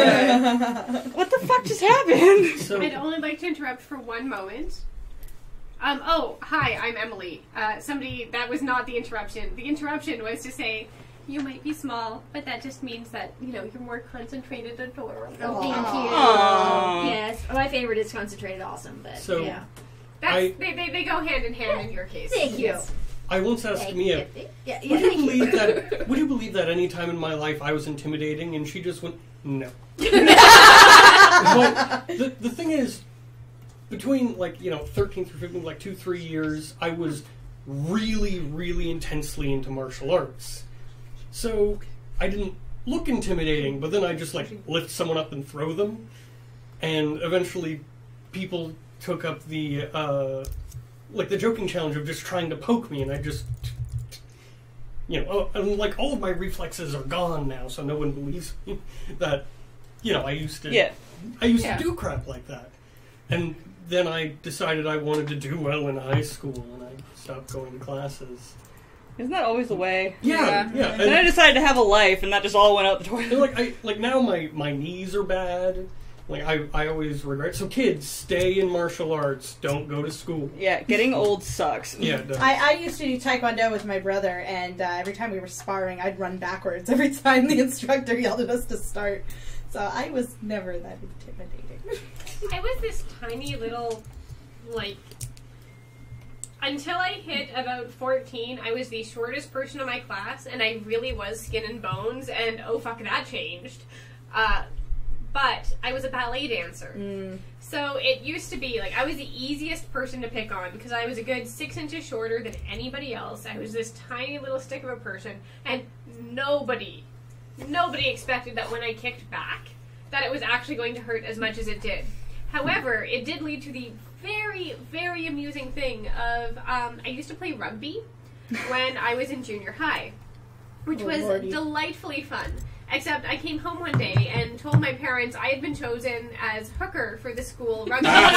what the fuck just happened? So, I'd only like to interrupt for one moment. Oh, hi, I'm Emily. That was not the interruption. The interruption was to say, you might be small, but that just means that, you're more concentrated and adorable. Oh, thank you. Aww. Yes. My favorite is concentrated awesome, but So- yeah. They go hand in hand in your case. Thank you. Yes. I once asked Thank Mia, you. Yeah, would you thank you. believe that? Would you believe that any time in my life I was intimidating? And she just went, no. But the thing is, between 13 through 15, 2-3 years, I was really, really intensely into martial arts. So I didn't look intimidating, but then I just lift someone up and throw them, and eventually people took up the the joking challenge of just trying to poke me, and I just and all of my reflexes are gone now, so no one believes me that I used to to do crap like that. And then I decided I wanted to do well in high school, and I stopped going to classes. Isn't that always the way? Yeah. And then I decided to have a life, and that just all went out the toilet. And now my knees are bad. I always regret. So kids, stay in martial arts. Don't go to school. Yeah, getting old sucks. Yeah, it does. I used to do Taekwondo with my brother, and every time we were sparring, I'd run backwards every time the instructor yelled at us to start. So I was never that intimidating. I was this tiny little, until I hit about 14, I was the shortest person in my class, and I really was skin and bones, and oh fuck, that changed. But I was a ballet dancer. So it used to be, I was the easiest person to pick on, because I was a good 6 inches shorter than anybody else. I was this tiny little stick of a person, and nobody expected that when I kicked back, that it was actually going to hurt as much as it did. However, it did lead to the very, very amusing thing of, I used to play rugby when I was in junior high, which was delightfully fun. Except I came home one day and told my parents I had been chosen as hooker for the school rugby. I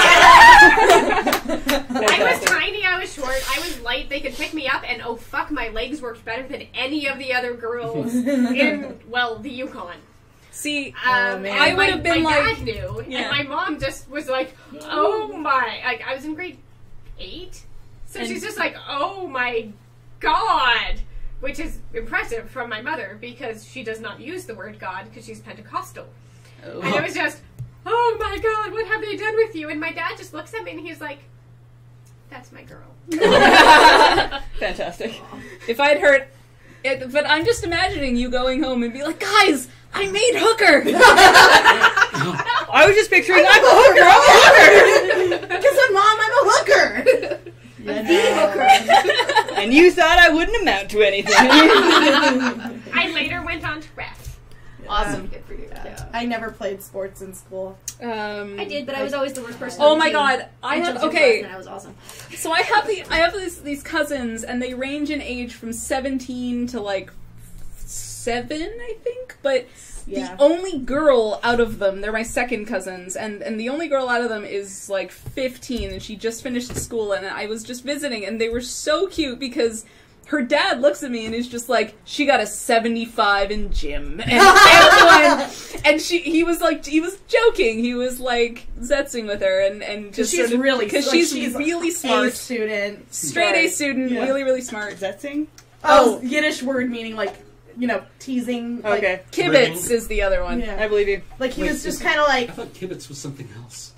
was tiny, I was short, I was light, they could pick me up, and oh fuck, my legs worked better than any of the other girls in, the Yukon. See, I would have been my like... dad knew, Yeah. and my mom just was like, oh my, I was in grade 8, so she's just like, oh my god, which is impressive from my mother, because she does not use the word God, because she's Pentecostal. Oh. And it was just, oh my god, what have they done with you? And my dad just looks at me and he's like, that's my girl. Fantastic. If I'd heard it, but I'm just imagining you going home and be like, guys, I made hooker! I was just picturing, I'm a hooker! Guess what, Mom? I'm a hooker! And you thought I wouldn't amount to anything. I later went on to ref. Awesome. Good for you. Yeah. I never played sports in school. I did, but I was always the worst person. Oh on the my team. god, I And have, Chelsea okay, was, and I was awesome. so I have these cousins, and they range in age from 17 to 7, I think, but Yeah. the only girl out of them, they're my second cousins, and the only girl out of them is 15, and she just finished school, and I was just visiting, and they were so cute because her dad looks at me and is just like, she got a 75 in gym. And everyone, and he was joking. He was like zetzing with her and just she's really, because like, she's really smart. A student. Straight A student, really, really smart. Zetzing? Oh, Yiddish word meaning like, teasing. Like, Okay. Kibitz is the other one. Yeah. I believe you. Like he was just kind of like. I thought kibitz was something else.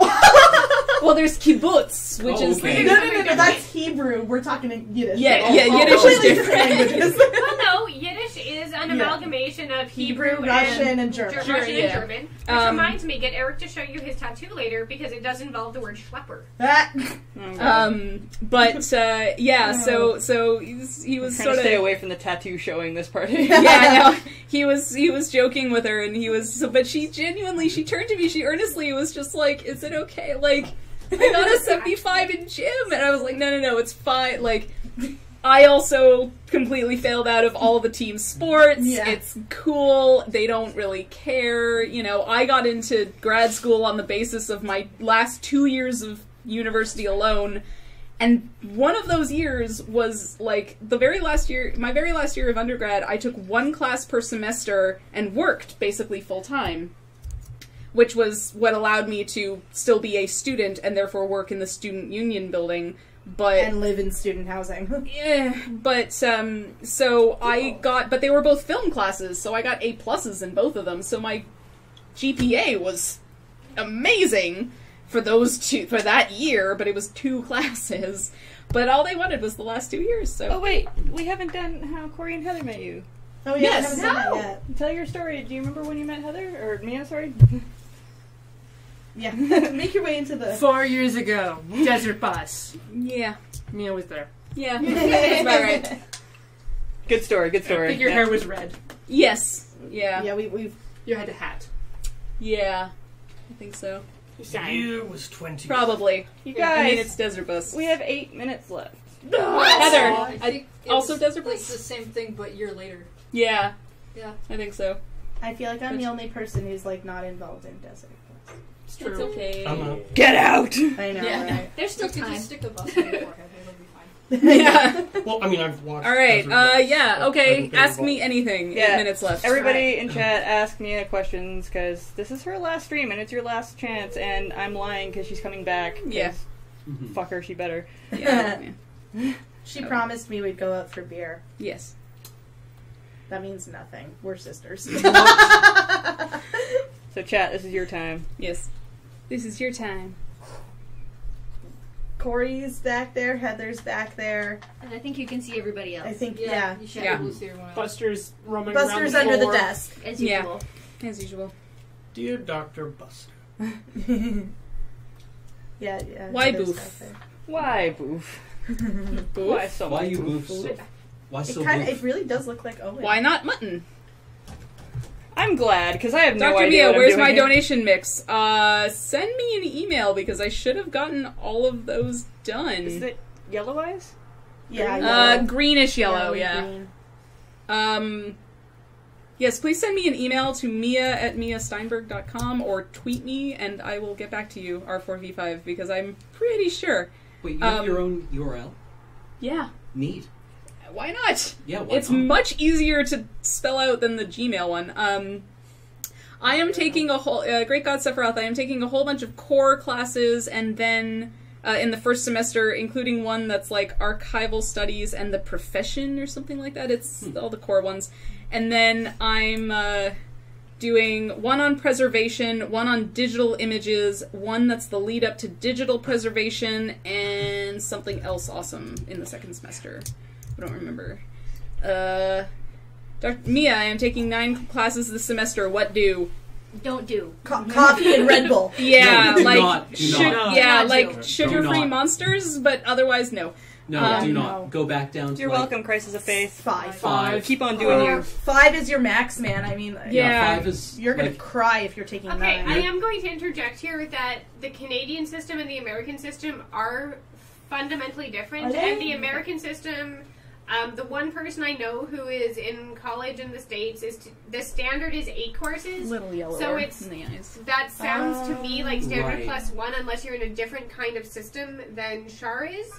Well, there's kibbutz, which is okay. No, that's Hebrew. We're talking in Yiddish. Yeah, Yiddish is different. languages. Well, no, Yiddish is an amalgamation of Hebrew, Russian, and German. Russian and German. Which reminds me, get Eric to show you his tattoo later because it does involve the word schlepper. So he was Trying sort to of stay away from the tattoo showing this party. Yeah, I know. He was joking with her, and but she turned to me, she earnestly was just like, "Is it okay? Like, I got a 75 in gym," and I was like, "No, it's fine." Like, I also completely failed out of all the team sports. Yeah. It's cool. They don't really care. I got into grad school on the basis of my last 2 years of university alone. And one of those years was, like, my very last year of undergrad, I took one class per semester and worked basically full-time, which was what allowed me to still be a student and therefore work in the student union building, and live in student housing. Yeah, but they were both film classes, so I got A+ in both of them, so my GPA was amazing for that year, but it was 2 classes. But all they wanted was the last 2 years, so. Oh wait, we haven't done how Corey and Heather met you. Oh yeah, Yes. I haven't done that yet. Tell your story. Do you remember when you met Heather? Or Mia, sorry? Yeah. Make your way into the 4 years ago, desert bus. Yeah. Mia was there. Yeah. That's about right. Good story, good I story. think your hair was red. Yes. Yeah. Yeah, we've You had a hat. Yeah. I think so. You was 20. Probably. You guys, I mean, it's Desert Bus. we have 8 minutes left. Heather, I think it also was, Desert like Bus? the same thing, but a year later. Yeah. Yeah. I think so. I feel like I'm the only person who's like not involved in desert. It's true. It's okay. I'm not. Get out! I know, Yeah. right? There's still time. Just stick a bus on your forehead. It'll be fine. Yeah. Well, I mean, I've watched. All right. Desert Bus, Yeah. but I Okay. haven't been Ask me involved. anything. Yeah. 8 minutes left. Everybody in chat, ask Mia questions, because this is her last stream, and it's your last chance, and I'm lying because she's coming back. 'cause Yeah. Fuck her, she better. Yeah. She promised me we'd go out for beer. Yes. That means nothing. We're sisters. So chat, this is your time. Yes. This is your time. Corey's back there. Heather's back there. And I think you can see everybody else. I think, yeah. You should Yeah. be able to see everyone else. Buster's roaming Buster's around under the floor. desk. As Yeah. usual. As usual. Dear Dr. Buster. Yeah. Why Heather's boof? back there. Why, boof? Why so Why much you boof? boofs? Why so It boof? really does look like Owen. Why not mutton? I'm glad, because I have no Dr. idea Mia, what I'm where's doing my here. donation mix? Send me an email because I should have gotten all of those done. Is it yellow eyes? Yeah, yellow. Greenish yellow, yeah. Green. Yes, please send me an email to mia@miasteinberg.com or tweet me and I will get back to you, R4V5, because I'm pretty sure. Wait, you have your own URL? Yeah. Neat. Why not? Yeah, why It's not? much easier to spell out than the Gmail one. I am taking a whole, Great God Sephiroth, I am taking a whole bunch of core classes and then in the first semester, including one that's like archival studies and the profession or something like that. It's all the core ones. And then I'm doing one on preservation, one on digital images, one that's the lead up to digital preservation, and something else awesome in the second semester. I don't remember. Dr. Mia, I am taking 9 classes this semester. What do? Don't do. Coffee and Red Bull. Yeah, No, do like not, do not. yeah, Do like not. sugar-free Do not. monsters, but otherwise no. No, do no. not. Go back down to You're like, welcome, Crisis of Faith. 5. 5. Keep on doing you. 5 is your max, man. I mean, Yeah. 5 is you're gonna like, cry if you're taking Okay, 9. I am going to interject here that the Canadian system and the American system are fundamentally different. Are they? And the American system, the one person I know who is in college in the States the standard is 8 courses. Little yellow So it's in the eyes. that sounds to me like standard Right. plus 1, unless you're in a different kind of system than Shar is.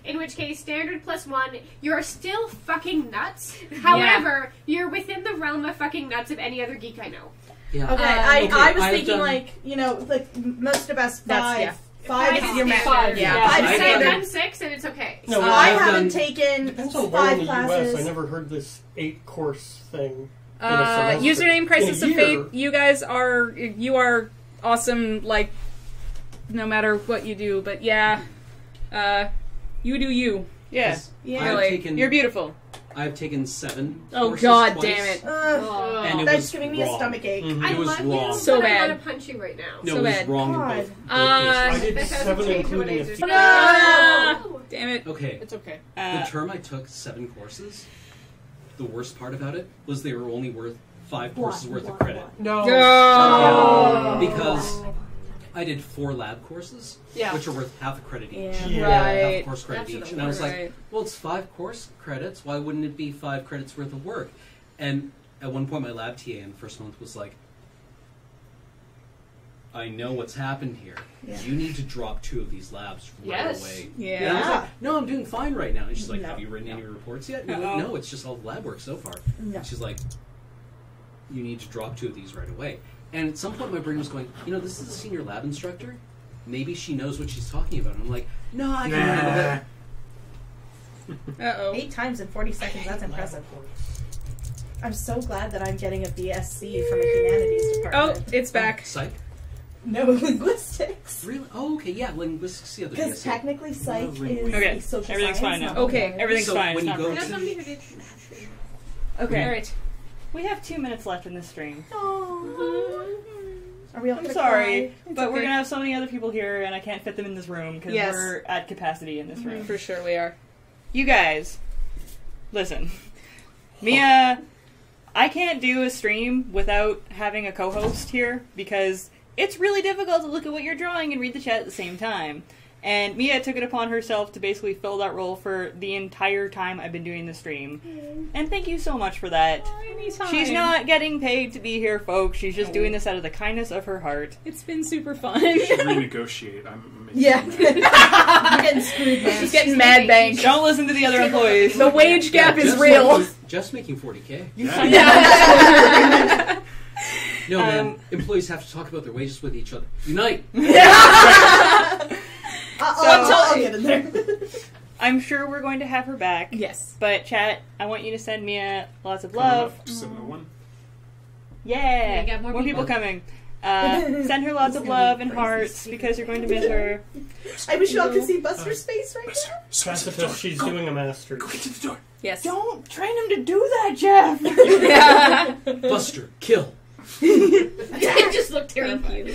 in which case standard +1, you're still fucking nuts. However, you're within the realm of fucking nuts of any other geek I know. Yeah. Okay, I was I've thinking done- like, you know, like most of us That's- yeah. 5 is your max. Five, yeah. Five I've standard. done 6 and it's okay. No, I I've haven't done- taken Depends on where in 5 the classes. U.S. I never heard this 8-course thing. in a semester. Username Crisis In of a year. Fate. You guys are awesome. Like, no matter what you do, but yeah, you do you. Yeah. Yes. Yeah. I've Really. taken, You're beautiful. I've taken 7 Oh courses God, twice, damn it! And it That's was giving me a wrong. stomach ache. Mhm. I It was love wrong. you, So but bad. I want to punch you right now. No, So it was bad. wrong in God. both I cases. did That hasn't 7, changed when including I a just- few. Ah, damn it! Okay, It's okay. the term I took 7 courses. The worst part about it was they were only worth 5 courses worth of credit. No. Oh. Because I did 4 lab courses, Yeah. which are worth half a credit each. Yeah. Right. Half a course credit That's each. the And I was like, Right. well, it's 5 course credits. Why wouldn't it be 5 credits worth of work? And at one point, my lab TA in the first month was like, I know what's happened here. Yeah. You need to drop 2 of these labs right Yes. away. Yeah. And I was like, no, I'm doing fine right now. And she's like, No. have you written any reports yet? And I'm like, no, it's just all the lab work so far. No. And she's like, you need to drop 2 of these right away. And at some point, my brain was going, this is a senior lab instructor. Maybe she knows what she's talking about. And I'm like, no, I can handle that. Uh-oh. 8 times in 40 seconds, that's impressive. I'm so glad that I'm getting a BSc from a humanities Oh, department. it's back. Psych? No, linguistics. Really? Oh, okay, yeah, linguistics the other day. Because technically psych is Okay, a social everything's science. fine now. not Okay, humanities. Everything's So fine. when It's you not go broken. That's somebody who did. Okay. All right. We have 2 minutes left in this stream. Are we all I'm gonna sorry, cry? but we're okay. gonna have so many other people here, and I can't fit them in this room because Yes. we're at capacity in this room. For sure we are. You guys, listen. Mia, I can't do a stream without having a co-host here because it's really difficult to look at what you're drawing and read the chat at the same time. And Mia took it upon herself to basically fill that role for the entire time I've been doing the stream. And thank you so much for that. Anytime. She's not getting paid to be here, folks. She's just doing this out of the kindness of her heart. It's been super fun. Should renegotiate. I'm making Yeah. mad. You're getting screwed, man. She's getting mad banked. Don't listen to the other employees. The wage gap is Jeff's real. Jeff's making 40K. Yeah. No, man. Employees have to talk about their wages with each other. Unite! I'll get in there. I'm sure we're going to have her back. Yes. But chat, I want you to send Mia lots of Coming love. up to 701. Yeah, We got more people people. coming. Send her lots of love and hearts because you're going to miss her. I wish y'all could see Buster's face right now. That's because she's doing a master's. Go into the door. Yes. Don't train him to do that, Jeff. Buster, kill! It just looked terrifying.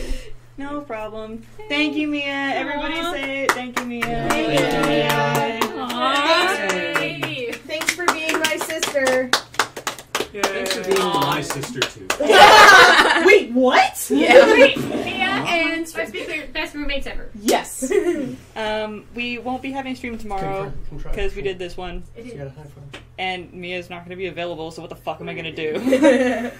No problem. Thank you, Mia. Everybody say thank you, Mia. Thank you, Mia. Hey. Thanks for being my sister. Thanks for being my sister, too. Wait, what? Yeah. Wait, Mia and let's be clear, best roommates ever. Yes. We won't be having stream tomorrow because we did this one, You got a high five. and Mia's not going to be available. So what the fuck am I going to do?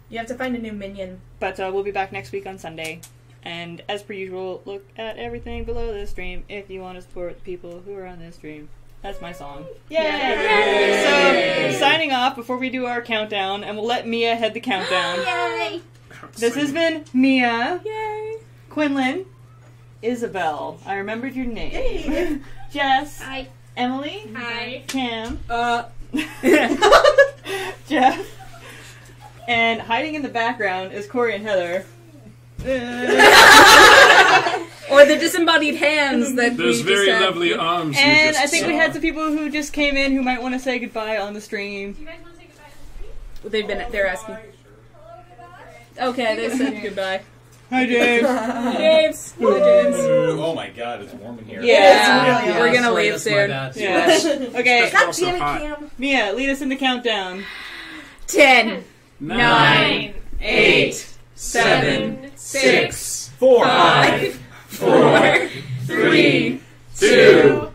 You have to find a new minion. But we'll be back next week on Sunday. And as per usual, look at everything below this stream if you want to support the people who are on this stream. That's my song. Yay! So, signing off before we do our countdown, and we'll let Mia head the countdown. Yay! This has been Mia, Yay. Quinlan, Isabel. I remembered your name. Yay. Jess, Hi. Emily, Hi. Cam, Jeff, and hiding in the background is Corey and Heather. Or the disembodied hands that Those we very just had. lovely arms. you And just I think we saw. had some people who just came in who might want to say goodbye on the stream. Do you guys want to say goodbye? They're asking. Okay, they said goodbye. Hi, James. James. Hi, James. Oh my god, it's warm in here. Yeah. really We're gonna Sorry, leave that's my soon. bad. Yeah. Okay, It's also Damn it, hot. Cam. Mia, lead us in the countdown. 10, 9, 8, 7, 6, 4, 5, 4, 3, 2,